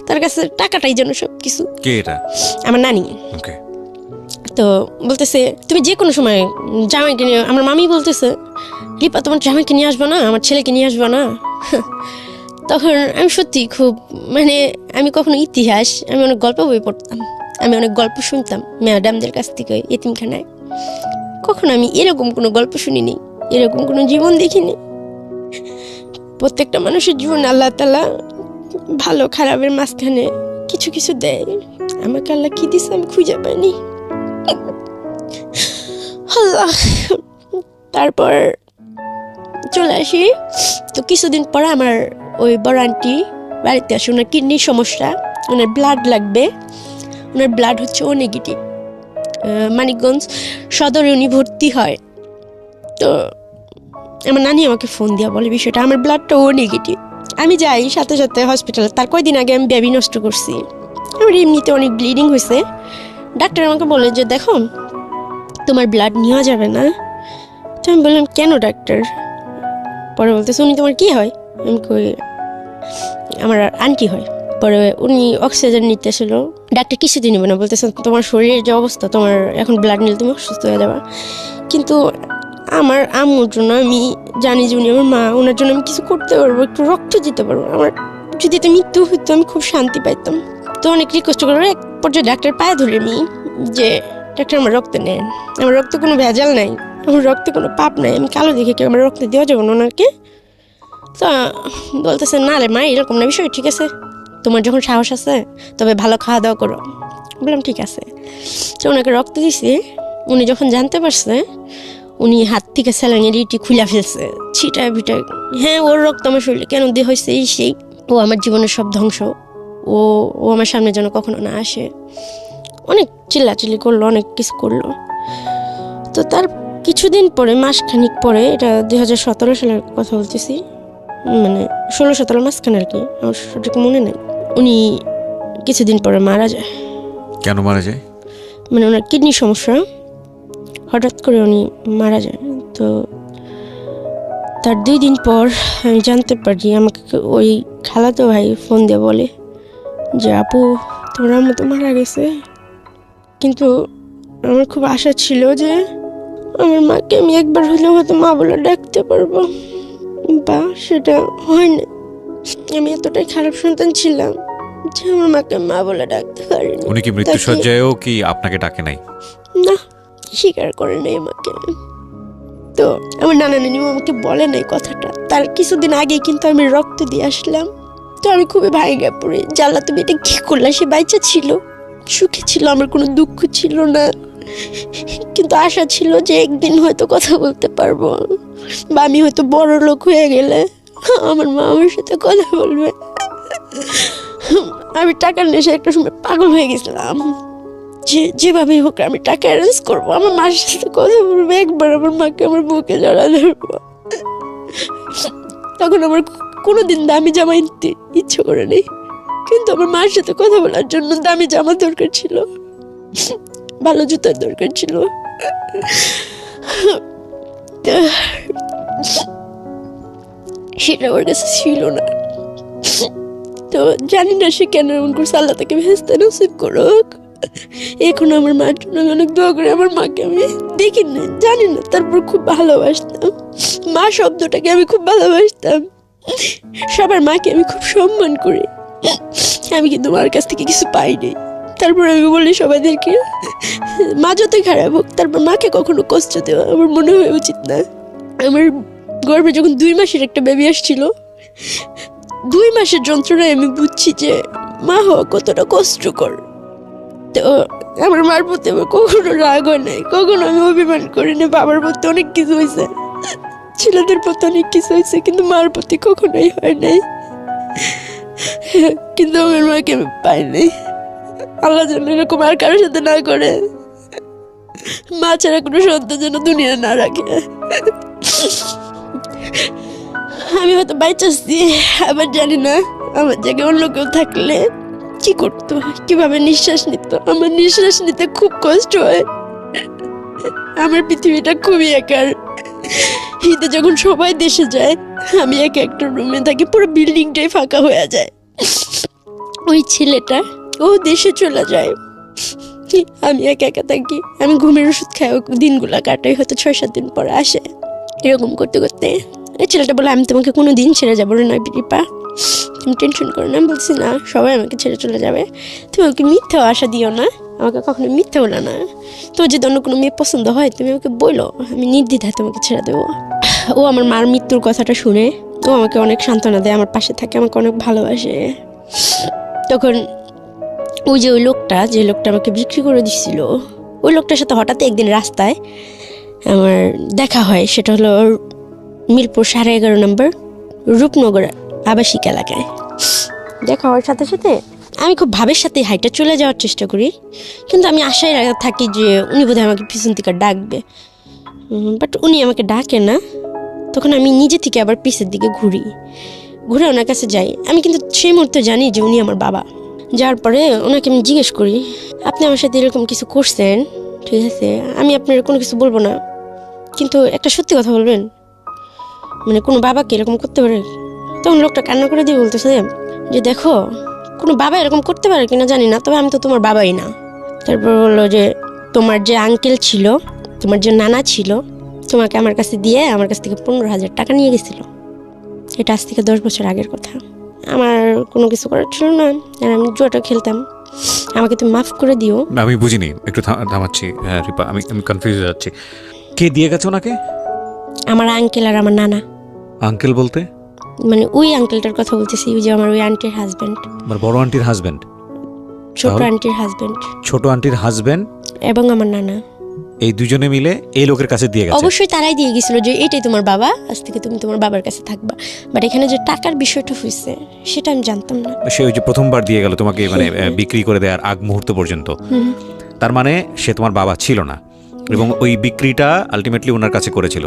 S1: তার কাছে টাকাটাই যেন সব কিছু।
S2: কে এটা?
S1: আমার নানি।
S2: ওকে।
S1: তো বলতেছে তুমি যে কোনো সময় জামাইকে নিয়ে, আমার মামি বলতেছে রিপা তোমার জামাইকে নিয়ে আসবো না, আমার ছেলেকে নিয়ে আসবো না। তখন আমি সত্যি খুব মানে আমি কখনো ইতিহাস, আমি অনেক গল্প বই পড়তাম, আমি অনেক গল্প শুনতাম ম্যাডামদের কাছ থেকে এতিমখানায়। কখনো আমি এরকম কোনো গল্প শুনিনি, এরকম কোনো জীবন দেখিনি। প্রত্যেকটা মানুষের জীবন আল্লাহ তাআলা ভালো খারাপের মাঝখানে কিছু কিছু দেয়। আমাকে আল্লাহ কি দিছে আমি খুঁজে পাইনি। আল্লাহ। তারপর চলে আসি। তো কিছুদিন পর আমার ওই বড় আন্টি বাড়িতে আসে, ওনার কিডনির সমস্যা, ওনার ব্লাড লাগবে, ওনার ব্লাড হচ্ছে ও নেগেটিভ। মানিকগঞ্জ সদরে উনি ভর্তি হয়। তো আমার নানি আমাকে ফোন দিয়া বলে বিষয়টা, আমার ব্লাডটা ও নেগেটিভ। আমি যাই সাথে সাথে হসপিটালে। তার কয়েকদিন আগে আমি বেবি নষ্ট করছি, আমার এমনিতে অনেক ব্লিডিং হয়েছে। ডাক্তার আমাকে বলে যে দেখো তোমার ব্লাড নেওয়া যাবে না। তো আমি বললাম কেন ডাক্তার? পরে বলতেছে উনি তোমার কি হয়? আমি কই আমার আন্টি হয়। পরে উনি অক্সিজেন নিতে আসলো। ডাক্তার কিছুদিন নেবে না, বলতেছে তোমার শরীরের যে অবস্থা, তোমার এখন ব্লাড নিলে তুমি অসুস্থ হয়ে যাবা। কিন্তু আমার আম্মুর জন্য আমি জানি যে উনি আমার মা, ওনার জন্য আমি কিছু করতে পারবো, একটু রক্ত দিতে পারবো। আমার যদি এটা মৃত্যু হইতো আমি খুব শান্তি পাইতাম। তো অনেক রিকোয়েস্ট করে এক পর্যায়ে ডাক্তার পায়ে ধরে আমি যে ডাক্তার আমার রক্ত নেন, আমার রক্তে কোনো ভেজাল নাই, আমার রক্তে কোনো পাপ নাই, আমি কালো দেখে কি আমার রক্ত দেওয়া যাবে না ওনাকে? তো বলতেছে না রে মা এরকম না বিষয়, ঠিক আছে তোমার যখন সাহস আছে তবে ভালো খাওয়া দাওয়া করো। বললাম ঠিক আছে। তো ওনাকে রক্ত দিছি। উনি যখন জানতে পারছে উনি হাত থেকে স্যালাইনের ইটি খুলে ফেলছে, ছিটা ভিটা। হ্যাঁ ওর রক্ত আমার শরীরে কেন দিয়ে হয়েছে এই সেই, ও আমার জীবনের সব ধ্বংস, ও আমার সামনে যেন কখনো না আসে। অনেক চিল্লাচিল্লি করলো, অনেক কিছু করলো। তো তার কিছুদিন পরে, মাসখানিক পরে, এটা 2017 সালের কথা বলতেছি, মানে 16-17 মাসখানে আর কি, আমার সঠিক মনে নেই। উনি কিছুদিন পরে মারা যায়।
S2: কেন মারা যায়?
S1: মানে ওনার কিডনির সমস্যা, হঠাৎ করে উনি মারা যায়। তো তার 2 দিন পর আমি জানতে পারি, আমাকে ওই খালাতো ভাই ফোন দিয়ে বলে যে আপু তোমার আম্মু তো মারা গেছে। কিন্তু আমার খুব আশা ছিল যে আমার মাকে আমি একবার হলেও হয়তো মা বলে ডাকতে পারবো, বা সেটা হয় না। আমি এতটাই খারাপ সন্তান ছিলাম যে আমার মাকে মা বলে ডাকতে পারিনি।
S2: উনি কি মৃত্যুশয্যায়ও কি আপনাকে ডাকে নাই?
S1: না, স্বীকার করে নাই আমাকে। তো আমার নানা নানিও আমাকে বলে নাই কথাটা। তার কিছুদিন আগে কিন্তু আমি রক্ত দিয়ে আসলাম। তো আমি খুবই ভাইগা পড়ি, জাল্লা তুমি এটা কি করলা? সে বাইচা ছিল, সুখী ছিল, আমার কোনো দুঃখ ছিল না, কিন্তু আশা ছিল যে একদিন হয়তো কথা বলতে পারবো, বা আমি হয়তো বড় লোক হয়ে গেলে আমার মা আমার সাথে কথা বলবে। আমি টাকার নেশে একটা সময় পাগল হয়ে গেছিলাম, যেভাবে হোক আমি টাকা অ্যারেঞ্জ করবো, আমার মার সাথে কথা বলবো, একবার আমার মাকে আমার বুকে জড়া ধরবো। তখন আমার কোনোদিন দামি জামা কিনতে ইচ্ছে করে নেই, কিন্তু আমার মার সাথে কথা বলার জন্য দামি জামা দরকার ছিল, ভালো জুতার দরকার ছিল। সেটা ওর কাছে ছিল না। তো জানি না সে কেন এমন করছে, আল্লাহ তাকে ভেস্তে নসিব করুক। এখন আমার মার জন্য আমি অনেক দোয়া করি। আমার মাকে আমি দেখি না, জানি না, তারপর খুব ভালোবাসতাম। মা শব্দটাকে আমি খুব ভালোবাসতাম। সবার মাকে আমি খুব সম্মান করি। আমি কিন্তু মার কাছ থেকে কিছু পাইনি। তারপর আমি বলি সবাইদেরকে, মা যতই খারাপ হোক, তারপর মাকে কখনো কষ্ট দেওয়া আমার মনে হয় উচিত না। আমার গর্ভে যখন 2 মাসের একটা বেবি আসছিল, 2 মাসের যন্ত্রণায় আমি বুঝছি যে মা হওয়া কতটা কষ্টকর। তো আমার মার প্রতি আমার কখনো রাগ হয় নাই, কখনো আমি অভিমান করিনি। বাবার প্রতি অনেক কিছু হয়েছে, ছেলেদের প্রতি অনেক কিছু হয়েছে, কিন্তু মার প্রতি কখনোই হয় নাই। কিন্তু আমার মাকে আমি পাই নাই। আল্লাহ যেন এরকম আর কারোর সাথে না করে, মা ছাড়া কোনো সন্তান যেন দুনিয়া না রাখে। আমি হয়তো বাইচাচ্ছি, আবার জানি না আমার জায়গায় অন্য কেউ থাকলে কি করতো, কিভাবে নিঃশ্বাস নিত। আমার নিঃশ্বাস নিতে খুব কষ্ট হয়। আমার পৃথিবীটা খুবই একার। ঈদে যখন সবাই দেশে যায়, আমি একা একটা রুমে থাকি, পুরো বিল্ডিংটাই ফাঁকা হয়ে যায়। ওই ছেলেটা ও দেশে চলে যায়, আমি একা একা থাকি। আমি ঘুমের ওষুধ খাই, দিনগুলা কাটাই, হয়তো 6-7 দিন পরে আসে। এরকম করতে করতে এই ছেলেটা বলে, আমি তোমাকে কোনো দিন ছেড়ে যাবো না রিপা, তুমি টেনশন করো না। আমি বলছি না, সবাই আমাকে ছেড়ে চলে যাবে, তুমি আমাকে মিথ্যাও আশা দিও না, আমাকে কখনো মিথ্যা বলো না। তো যদি অন্য কোনো মেয়ে পছন্দ হয় তুমি আমাকে বলো, আমি নির্দ্বিধায় তোমাকে ছেড়ে দেবো। ও আমার মার মৃত্যুর কথাটা শুনে ও আমাকে অনেক সান্ত্বনা দেয়, আমার পাশে থাকে, আমাকে অনেক ভালোবাসে। তখন ওই যে যে লোকটা আমাকে বিক্রি করে দিচ্ছিল, ওই লোকটার সাথে হঠাৎ একদিন রাস্তায় আমার দেখা হয়। সেটা হলো মিরপুর 11.5 নম্বর রূপনগর আবাসিক এলাকায়। দেখা হওয়ার সাথে সাথে আমি খুব ভাবের সাথে হাইটা চলে যাওয়ার চেষ্টা করি, কিন্তু আমি আশায় থাকি যে উনি বোধহয় আমাকে পিছন থেকে ডাকবে, বাট উনি আমাকে ডাকে না। তখন আমি নিজে থেকে আবার পিছের দিকে ঘুরে ওনার কাছে যাই। আমি কিন্তু সেই মুহূর্তে জানি যে উনি আমার বাবা। যাওয়ার পরে ওনাকে আমি জিজ্ঞেস করি, আপনি আমার সাথে এরকম কিছু করছেন, ঠিক আছে, আমি আপনার কোনো কিছু বলবো না, কিন্তু একটা সত্যি কথা বলবেন, মানে কোনো বাবাকে এরকম করতে পারে? তখন লোকটা কান্না করে দিয়ে বলতেছে যে দেখো, কোনো বাবা এরকম করতে পারে কিনা জানি না, তবে আমি তো তোমার বাবাই না। তারপর বললো যে তোমার যে আঙ্কেল ছিল, তোমার যে নানা ছিল, তোমাকে আমার কাছে দিয়ে আমার কাছ থেকে 15,000 টাকা নিয়ে গেছিল। এটা আজ থেকে 10 বছর আগের কথা। আমার কোনো কিছু করার ছিল না, আর আমি জুয়াটা খেলতাম, আমাকে তুমি মাফ করে দিও।
S2: আমি বুঝিনি, একটু থামাচ্ছি। হ্যাঁ রিপা, আমি কনফিউজ হয়ে যাচ্ছি। কে দিয়ে গেছে ওনাকে?
S1: আমার আঙ্কেল আর আমার নানা।
S2: আঙ্কেল বলতে?
S1: মানে ওই আঙ্কেলটার কথা বলতেছি, ওই যে আমার ওই আন্টির হাজবেন্ড,
S2: আমার বড় আন্টির হাজবেন্ড,
S1: ছোট আন্টির হাজবেন্ড,
S2: ছোট আন্টির হাজবেন্ড
S1: এবং আমার নানা,
S2: এই দুজনে মিলে এই লোকের কাছে দিয়ে গেছে।
S1: অবশ্যই তারাই দিয়ে গেছিল যে এটাই তোমার বাবা, আজ থেকে তুমি তোমার বাবার কাছে থাকবা। বাট এখানে যে টাকার বিষয়টা হয়েছে সেটা আমি জানতাম না।
S2: সে ওই যে প্রথমবার দিয়ে গেল তোমাকে, মানে বিক্রি করে দেওয়ার আগ মুহূর্ত পর্যন্ত। তার মানে সে তোমার বাবা ছিল না, এবং ওই বিক্রিটা আলটিমেটলি ওনার কাছে করেছিল।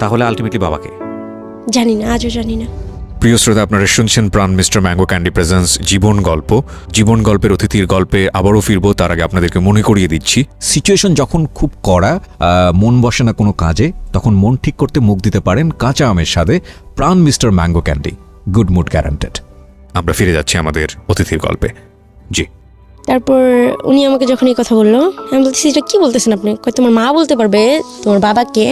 S2: তাহলে আলটিমেটলি বাবাকে
S1: জানি না, আজও জানি না।
S2: প্রিয় শ্রোতা, আপনারা শুনছেন প্রাণ মিস্টার ম্যাঙ্গো ক্যান্ডি প্রেজেন্স জীবন গল্প। জীবন গল্পের অতিথির গল্পে আবারও ফিরবো, তার আগে আপনাদেরকে মনে করিয়ে দিচ্ছি,
S3: সিচুয়েশন যখন খুব কড়া, মন বসে না কোনো কাজে, তখন মন ঠিক করতে মুখ দিতে পারেন কাঁচা আমের স্বাদে Pran mister mango candy, good mood guaranteed.
S2: আমরা ফিরে যাচ্ছি আমাদের অতিথির গল্পে। জি।
S1: তারপর উনি আমাকে যখন এই কথা বললো, আমি বলতেছি এটা কি বলতেছেন আপনি? তোমার মা বলতে পারবে তোমার বাবাকে,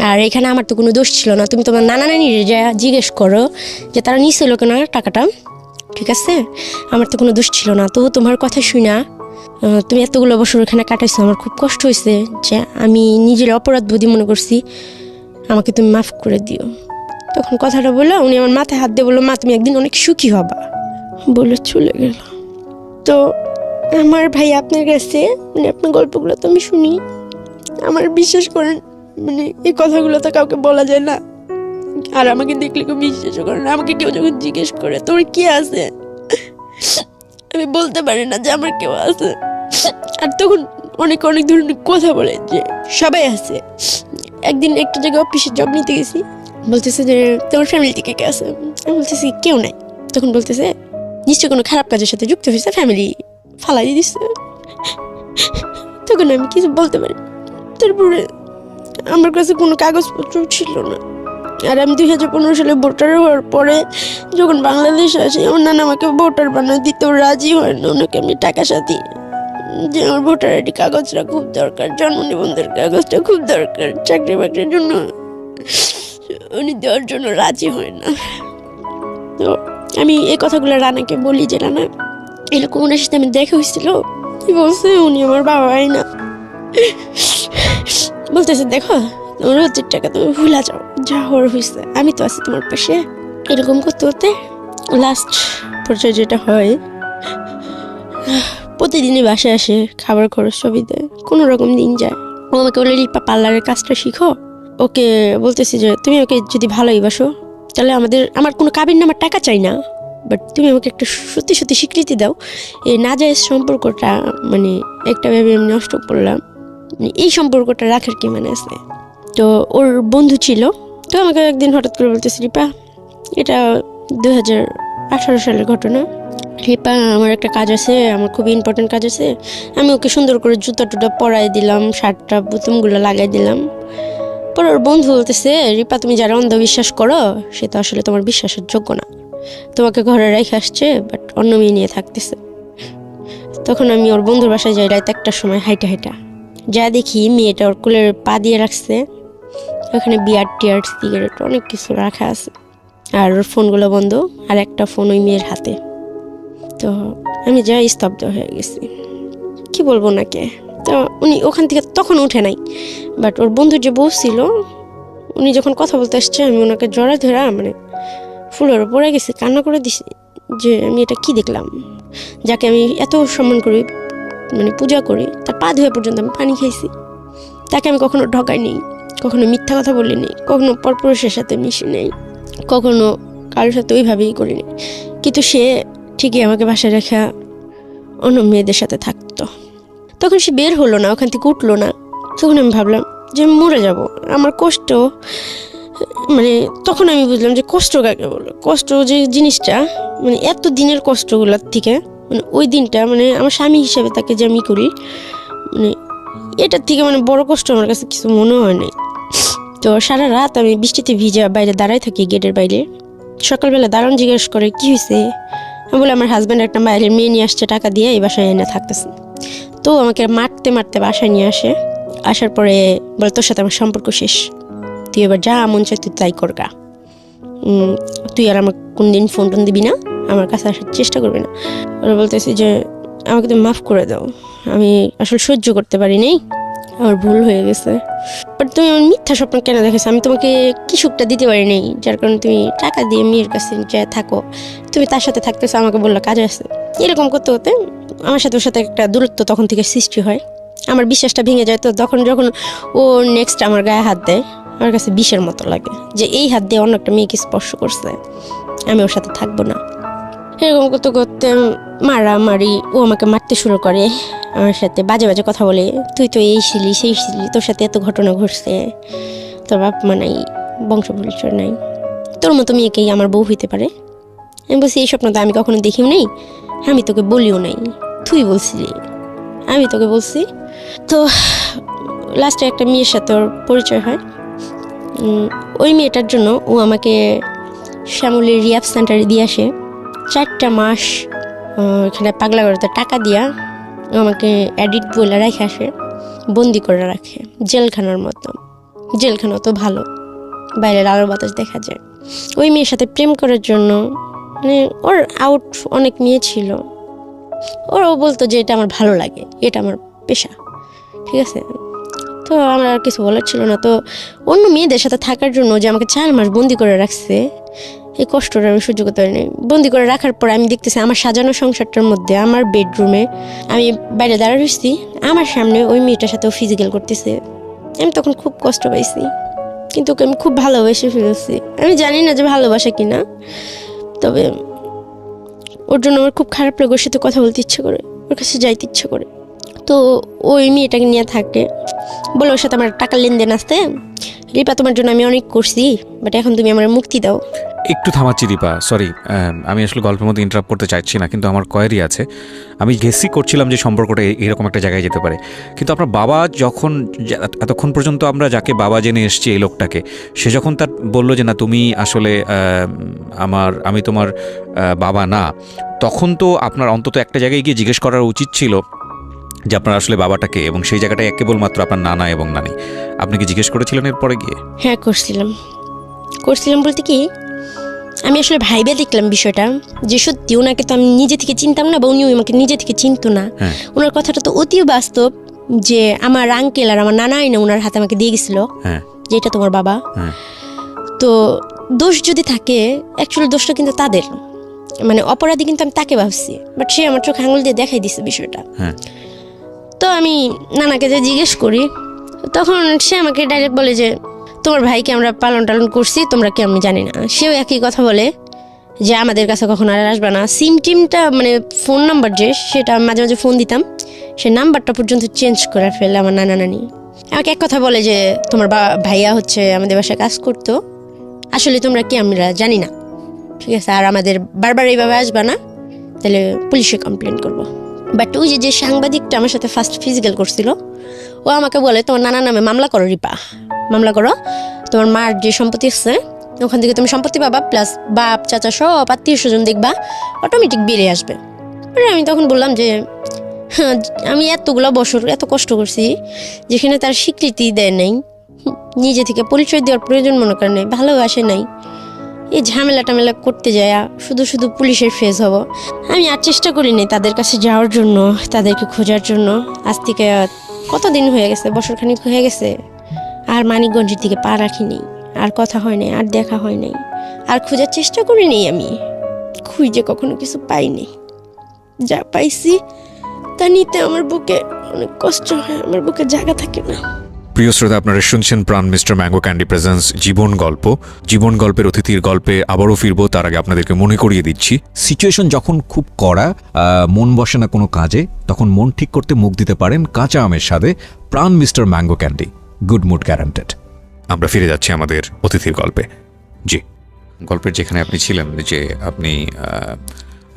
S1: আর এখানে আমার তো কোনো দোষ ছিল না। তুমি তোমার নানা নানির যা জিজ্ঞেস করো যে তারা নিছিল কেন টাকাটা, ঠিক আছে? আমার তো কোনো দোষ ছিল না। তো তোমার কথা শুই না, তুমি এতগুলো বছর এখানে কাটাইছো, আমার খুব কষ্ট হয়েছে, যে আমি নিজের অপরাধ বোধই মনে করছি, আমাকে তুমি মাফ করে দিও। তখন কথাটা বললো, উনি আমার মাথায় হাত দিয়ে বললো, মা তুমি একদিন অনেক সুখী হবা। বলে চলে গেল। তো আমার ভাই আপনার কাছে মানে আপনার গল্পগুলো তো আমি শুনি, আমার বিশ্বাস করেন মানে এই কথাগুলো তো কাউকে বলা যায় না, আর আমাকে দেখলে কেউ বিশ্বাস করে না। আমাকে কেউ যখন জিজ্ঞেস করে তোর কি আছে, আমি বলতে পারি না যে আমার কেউ আছে। আর তখন অনেক অনেক ধরনের কথা বলে যে সবাই আছে। একদিন একটা জায়গায় অফিসে জব নিতে গেছি, বলতেছে যে তোমার ফ্যামিলি থেকে কে আছে, আমি বলতেছি কেউ নাই। তখন বলতেছে নিশ্চয় কোনো খারাপ কাজের সাথে যুক্ত হয়েছে, ফ্যামিলি ফালাই দিচ্ছে। তখন আমি কিছু বলতে পারি। তারপরে আমার কাছে কোনো কাগজপত্র ছিল না, আর আমি 2015 সালে ভোটার হওয়ার পরে যখন বাংলাদেশে আসি, আমার নানা আমাকে ভোটার বানিয়ে দিতেও রাজি হয় না। ওনাকে আমি টাকা সাথী যে আমার ভোটার আইডি কাগজটা খুব দরকার, জন্ম নিবন্ধনের কাগজটা খুব দরকার, চাকরি বাকরির জন্য উনি দেওয়ার জন্য রাজি হয় না। তো আমি এই কথাগুলো রানাকে বলি যে রানা এরকম ওনার সাথে আমি দেখা হয়েছিল, কি বলছে উনি আমার বাবাই না। বলতেছে দেখো তোমার রোজের টাকা তুমি ভুলা যাও, যা হওয়ার হয়েছে, আমি তো আছি তোমার পাশে। এরকম করতে করতে লাস্ট পর্যায়ে যেটা হয়, প্রতিদিনই বাসায় আসে, খাবার খরচ সবই দেয়, কোনো রকম দিন যায়। ও আমাকে বলে রিপা পার্লারের কাজটা শিখো। ওকে বলতেছি যে তুমি ওকে যদি ভালোই বাসো তাহলে আমার কোনো কাবির নামার টাকা চাই না, বাট তুমি আমাকে একটা সত্যি সত্যি স্বীকৃতি দাও। এই নাজায়েজ সম্পর্কটা মানে একটা ভেবে আমি নষ্ট করলাম, এই সম্পর্কটা রাখার কি মানে আছে। তো ওর বন্ধু ছিল, তো আমাকে একদিন হঠাৎ করে বলতেছে রিপা, এটা 2018 সালের ঘটনা, রিপা আমার একটা কাজ আছে, আমার খুব ইম্পর্টেন্ট কাজ আছে। আমি ওকে সুন্দর করে জুতা টুটা পরাই দিলাম, শার্টটা বোতামগুলো লাগাই দিলাম। পরে ওর বন্ধু বলতেছে রিপা তুমি যারা অন্ধবিশ্বাস করো সে তো আসলে তোমার বিশ্বাসের যোগ্য না, তোমাকে ঘরে রেখে আসছে বাট অন্য মেয়ে নিয়ে থাকতেছে। তখন আমি ওর বন্ধুর বাসায় যাই রাত 1টার সময়, হাইটা যা দেখি মেয়েটা ওর কোলের পা দিয়ে রাখছে, ওখানে বিয়ার টিয়ার সিগারেট অনেক কিছু রাখা আছে, আর ওর ফোনগুলো বন্ধ, আর একটা ফোন ওই মেয়ের হাতে। তো আমি যা স্তব্ধ হয়ে গেছি, কি বলবো নাকি। তো উনি ওখান থেকে তখন উঠে নাই, বাট ওর বন্ধুর যে বউ ছিল উনি যখন কথা বলতে আসছে আমি ওনাকে জড়া ধরা মানে ফুলের পড়ে গেছি, কান্না করে দিছি যে আমি এটা কি দেখলাম, যাকে আমি এত সম্মান করি মানে পূজা করি, তার পা ধোয়া পর্যন্ত আমি পানি খাইছি, তাকে আমি কখনো ঠকাই নেই, কখনো মিথ্যা কথা বলি নেই, কখনো পরপুরুষের সাথে মিশি নেই, কখনো কারোর সাথে ওইভাবেই করিনি। কিন্তু সে ঠিকই আমাকে বাসায় রেখা অন্য মেয়েদের সাথে থাকতো। তখন সে বের হলো না, ওখান থেকে উঠলো না। তখন আমি ভাবলাম যে আমি মরে যাব, আমার কষ্ট মানে তখন আমি বুঝলাম যে কষ্ট কাকে বলো। কষ্ট যে জিনিসটা মানে এত দিনের কষ্টগুলোর থেকে মানে ওই দিনটা মানে আমার স্বামী হিসেবে তাকে যে আমি করি মানে এটার থেকে মানে বড় কষ্ট আমার কাছে কিছু মনে হয় নাই। তো সারা রাত আমি বৃষ্টিতে ভিজা বাইরে দাঁড়াই থাকি গেটের বাইরে। সকালবেলা দাঁড়ান জিজ্ঞেস করে কি হয়েছে, আমি বলে আমার হাজব্যান্ড একটা বাইরের মেয়ে নিয়ে আসছে টাকা দিয়ে, এই বাসায় এনে থাকতেছে। তো আমাকে মারতে মারতে বাসায় নিয়ে আসে, আসার পরে বলে তোর সাথে আমার সম্পর্ক শেষ, তুই এবার যা মন চাই তুই তাই করগা, তুই আর আমার কোনদিন ফোন টোন দিবি না, আমার কাছে আসার চেষ্টা করবি না। ওরা বলতেছি যে আমাকে তুমি মাফ করে দাও, আমি আসলে সহ্য করতে পারি নাই, আমার ভুল হয়ে গেছে। বাট তুমি আমার মিথ্যা স্বপ্ন কেন দেখেছো, আমি তোমাকে কি সুখটা দিতে পারি নাই, যার কারণে তুমি টাকা দিয়ে মেয়ের কাছে যা থাকো, তুমি তার সাথে থাকতেছো, আমাকে বললো কাজে আছে। এরকম করতে করতে আমার সাথে ওর সাথে একটা দূরত্ব তখন থেকে সৃষ্টি হয়, আমার বিশ্বাসটা ভেঙে যায়। তো তখন যখন ও নেক্সট আমার গায়ে হাত দেয় আমার কাছে বিষের মতো লাগে যে এই হাত দিয়ে অন্য একটা মেয়েকে স্পর্শ করছে, আমি ওর সাথে থাকবো না। এরকম করতে করতে মারামারি, ও আমাকে মারতে শুরু করে, আমার সাথে বাজে বাজে কথা বলে, তুই তো এই ছিলি সেই ছিলি, তোর সাথে এত ঘটনা ঘটছে, তোর বাপ মা নাই, বংশ পরিচয় নাই, তোর মতো মেয়েকেই আমার বউ হইতে পারে। আমি বলছি এই স্বপ্ন তো আমি কখনো দেখিও নেই, আমি তোকে বলিও নাই, তুই বলছিলি, আমি তোকে বলছি। তো লাস্টে একটা মেয়ের সাথে ওর পরিচয় হয়, ওই মেয়েটার জন্য ও আমাকে শ্যামলের রিহাব সেন্টারে দিয়ে আসে। 4টা মাস এখানে পাগলা করতে টাকা দিয়া আমাকে অ্যাডিক্ট বলে রেখে আসে, বন্দি করে রাখে জেলখানার মতো। জেলখানা তো ভালো, বাইরের আলো বাতাস দেখা যায়। ওই মেয়ের সাথে প্রেম করার জন্য মানে ওর আউট অনেক মেয়ে ছিল, ওরাও বলতো যে এটা আমার ভালো লাগে, এটা আমার পেশা, ঠিক আছে। তো আমার আর কিছু বলার ছিল না। তো অন্য মেয়েদের সাথে থাকার জন্য যে আমাকে 4 মাস বন্দি করে রাখছে, এই কষ্টটা আমি সহ্য করতে পারি নাই। বন্দি করে রাখার পর আমি দেখতেছি আমার সাজানো সংসারটার মধ্যে আমার বেডরুমে আমি বাইরে দাঁড়া রয়েছি, আমার সামনে ওই মেয়েটার সাথে ও ফিজিক্যাল করতেছে। আমি তখন খুব কষ্ট পাইছি, কিন্তু ওকে আমি খুব ভালোবেসে ফেলেছি। আমি জানি না যে ভালোবাসা কিনা, তবে ওর জন্য আমার খুব খারাপ লাগে, ওর সাথে কথা বলতে ইচ্ছে করে, ওর কাছে যাইতে ইচ্ছে করে। তো ওই মেয়েটাকে নিয়ে থাকে, বলে ওর সাথে আমার টাকার লেনদেন আসতে, রিপা তোমার জন্য আমি অনেক করছি, বাট এখন তুমি আমার মুক্তি দাও।
S2: একটু থামাচ্ছি দীপা, সরি, আমি আসলে গল্পের মধ্যে ইন্টারাপ্ট করতে চাইছি না, কিন্তু আমার কোয়েরি আছে। আমি গেসই করছিলাম যে সম্পর্কটা এরকম একটা জায়গায় যেতে পারে, কিন্তু আপনার বাবা যখন এতক্ষণ পর্যন্ত আমরা যাকে বাবা জেনে এসছি এই লোকটাকে, সে যখন তার বললো যে না তুমি আসলে আমি তোমার বাবা না, তখন তো আপনার অন্তত একটা জায়গায় গিয়ে জিজ্ঞেস করার উচিত ছিল যে আপনার আসলে বাবাটাকে, এবং সেই জায়গাটায় কেবলমাত্র আপনার নানা এবং নানি। আপনি কি জিজ্ঞেস করেছিলেন এরপরে গিয়ে?
S1: হ্যাঁ করছিলাম বলতে কি, আমি আসলে ভাইবে দেখলাম বিষয়টা যে সত্যি ওনাকে তো আমি নিজে থেকে চিনতাম না, বা উনি আমাকে নিজে থেকে চিনতো না। ওনার কথাটা তো অতি বাস্তব, যে আমার আঙ্কেল আর আমার নানাই না ওনার হাতে আমাকে দিয়ে গেছিল যে এটা তোমার বাবা। তো দোষ যদি থাকে, অ্যাকচুয়ালি দোষটা কিন্তু তাদের, মানে অপরাধী কিন্তু আমি তাকে ভাবছি, বাট সে আমার চোখে আঙুল দিয়ে দেখাই দিছে বিষয়টা। তো আমি নানাকে যে জিজ্ঞেস করি, তখন সে আমাকে ডাইরেক্ট বলে যে তোমার ভাইকে আমরা পালন টালন করছি, তোমরা কি আমি জানি না। সেও একই কথা বলে যে আমাদের কাছে কখনো আর আসবে না। সিম টিমটা মানে ফোন নাম্বার যে, সেটা মাঝে মাঝে ফোন দিতাম, সে নাম্বারটা পর্যন্ত চেঞ্জ করে ফেলে আমার নানা নানি। আমাকে এক কথা বলে যে তোমার ভাইয়া হচ্ছে আমাদের বাসায় কাজ করতো, আসলে তোমরা কি আমরা জানি না, ঠিক আছে, আর আমাদের বারবার এইভাবে আসবে না, তাহলে পুলিশে কমপ্লেন করবো। বাট ওই যে সাংবাদিকটা আমার সাথে ফার্স্ট ফিজিক্যাল করছিল, ও আমাকে বলে তোমার নানার নামে মামলা করো রিপা, মামলা করো, তোমার মার যে সম্পত্তি আছে ওখান থেকে তুমি সম্পত্তি পাবা, প্লাস বাপ চাচা সব আত্মীয় স্বজন দেখবা, অটোমেটিক বেরিয়ে আসবে। আমি তখন বললাম যে হ্যাঁ, আমি এতগুলো বছর এত কষ্ট করছি, যেখানে তার স্বীকৃতি দেয় নাই, নিজে থেকে পরিচয় দেওয়ার প্রয়োজন মনে করে নাই, ভালোবাসে নাই, এই ঝামেলা টামেলা করতে যায় শুধু শুধু পুলিশের ফেস হব। আমি আর চেষ্টা করিনি তাদের কাছে যাওয়ার জন্য, তাদেরকে খোঁজার জন্য। আজ থেকে কতদিন হয়ে গেছে, বছরখানিক হয়ে গেছে, আর মানিকগঞ্জের দিকে পা রাখিনি, আর কথা হয় নাই, আর দেখা হয় নাই, আর খোঁজার চেষ্টা করিনি। আমি খুঁজে কখনো কিছু পাইনি, যা পাইছি তা নিতে আমার বুকে অনেক কষ্ট হয়, আমার বুকে জায়গা থাকে না।
S2: প্রিয় শ্রোতা, আপনারা শুনছেন প্রাণ মিস্টার ম্যাঙ্গো ক্যান্ডি প্রেজেন্স জীবন গল্প। জীবন গল্পের অতিথির গল্পে আবারও ফিরবো, তার আগে আপনাদেরকে মনে করিয়ে দিচ্ছি,
S3: সিচুয়েশন যখন খুব কড়া, মন বসে না কোনো কাজে, তখন মন ঠিক করতে মুখ দিতে পারেন কাঁচা আমের স্বাদে Pran mister mango candy, good mood guaranteed.
S2: আমরা ফিরে যাচ্ছি আমাদের অতিথির গল্পে। জি, গল্পের যেখানে আপনি ছিলেন, যে আপনি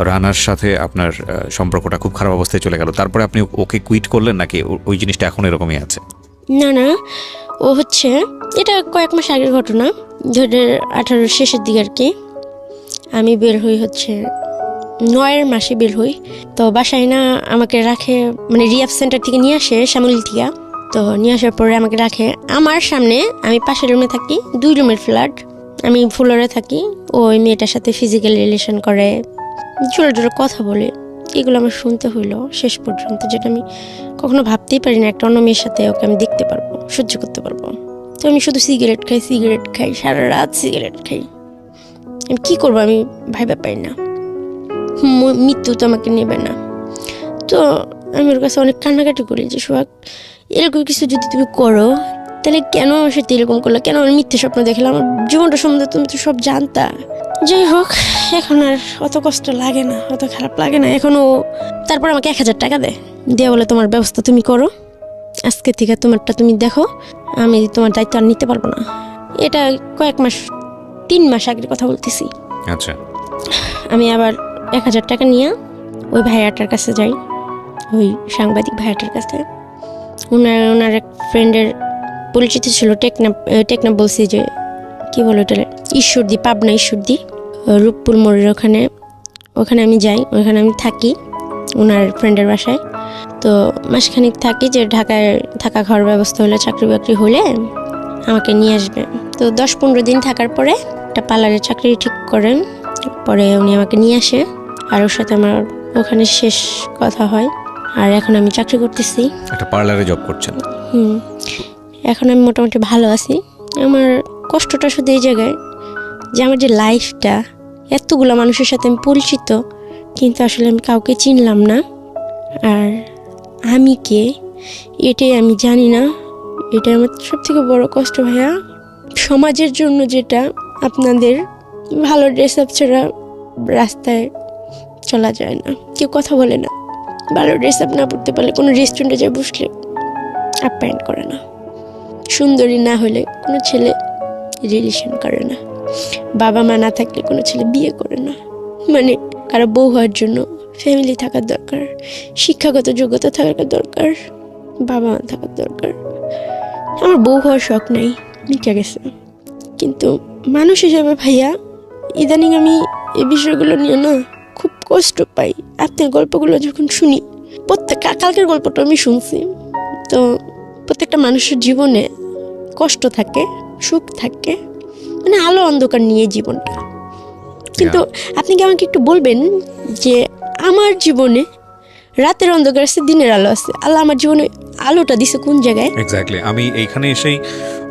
S2: রানার সাথে আপনার সম্পর্কটা খুব খারাপ অবস্থায় চলে গেল, তারপরে আপনি ওকে কুইট করলেন, নাকি ওই জিনিসটা এখন এরকমই আছে?
S1: না না, ও হচ্ছে এটা কয়েক মাস আগের ঘটনা, 2018 শেষের দিকে আর কি। আমি বের হই হচ্ছে 9 মাসে বের হই। তো বাসায় না আমাকে রাখে, মানে রিহ্যাব সেন্টার থেকে নিয়ে আসে শ্যামলী থেকে। তো নিয়ে আসার পরে আমাকে রাখে আমার সামনে, আমি পাশের রুমে থাকি, 2 রুমের ফ্ল্যাট, আমি ফ্লোরে থাকি। ওই মেয়েটার সাথে ফিজিক্যাল রিলেশন করে, জোরে জোরে কথা বলে, এগুলো আমার শুনতে হইলো শেষ পর্যন্ত, যেটা আমি কখনো ভাবতেই পারি না একটা অন্য মেয়ের সাথে ওকে আমি দেখতে পারবো, সহ্য করতে পারবো। তো আমি শুধু সিগারেট খাই, সারা রাত সিগারেট খাই। আমি কী করবো, আমি ভাইবা পাই না, মৃত্যু তো আমাকে নেবে না। তো আমি ওর কাছে অনেক কান্নাকাটি করি যে সোহাগ, এরকম কিছু যদি তুমি করো, তাহলে কেন আমার সাথে এরকম করলো, কেন আমার মিথ্যে স্বপ্ন দেখলাম, আমার জীবনটা সম্বন্ধে তুমি তো সব জানতা। যাই হোক, এখন আর অত কষ্ট লাগে না, অত খারাপ লাগে না এখনও। তারপর আমাকে 1000 টাকা দিয়ে বলে তোমার ব্যবস্থা তুমি করো, আজকে থেকে তোমারটা তুমি দেখো, আমি তোমার দায়িত্ব আর নিতে পারবো না। এটা কয়েক মাস, 3 মাস আগের কথা বলতেছি।
S2: আচ্ছা,
S1: আমি আবার 1000 টাকা নিয়ে ওই ভাইয়াটার কাছে যাই, ওই সাংবাদিক ভাইয়াটার কাছে। ওনার এক ফ্রেন্ডের পরিচিত ছিল, টেকনাপ বলছি যে কী বলো এটা, ঈশ্বরদী, পাবনা ঈশ্বরদী, রূপপুর মোড়ের ওখানে আমি যাই, ওখানে আমি থাকি ওনার ফ্রেন্ডের বাসায়। তো মাসখানিক থাকি, যে ঢাকায় থাকা খাওয়ার ব্যবস্থা হলে, চাকরি বাকরি হলে আমাকে নিয়ে আসবে। তো 10-15 দিন থাকার পরে একটা পার্লারের চাকরি ঠিক করেন, পরে উনি আমাকে নিয়ে আসে, আর ওর সাথে আমার ওখানে শেষ কথা হয়। আর এখন আমি চাকরি করতেছি,
S2: একটা পার্লারে জব করছেন।
S1: এখন আমি মোটামুটি ভালো আছি। আমার কষ্টটা শুধু এই জায়গায় যে আমার যে লাইফটা, এতগুলো মানুষের সাথে আমি পরিচিত, কিন্তু আসলে আমি কাউকে চিনলাম না। আর আমি কে এটাই আমি জানি না। এটা আমার সবথেকে বড় কষ্ট ভাইয়া। সমাজের জন্য যেটা আপনাদের ভালো ড্রেস আপ ছাড়া রাস্তায় চলা যায় না, কেউ কথা বলে না। ভালো ড্রেস আপ না পড়তে পারলে কোনো রেস্টুরেন্টে যায় বসলে আপ্যায়ন করে না। সুন্দরী না হলে কোনো ছেলে রিলেশন করে না। বাবা মা না থাকলে কোনো ছেলে বিয়ে করে না। মানে কারো বউ হওয়ার জন্য ফ্যামিলি থাকার দরকার, শিক্ষাগত যোগ্যতা থাকার দরকার, বাবা মা থাকার দরকার। আমার বউ হওয়ার শখ নাই, মিটে গেছে। কিন্তু মানুষ হিসেবে ভাইয়া ইদানিং আমি এই বিষয়গুলো নিয়ে না খুব কষ্ট পাই। আপনার গল্পগুলো যখন শুনি, কালকের গল্পটা আমি শুনছি, তো প্রত্যেকটা মানুষের জীবনে কষ্ট থাকে, সুখ থাকে, মানে আলো অন্ধকার নিয়ে জীবনটা। কিন্তু আপনি কি আমাকে একটু বলবেন যে আমার জীবনে রাতের অন্ধকার আছে, দিনের আলো আছে, আল্লাহ আমার জীবনে আলোটা দিছে কোন জায়গায়?
S2: এক্স্যাক্টলি। আমি এইখানে এসেই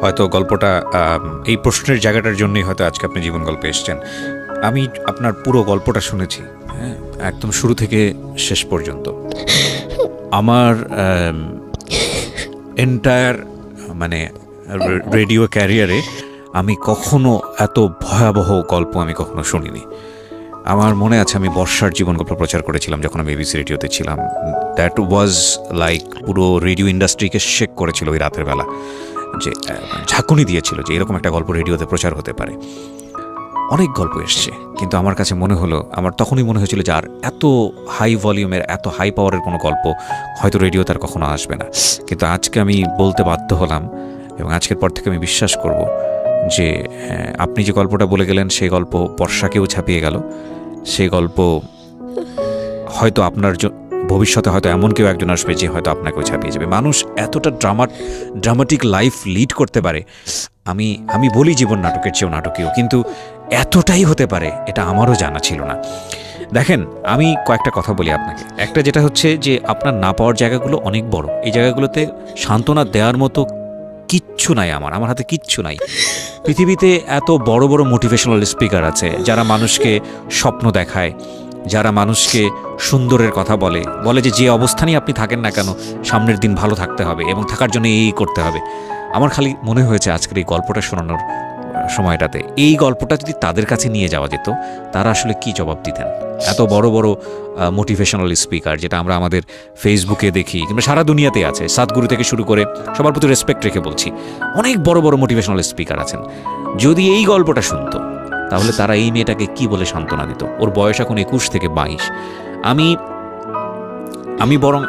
S2: হয়তো গল্পটা, এই প্রশ্নের জায়গাটার জন্যই হয়তো আজকে আপনি জীবন গল্পে এসেছেন। আমি আপনার পুরো গল্পটা শুনেছি, হ্যাঁ, একদম শুরু থেকে শেষ পর্যন্ত। আমার এন্টায়ার মানে রেডিও ক্যারিয়ারে আমি কখনো এত ভয়াবহ গল্প আমি কখনো শুনিনি। আমার মনে আছে আমি বর্ষার জীবন গল্প প্রচার করেছিলাম যখন আমি এবিসি রেডিওতে ছিলাম। দ্যাট ওয়াজ লাইক পুরো রেডিও ইন্ডাস্ট্রিকে শেক করেছিল ওই রাতের বেলা, যে ঝাঁকুনি দিয়েছিল যে এরকম একটা গল্প রেডিওতে প্রচার হতে পারে। অনেক গল্প এসছে, কিন্তু আমার কাছে মনে হলো, আমার তখনই মনে হয়েছিল যে আর এত হাই ভলিউমের, এত হাই পাওয়ারের কোনো গল্প হয়তো রেডিওতে আর কখনো আসবে না। কিন্তু আজকে আমি বলতে বাধ্য হলাম, এবং আজকের পর থেকে আমি বিশ্বাস করব যে আপনি যে গল্পটা বলে গেলেন সেই গল্প বর্ষাকেও ছাপিয়ে গেল। সেই গল্প হয়তো আপনার ভবিষ্যতে হয়তো এমন কেউ একজন আসবে যে হয়তো আপনাকেও ছাপিয়ে যাবে। মানুষ এতটা ড্রামাটিক লাইফ লিড করতে পারে, আমি বলি জীবন নাটকের চেয়েও নাটকীয়, কিন্তু এতটাই হতে পারে এটা আমারও জানা ছিল না। দেখেন, আমি কয়েকটা কথা বলি আপনাকে। একটা যেটা হচ্ছে যে আপনার না পাওয়ার জায়গাগুলো অনেক বড়। এই জায়গাগুলোতে সান্ত্বনা দেওয়ার মতো কিচ্ছু নাই, আমার হাতে কিচ্ছু নাই। পৃথিবীতে এত বড় বড় মোটিভেশনাল স্পিকার আছে যারা মানুষকে স্বপ্ন দেখায়, যারা মানুষকে সুন্দরের কথা বলে যে অবস্থানেই আপনি থাকেন না কেন সামনের দিন ভালো থাকতে হবে এবং থাকার জন্য এই করতে হবে। আমার খালি মনে হয়েছে আজকের এই গল্পটা শোনানোর সময়টাতে এই গল্পটা যদি তাদের কাছে নিয়ে যাওয়া যেত, তারা আসলে কি জবাব দিতেন। এত বড় বড় মোটিভেশনাল স্পিকার যেটা আমরা আমাদের ফেসবুকে দেখি কিংবা সারা দুনিয়াতে আছে, সাতগুরু থেকে শুরু করে, সবার প্রতি রেসপেক্ট রেখে বলছি, অনেক বড় বড় মোটিভেশনাল স্পিকার আছেন। যদি এই গল্পটা শুনতো তাহলে তারা এই মেয়েটাকে কি বলে সান্ত্বনা দিত। ওর বয়স এখন 21 থেকে 22। আমি বরং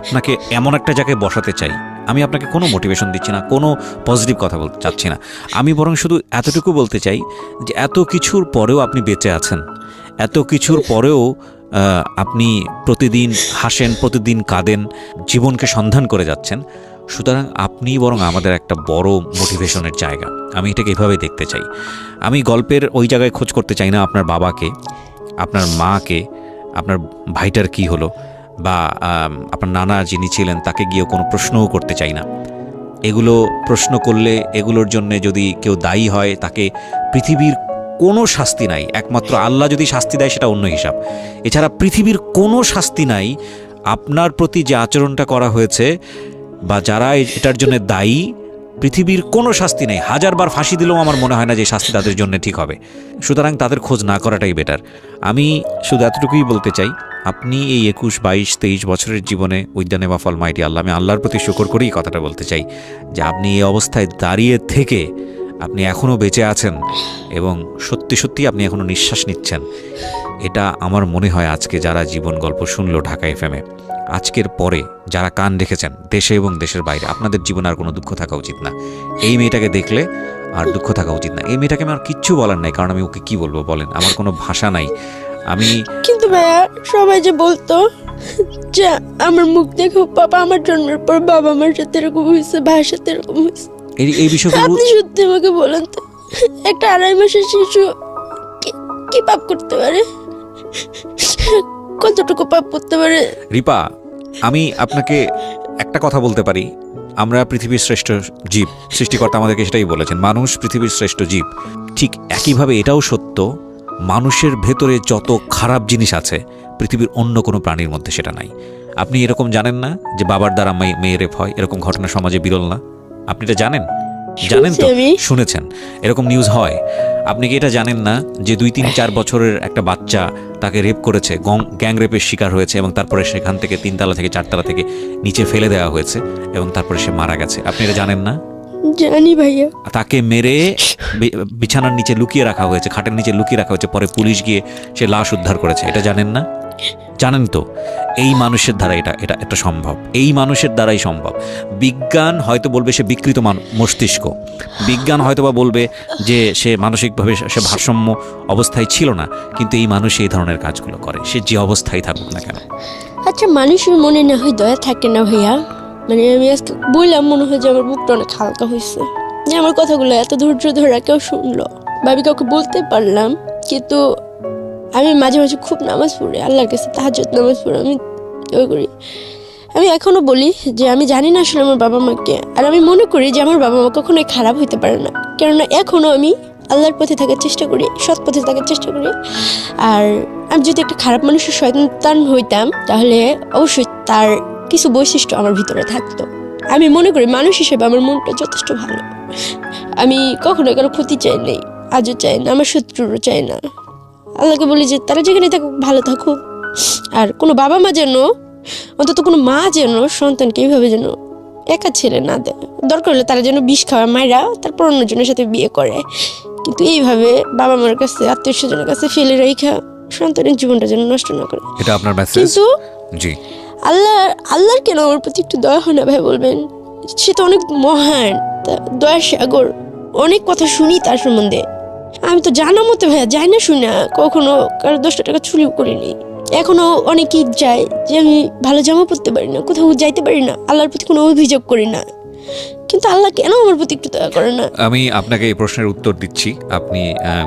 S2: আপনাকে এমন একটা জায়গায় বসাতে চাই। আমি আপনাকে কোনো মোটিভেশন দিচ্ছি না, কোনো পজিটিভ কথা বলতে চাচ্ছি না। আমি বরং শুধু এতটুকু বলতে চাই যে এত কিছুর পরেও আপনি বেঁচে আছেন, এত কিছুর পরেও আপনি প্রতিদিন হাসেন, প্রতিদিন কাঁদেন, জীবনকে সন্ধান করে যাচ্ছেন। সুতরাং আপনি বরং আমাদের একটা বড় মোটিভেশনের জায়গা। আমি এটাকে এভাবে দেখতে চাই। আমি গল্পের ওই জায়গায় খোঁজ করতে চাই না আপনার বাবাকে, আপনার মাকে, আপনার ভাইটার কি হলো, বা আপনার নানা যিনি ছিলেন তাকে গিয়েও কোনো প্রশ্নও করতে চাই না। এগুলো প্রশ্ন করলে এগুলোর জন্য যদি কেউ দায়ী হয়, তাকে পৃথিবীর কোনো শাস্তি নাই, একমাত্র আল্লাহ যদি শাস্তি দেয় সেটা অন্য হিসাব। এছাড়া পৃথিবীর কোনো শাস্তি নাই। আপনার প্রতি যে আচরণটা করা হয়েছে বা যারা এটার জন্য দায়ী, পৃথিবীর কোনো শাস্তি নেই। 1000 বার ফাঁসি দিলেও আমার মনে হয় না যে শাস্তি তাদের জন্য ঠিক হবে। সুতরাং তাদের খোঁজ না করাটাই বেটার। আমি শুধু এতটুকুই বলতে চাই, আপনি এই 21, 22, 23 বছরের জীবনে with the name of almighty Allah, আমি আল্লাহর প্রতি শুকর করেই কথাটা বলতে চাই যে আপনি এই অবস্থায় দাঁড়িয়ে থেকে আপনি এখনও বেঁচে আছেন এবং সত্যি সত্যি আপনি এখনও নিঃশ্বাস নিচ্ছেন। এটা আমার মনে হয় আজকে যারা জীবন গল্প শুনলো ঢাকা এফএমে, আজকের পরে যারা কান রেখেছেন দেশে এবং দেশের বাইরে, আপনাদের জীবনে আর কোনো দুঃখ থাকা উচিত না। এই মেয়েটাকে দেখলে আর দুঃখ থাকা উচিত না। এই মেয়েটাকে আমার কিচ্ছু বলার নাই, কারণ আমি ওকে কি বলবো বলেন, আমার কোনো ভাষা নাই।
S1: কিন্তু ভাইয়া সবাই যে বলতো যে আমার মুখ দেখো বাবা, আমার জন্মের পর বাবা আমার সাথে এরকম হয়েছে, ভাইয়ের সাথে এরকম হয়েছে,
S2: এই বিষয়গুলো
S1: আপনি সত্যি আমাকে বলেন তো, একটা 2.5 মাসের শিশু কি পাপ করতে পারে? কতটুকু পাপ করতে পারে?
S2: রিপা, আমি আপনাকে একটা কথা বলতে পারি, আমরা পৃথিবীর শ্রেষ্ঠ জীব, সৃষ্টিকর্তা আমাদেরকে সেটাই বলেছেন, মানুষ পৃথিবীর শ্রেষ্ঠ জীব। ঠিক একইভাবে এটাও সত্য, মানুষের ভেতরে যত খারাপ জিনিস আছে পৃথিবীর অন্য কোনো প্রাণীর মধ্যে সেটা নাই। আপনি এরকম জানেন না যে বাবার দ্বারা মেয়ে রেপ হয়? এরকম ঘটনা সমাজে বিরল না? আপনি এটা জানেন? জানেন তো, শুনেছেন, এরকম নিউজ হয়। আপনি কি এটা জানেন না যে 2, 3, 4 বছরের একটা বাচ্চা তাকে রেপ করেছে, গ্যাং রেপের শিকার হয়েছে, এবং তারপরে সেখান থেকে 3 তলা থেকে 4 তলা থেকে নিচে ফেলে দেওয়া হয়েছে এবং তারপরে সে মারা গেছে? আপনি এটা জানেন না?
S1: জানি ভাইয়া।
S2: তাকে মেরে বিছানার নিচে লুকিয়ে রাখা হয়েছে, খাটের নিচে লুকিয়ে রাখা হয়েছে, পরে পুলিশ গিয়ে সে লাশ উদ্ধার করেছে। এটা জানেন না? জানেন তো। এই মানুষের দ্বারা এটা সম্ভব, এই মানুষের দ্বারাই সম্ভব। বিজ্ঞান হয়তো বলবে সে বিকৃত মস্তিষ্ক, বিজ্ঞান হয়তো বা বলবে যে সে মানসিকভাবে সে ভারসাম্য অবস্থায় ছিল না, কিন্তু এই মানুষ এই ধরনের কাজগুলো করে, সে যে অবস্থায় থাকুক না কেন।
S1: আচ্ছা, মানুষের মনে না হয় দয়া থাকে না ভাইয়া? মানে আমি আজকে বললাম, মনে হয় যে আমার বুকটা অনেক হালকা হয়েছে, যে আমার কথাগুলো এত ধৈর্য ধরে কেউ শুনলো। ভাবি কাউকে বলতে পারলাম, কিন্তু আমি মাঝে মাঝে খুব নামাজ পড়ি, আল্লাহর কাছে তাহাজ্জুদ নামাজ পড়ি, আমি ওই করি। আমি এখনো বলি যে আমি জানি না আসলে আমার বাবা মাকে, আর আমি মনে করি যে আমার বাবা মা কখনোই খারাপ হইতে পারে না, কেননা এখনো আমি আল্লাহর পথে থাকার চেষ্টা করি, সৎ পথে থাকার চেষ্টা করি। আর আমি যদি একটা খারাপ মানুষের সন্তান হইতাম, তাহলে অবশ্যই তার কিছু বৈশিষ্ট্য আমার ভিতরে থাকতো। আমি মনে করি মানুষ হিসেবে আমার মনটা যথেষ্ট ভালো। আমি কখনো কারো ক্ষতি চাই নাই, আজও চাই না, আমার শত্রুরও চাই না। আল্লাহকে বলি যে তারা যেখানে থাকুক ভালো থাকুক, আর কোনো বাবা মা যেন, অন্তত কোনো মা যেন সন্তানকে এইভাবে যেন একা ছেড়ে না দেয়। দরকার হলে তারা যেন বিষ খাওয়া মায়েরা তারপর অন্যজনের সাথে বিয়ে করে, কিন্তু এইভাবে বাবা মার কাছে, আত্মীয় স্বজনের কাছে ফেলে রেখা সন্তানের জীবনটা যেন নষ্ট না করে।
S2: এটা আপনার মেসেজ।
S1: কিন্তু
S2: জি,
S1: আল্লাহর কেন আমার প্রতি একটু দয়া হয় না ভাই বলবেন? সে তো অনেক মহান, দয়ার সাগর, অনেক কথা শুনি তার সম্বন্ধে। আমি তো জানা মতো ভাইয়া যাই না, শুনি না, কখনো কারো 10 টাকা চুরিও করিনি। এখনো অনেক ঈদ যায় যে আমি ভালো জামা পরতে পারি না, কোথাও যাইতে পারি না, আল্লাহর প্রতি কোনো অভিযোগ করি না, কিন্তু আল্লাহ কেন আমার প্রতি একটু দয়া করে না?
S2: আমি আপনাকে এই প্রশ্নের উত্তর দিচ্ছি। আপনি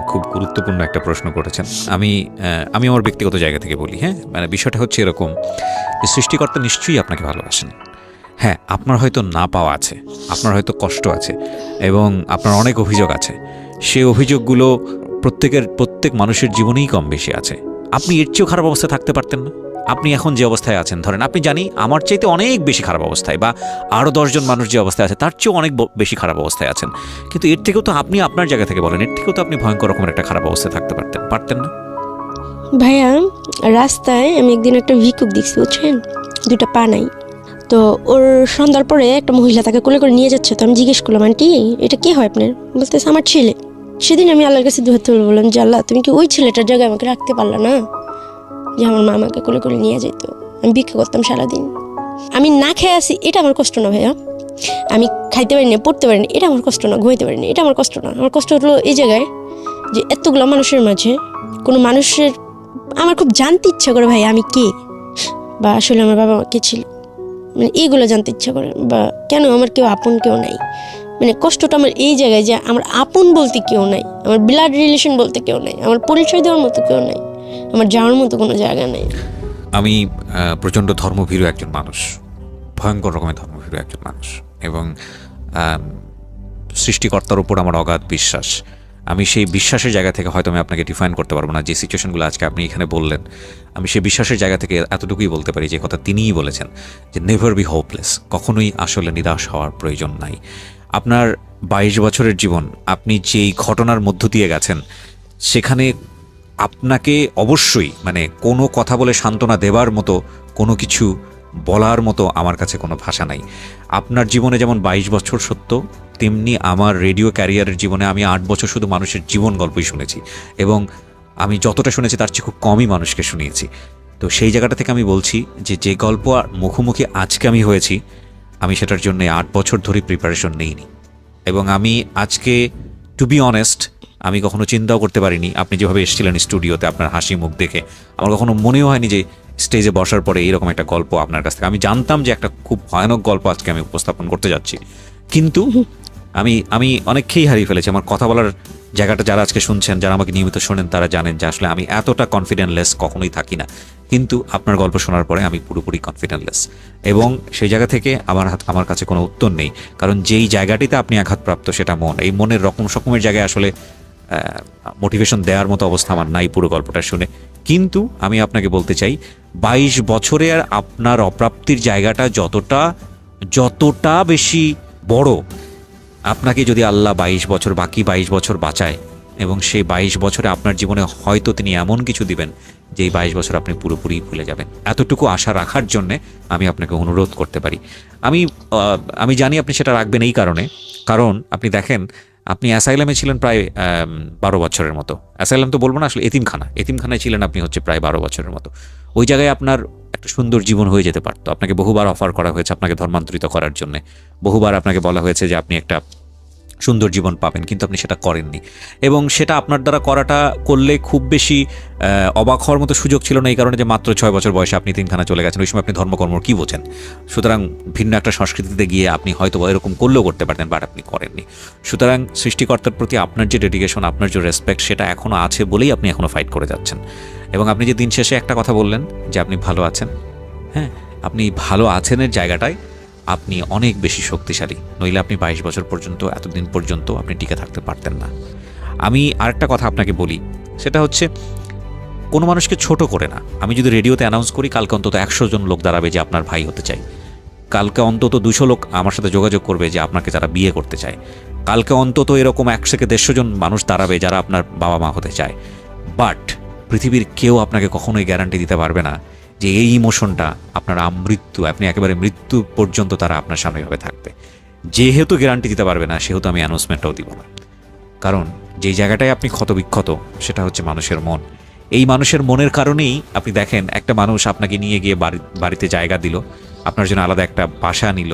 S2: খুব গুরুত্বপূর্ণ একটা প্রশ্ন করেছেন। আমি আমার ব্যক্তিগত জায়গা থেকে বলি। হ্যাঁ, মানে বিষয়টা হচ্ছে এরকম যে সৃষ্টিকর্তা নিশ্চয়ই আপনাকে ভালোবাসেন। হ্যাঁ, আপনার হয়তো না পাওয়া আছে, আপনার হয়তো কষ্ট আছে, এবং আপনার অনেক অভিযোগ আছে। সেই অভিযোগগুলো প্রত্যেক মানুষের জীবনেই কম বেশি আছে। আপনি এর চেয়েও খারাপ অবস্থায় থাকতে পারতেন না? আপনি এখন যে অবস্থায় আছেন, ধরেন আপনি জানি আমার চাইতে অনেক বেশি খারাপ অবস্থায়, বা আরও 10 জন মানুষ যে অবস্থায় আছে তার চেয়েও অনেক বেশি খারাপ অবস্থায় আছেন, কিন্তু এর থেকেও তো আপনি আপনার জায়গা থেকে বলেন, এর থেকেও তো আপনি ভয়ঙ্কর রকমের একটা খারাপ অবস্থায় থাকতে পারতেন না?
S1: ভাইয়া, রাস্তায় আমি একদিন একটা ভিক্ষুক দেখছি, বুঝছেন, 2টা পা নাই। তো ওর সন্ধ্যার পরে একটা মহিলা তাকে কোলে করে নিয়ে যাচ্ছে। তো আমি জিজ্ঞেস করলাম, আন্টি এটা কে হয় আপনার? বলতেছে আমার ছেলে। সেদিন আমি আল্লাহর কাছে দুহাত তুলে বললাম যে আল্লাহ, তুমি কি ওই ছেলেটার জায়গায় আমাকে রাখতে পারলা না, যে আমার মা আমাকে কোলে করে নিয়ে যেত? আমি ভিক্ষা করতাম সারাদিন, আমি না খেয়ে আসি, এটা আমার কষ্ট না ভাইয়া। আমি খাইতে পারিনি, পড়তে পারিনি, এটা আমার কষ্ট না। ঘুমাইতে পারিনি, এটা আমার কষ্ট না। আমার কষ্ট হলো এই জায়গায় যে এতগুলো মানুষের মাঝে কোনো মানুষের আমার খুব জানতে ইচ্ছা করে ভাই আমি কে, বা আসলে আমার বাবা মা কে ছিল, মানে এইগুলো জানতে ইচ্ছা করে, বা কেন আমার কেউ আপন কেউ নাই। মানে কষ্টটা আমার এই জায়গায় যে আমার আপন বলতে কেউ নাই, আমার ব্লাড রিলেশন বলতে কেউ নাই, আমার পরিচয় দেওয়ার মতো কেউ নাই, আমার যাওয়ার মতো কোনো জায়গা নেই।
S2: আমি প্রচণ্ড ধর্মভীরু একজন মানুষ, ভয়ঙ্কর রকমের ধর্মভীরু একজন মানুষ, এবং সৃষ্টিকর্তার উপর আমার অগাধ বিশ্বাস। আমি সেই বিশ্বাসের জায়গা থেকে হয়তো আমি আপনাকে ডিফাইন করতে পারবো না, যে সিচুয়েশনগুলো আজকে আপনি এখানে বললেন, আমি সেই বিশ্বাসের জায়গা থেকে এতটুকুই বলতে পারি যে কথা তিনিই বলেছেন, যে নেভার বি হোপলেস, কখনোই আসলে নিরাশ হওয়ার প্রয়োজন নাই। আপনার 22 বছরের জীবন, আপনি যেই ঘটনার মধ্য দিয়ে গেছেন, সেখানে আপনাকে অবশ্যই মানে কোনো কথা বলে সান্ত্বনা দেবার মতো, কোনো কিছু বলার মতো আমার কাছে কোনো ভাষা নাই। আপনার জীবনে যেমন 22 বছর সত্য, তেমনি আমার রেডিও ক্যারিয়ারের জীবনে আমি 8 বছর শুধু মানুষের জীবন গল্পই শুনেছি, এবং আমি যতটা শুনেছি তার চেয়ে খুব কমই মানুষকে শুনিয়েছি। তো সেই জায়গাটা থেকে আমি বলছি যে গল্প মুখোমুখি আজকে আমি হয়েছি, আমি সেটার জন্য 8 বছর ধরে প্রিপারেশন নেইনি, এবং আমি আজকে টু বি অনেস্ট আমি কখনো চিন্তাও করতে পারিনি। আপনি যেভাবে এসেছিলেন স্টুডিওতে, আপনার হাসি মুখ দেখে আমার কখনো মনেও হয়নি যে স্টেজে বসার পরে এইরকম একটা গল্প আপনার কাছ থেকে, আমি জানতাম যে একটা খুব ভয়ানক গল্প আজকে আমি উপস্থাপন করতে যাচ্ছি, কিন্তু আমি আমি অনেক খেই হারিয়ে ফেলেছি। আমার কথা বলার জায়গাটা যারা আজকে শুনছেন, যারা আমাকে নিয়মিত শোনেন, তারা জানেন যে আসলে আমি এতটা কনফিডেন্টলেস কখনোই থাকি না। কিন্তু আপনার গল্প শোনার পরে আমি পুরোপুরি কনফিডেন্টলেস, এবং সেই জায়গা থেকে আমার কাছে কোনো উত্তর নেই। কারণ যেই জায়গাটিতে আপনি আঘাতপ্রাপ্ত সেটা মন, এই মনের রকমের জায়গায় আসলে মোটিভেশন দেওয়ার মতো অবস্থা আমার নাই পুরো গল্পটা শুনে। কিন্তু আমি আপনাকে বলতে চাই, 22 বছরের আপনার অপ্রাপ্তির জায়গাটা যতটা বেশি বড়, আপনাকে যদি আল্লাহ 22 বছর বাকি 22 বছর বাঁচায়, এবং সেই 22 বছরে আপনার জীবনে হয়তো তিনি এমন কিছু দিবেন যে এই 22 বছর আপনি পুরোপুরি ভুলে যাবেন, এতটুকু আশা রাখার জন্যে আমি আপনাকে অনুরোধ করতে পারি। আমি জানি আপনি সেটা রাখবেন এই কারণ আপনি দেখেন, আপনি অ্যাসাইলামে ছিলেন প্রায় 12 বছরের মতো। অ্যাসাইলাম তো বলবো না, আসলে এতিমখানায় ছিলেন আপনি হচ্ছে প্রায় 12 বছরের মতো। ওই জায়গায় আপনার একটা সুন্দর জীবন হয়ে যেতে পারতো। আপনাকে বহুবার অফার করা হয়েছে আপনাকে ধর্মান্তরিত করার জন্য, বহুবার আপনাকে বলা হয়েছে যে আপনি একটা সুন্দর জীবন পাবেন, কিন্তু আপনি সেটা করেননি। এবং সেটা আপনার দ্বারা করলে খুব বেশি অবাক হওয়ার মতো সুযোগ ছিল না, এই কারণে যে মাত্র 6 বছর বয়সে আপনি তিনখানা চলে গেছেন। ওই সময় আপনি ধর্মকর্ম কী বোঝেন? সুতরাং ভিন্ন একটা সংস্কৃতিতে গিয়ে আপনি হয়তো এরকম করলেও করতে পারতেন, বাট আপনি করেননি। সুতরাং সৃষ্টিকর্তার প্রতি আপনার যে ডেডিকেশন, আপনার যে রেসপেক্ট, সেটা এখনও আছে বলেই আপনি এখনও ফাইট করে যাচ্ছেন। এবং আপনি যে দিন শেষে একটা কথা বললেন যে আপনি ভালো আছেন, হ্যাঁ, আপনি ভালো আছেনের জায়গাটায় আপনি অনেক বেশি শক্তিশালী, নইলে আপনি 22 বছর পর্যন্ত, এতদিন পর্যন্ত আপনি টিকে থাকতে পারতেন না। আমি আরেকটা কথা আপনাকে বলি, সেটা হচ্ছে কোনো মানুষকে ছোট করে না। আমি যদি রেডিওতে অ্যানাউন্স করি কালকে অন্তত 100 জন লোক দাঁড়াবে যে আপনার ভাই হতে চাই, কালকে অন্তত 200 লোক আমার সাথে যোগাযোগ করবে যে আপনাকে যারা বিয়ে করতে চায়, কালকে অন্তত এরকম 100 থেকে 150 জন মানুষ দাঁড়াবে যারা আপনার বাবা মা হতে চায়। বাট পৃথিবীর কেউ আপনাকে কখনোই গ্যারান্টি দিতে পারবে না যে এই ইমোশনটা আপনার আপনি একেবারে মৃত্যু পর্যন্ত তারা আপনার সামনে ভাবে থাকবে। যেহেতু গ্যারান্টি দিতে পারবে না, সেহেতু আমি অ্যানাউন্সমেন্টটাও দিব না। কারণ যেই জায়গাটায় আপনি ক্ষতবিক্ষত, সেটা হচ্ছে মানুষের মন। এই মানুষের মনের কারণেই আপনি দেখেন, একটা মানুষ আপনাকে নিয়ে গিয়ে বাড়িতে জায়গা দিল, আপনার জন্য আলাদা একটা বাসা নিল,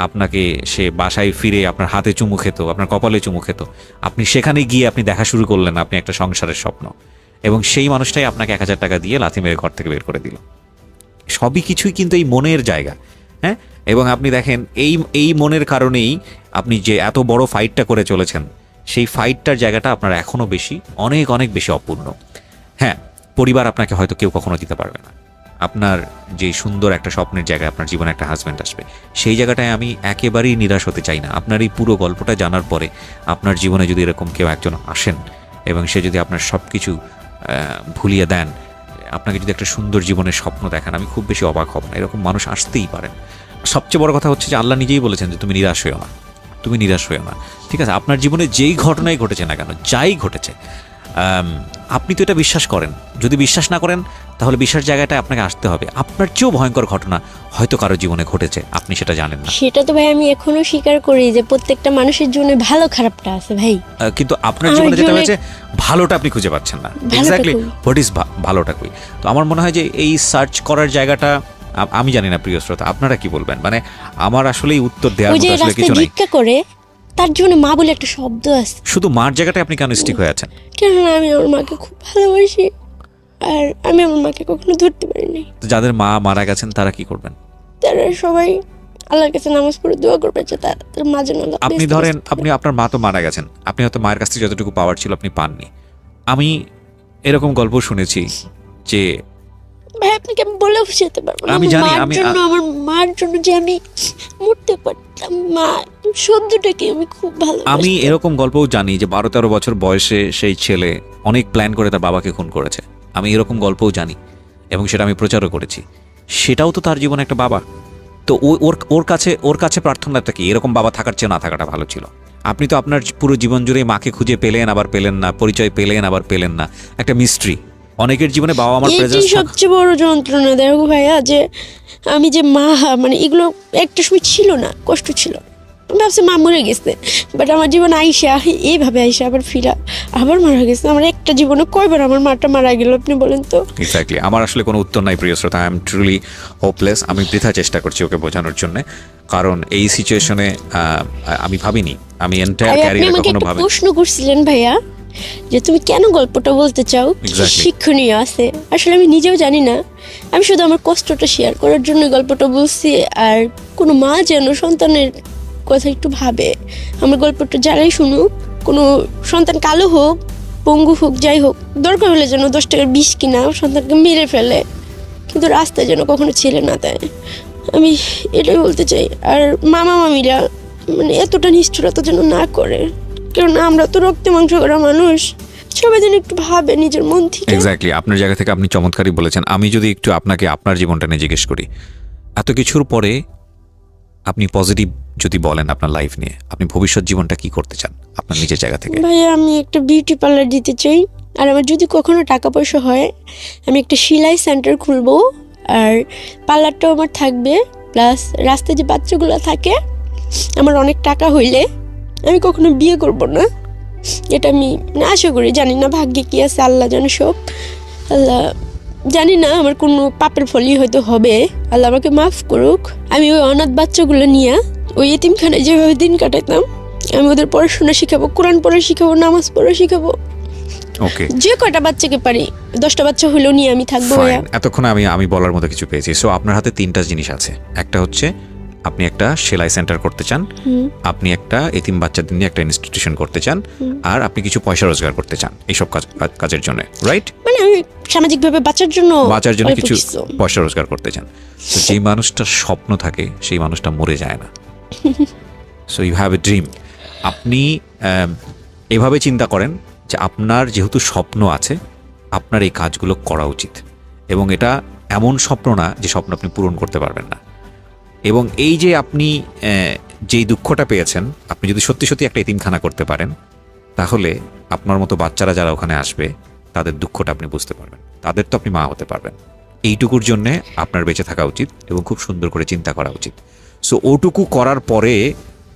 S2: আপনাকে সে বাসায় ফিরে আপনার হাতে চুমু খেত, আপনার কপালে চুমু খেত, আপনি সেখানে গিয়ে আপনি দেখা শুরু করলেন আপনি একটা সংসারের স্বপ্ন, এবং সেই মানুষটাই আপনাকে 1000 টাকা দিয়ে লাথি মেরে ঘর থেকে বের করে দিল। সবই কিছুই কিন্তু এই মনের জায়গা, হ্যাঁ। এবং আপনি দেখেন এই মনের কারণেই আপনি যে এত বড় ফাইটটা করে চলেছেন, সেই ফাইটটার জায়গাটা আপনার এখনও অনেক অনেক বেশি অপূর্ণ। হ্যাঁ, পরিবার আপনাকে হয়তো কেউ কখনো দিতে পারবে না। আপনার যে সুন্দর একটা স্বপ্নের জায়গায় আপনার জীবনে একটা হাজব্যান্ড আসবে, সেই জায়গাটায় আমি একেবারেই নিরাশ হতে চাই না। আপনার এই পুরো গল্পটা জানার পরে আপনার জীবনে যদি এরকম কেউ একজন আসেন এবং সে যদি আপনার সব কিছু ভুলিয়ে দেন, আপনাকে যদি একটা সুন্দর জীবনের স্বপ্ন দেখান, আমি খুব বেশি অবাক হব না। এরকম মানুষ আসতেই পারেন। সবচেয়ে বড় কথা হচ্ছে যে আল্লাহ নিজেই বলেছেন যে তুমি নিরাশ হয়েও না, ঠিক আছে? আপনার জীবনে যেই ঘটনাই ঘটেছে না কেন, যাই ঘটেছে, আপনি তো এটা বিশ্বাস করেন। যদি বিশ্বাস না করেন, তাহলে বিশ্বাস জায়গাটায় আপনাকে আসতে হবে। আপনার চেয়েও ভয়ঙ্কর ঘটনা হয়তো কারো জীবনে ঘটেছে, আপনি সেটা জানেন না।
S1: সেটা তো ভাই আমি এখনো স্বীকার করি যে প্রত্যেকটা মানুষের জন্য ভালো খারাপটা আছে ভাই,
S2: কিন্তু আপনার জীবনে যেটা হয়েছে, ভালোটা আপনি খুঁজে পাচ্ছেন না। এক্স্যাক্টলি, হোয়াট ইজ ভালোটা কই? তো আমার মনে হয় যে এই সার্চ করার জায়গাটা, আমি জানি না প্রিয় শ্রোতা আপনারা কি বলবেন, মানে আমার আসলেই উত্তর দেওয়ার মতো আসলে কিছু নাই।
S1: ভিক্ষা করে তার জীবনে মা বলে একটা শব্দ আছে,
S2: শুধু মার জায়গাটায় আপনি কেন স্টিক হয়ে আছেন?
S1: কেননা আমি আমার মাকে খুব ভালোবাসি, আর আমি আমার মাকে কখনো ধরতে পারিনি।
S2: তো যাদের মা মারা গেছেন তারা কি করবেন?
S1: তারা সবাই আল্লাহর কাছে নামাজ পড়ে দোয়া করবে যে তার মা যেন।
S2: আপনি ধরেন, আপনার মা তো মারা গেছেন, আপনি হয়তো মায়ের কাছ থেকে যতটুকু পাওয়ার ছিল আপনি পাননি। আমি এরকম গল্প শুনেছি যে,
S1: ভাই আপনাকে আমি বলে বুঝাতে পারবো না,
S2: আমি জানি,
S1: আমার মার জন্য যে আমি মরতে পারতাম, মা শব্দটাকে আমি খুব ভালো।
S2: আমি এরকম গল্পও জানি যে 12-13 বছর বয়সে সেই ছেলে অনেক প্ল্যান করে তার বাবাকে খুন করেছে। আমি এরকম গল্পও জানি এবং সেটা আমি প্রচারও করেছি। সেটাও তো তার জীবনে একটা বাবা। তো ওর কাছে প্রার্থনাটা কি? এরকম বাবা থাকার চেয়ে না থাকাটা ভালো ছিল। আপনি তো আপনার পুরো জীবন জুড়ে মাকে খুঁজে পেলেন, আবার পেলেন না, পরিচয় পেলেন, আবার পেলেন না, একটা মিস্ট্রি। অনেকের জীবনে বাবা মার প্রেজেন্স
S1: সবচেয়ে বড় যন্ত্রণা। দেখো ভাইয়া, যে আমি যে মা, মানে এগুলো একটা সময় ছিল না, কষ্ট ছিল, আমি ভাবছি মা মরে গেছে, বাট আমার জীবন আইসা এইভাবে আইসা আবার ফিরা আবার মারা গেছে। আমার একটা জীবনে কয়বার আমার মাটা মারা গেল আপনি বলেন তো?
S2: এক্স্যাক্টলি, আমার আসলে কোনো উত্তর নাই প্রিয় শ্রোতা। I am truly hopeless. আমি বৃথা চেষ্টা করছি ওকে বোঝানোর জন্য, কারণ এই সিচুয়েশনে আমি ভাবিনি, আমি এন্টায়ার ক্যারিয়ারে কখনো ভাবিনি।
S1: প্রশ্ন করছিলেন ভাইয়া যে তুমি কেন গল্পটা বলতে চাও, শিক্ষণীয় আছে? আসলে আমি নিজেও জানি না, আমি শুধু আমার কষ্টটা শেয়ার করার জন্য গল্পটা বলছি। আর কোনো মা যেন সন্তানের কথা একটু ভাবে, আমার গল্পটা যারাই শুনুক, কোনো সন্তান কালো হোক, পঙ্গু হোক, যাই হোক, দরকার হলে যেন 10 টাকার বিষ কিনা সন্তানকে মেরে ফেলে, কিন্তু রাস্তায় যেন কখনো ছেলে না দেয়। আমি এটাই বলতে চাই। আর মামা মামিরা মানে এতটা নিষ্ঠুরতা যেন না করে, কারণ আমরা তো রক্তে মাংস করা মানুষ। সবাই যেন একটু ভাবে নিজের মন থেকে।
S2: এক্স্যাক্টলি, আপনার জায়গা থেকে আপনি চমৎকারই বলেছেন। আমি যদি একটু আপনাকে আপনার জীবনটা নিয়ে জিজ্ঞেস করি, এত কিছুর পরে আপনি পজিটিভ যদি বলেন আপনার লাইফ নিয়ে, আপনি ভবিষ্যৎ জীবনটা কি করতে চান আপনার নিজের জায়গা থেকে?
S1: ভাইয়া আমি একটা বিউটি পার্লার দিতে চাই, আর আমার যদি কখনো টাকা পয়সা হয় আমি একটা সেলাই সেন্টার খুলবো, আর পার্লারটাও আমার থাকবে। প্লাস রাস্তায় যে বাচ্চাগুলো থাকে, আমার অনেক টাকা হইলে আমি কখনো বিয়ে করব না, এটা আমি আশা করি। জানি না ভাগ্যে কি আছে, আল্লাহ জানে সব। আল্লাহ জানি না আমার কোনো পাপের ফলই হয়তো হবে, আল্লাহ আমাকে মাফ করুক। আমি ওই অনাথ বাচ্চাগুলো নিয়ে ওই এতিমখানায় যেভাবে দিন কাটাতাম, আমি ওদের পড়াশোনা শিখাবো, কোরআন পড়া শিখাবো, নামাজ পড়া শিখাবো।
S2: ওকে,
S1: যে কয়টা বাচ্চাকে পারি, 10টা বাচ্চা হলেও নিয়ে আমি থাকবো। ভাইয়া
S2: এতক্ষণ আমি বলার মতো কিছু পেয়েছি। সো আপনার হাতে 3টা জিনিস আছে। একটা হচ্ছে আপনি একটা সেলাই সেন্টার করতে চান, আপনি একটা এতিম বাচ্চাদের নিয়ে একটা ইনস্টিটিউশন করতে চান, আর আপনি কিছু পয়সা রোজগার করতে চান এইসব কাজের জন্য, রাইট?
S1: মানে আমি সামাজিকভাবে বাঁচার জন্য
S2: কিছু পয়সা রোজগার করতে চান। তো যেই মানুষটার স্বপ্ন থাকে সেই মানুষটা মরে যায় না। So you have a dream. আপনি এভাবে চিন্তা করেন যে আপনার যেহেতু স্বপ্ন আছে, আপনার এই কাজগুলো করা উচিত, এবং এটা এমন স্বপ্ন না যে স্বপ্ন আপনি পূরণ করতে পারবেন না। এবং এই যে আপনি যেই দুঃখটা পেয়েছেন, আপনি যদি সত্যি সত্যি একটা এতিমখানা করতে পারেন, তাহলে আপনার মতো বাচ্চারা যারা ওখানে আসবে তাদের দুঃখটা আপনি বুঝতে পারবেন, তাদের তো আপনি মা হতে পারবেন। এইটুকুর জন্যে আপনার বেঁচে থাকা উচিত এবং খুব সুন্দর করে চিন্তা করা উচিত। সো ওটুকু করার পরে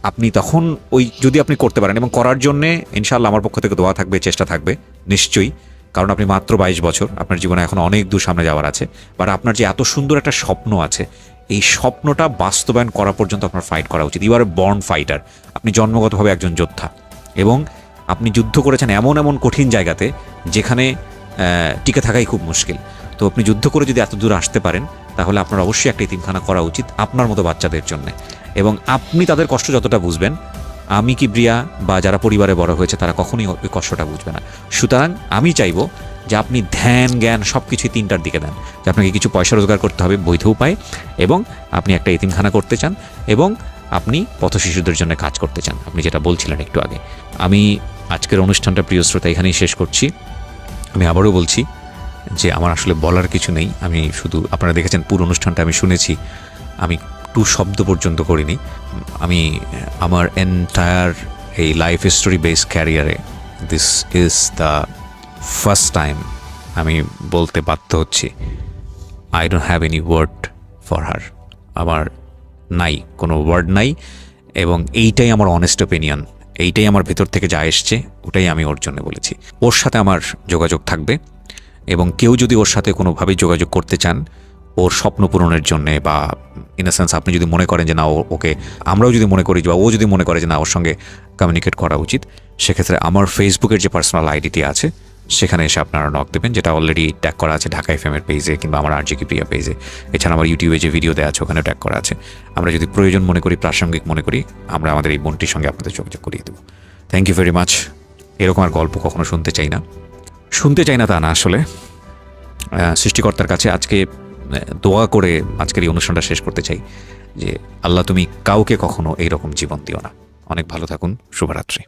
S2: আপনি তখন ওই যদি আপনি করতে পারেন, এবং করার জন্যে ইনশাআল্লাহ আমার পক্ষ থেকে দোয়া থাকবে, চেষ্টা থাকবে নিশ্চয়ই, কারণ আপনি মাত্র 22 বছর, আপনার জীবনে এখন অনেক দূর সামনে যাওয়ার আছে। বাট আপনার যে এত সুন্দর একটা স্বপ্ন আছে, এই স্বপ্নটা বাস্তবায়ন করা পর্যন্ত আপনার ফাইট করা উচিত। You are a born fighter. আপনি জন্মগতভাবে একজন যোদ্ধা, এবং আপনি যুদ্ধ করেছেন এমন এমন কঠিন জায়গাতে যেখানে টিকে থাকাই খুব মুশকিল। তো আপনি যুদ্ধ করে যদি এত দূর আসতে পারেন, তাহলে আপনার অবশ্যই একটা এতিমখানা করা উচিত আপনার মতো বাচ্চাদের জন্য। এবং আপনি তাদের কষ্ট যতটা বুঝবেন, আমি কি ব্রিয়া বা যারা পরিবারে বড় হয়েছে তারা কখনোই ওই কষ্টটা বুঝবে না। সুতরাং আমি চাইবো যে আপনি ধ্যান জ্ঞান সব কিছুই 3টার দিকে দেন, যে আপনাকে কিছু পয়সা রোজগার করতে হবে বৈধ উপায়ে, এবং আপনি একটা এতিমখানা করতে চান, এবং আপনি পথ শিশুদের জন্য কাজ করতে চান, আপনি যেটা বলছিলেন একটু আগে। আমি আজকের অনুষ্ঠানটা প্রিয় শ্রোতা এখানেই শেষ করছি। আমি আবারও বলছি যে আমার আসলে বলার কিছু নেই। আমি শুধু, আপনারা দেখেছেন পুরো অনুষ্ঠানটা আমি শুনেছি, আমি 2 শব্দ পর্যন্ত করিনি। আমি আমার এন্টায়ার এই লাইফ স্টোরি বেস ক্যারিয়ারে this is the first time আমি বলতে বাধ্য হচ্ছি, I don't have any word for her. আমার নাই, কোনো ওয়ার্ড নাই, এবং এইটাই আমার অনেস্ট ওপিনিয়ন, এইটাই আমার ভেতর থেকে যা এসছে ওটাই আমি ওর জন্য বলেছি। ওর সাথে আমার যোগাযোগ থাকবে, এবং কেউ যদি ওর সাথে কোনোভাবেই যোগাযোগ করতে চান ওর স্বপ্ন পূরণের জন্যে, বা ইন আ সেন্স আপনি যদি মনে করেন যে না ওকে, আমরাও যদি মনে করি বা ও যদি মনে করে যে না ওর সঙ্গে কমিউনিকেট করা উচিত, সেক্ষেত্রে আমার ফেসবুকের যে পার্সোনাল আইডিটি আছে সেখানে এসে আপনারা নক দেবেন, যেটা অলরেডি ট্যাগ করা আছে ঢাকা এফএমের পেজে কিংবা আমার RJK প্রিয়া পেজে। এছাড়া আমার ইউটিউবে যে ভিডিও দেওয়া আছে ওখানে ট্যাগ করা আছে। আমরা যদি প্রয়োজন মনে করি, প্রাসঙ্গিক মনে করি, আমরা আমাদের এই বোনটির সঙ্গে আপনাদের যোগাযোগ করিয়ে দেবো। Thank you very much. এরকম আর গল্প কখনো শুনতে চাই না তা না, আসলে সৃষ্টিকর্তার কাছে আজকে দোয়া করে আজকের এই অনুষ্ঠানটা শেষ করতে চাই যে আল্লাহ তুমি কাউকে কখনো এইরকম জীবন দিও না। অনেক ভালো থাকুন, শুভরাত্রি।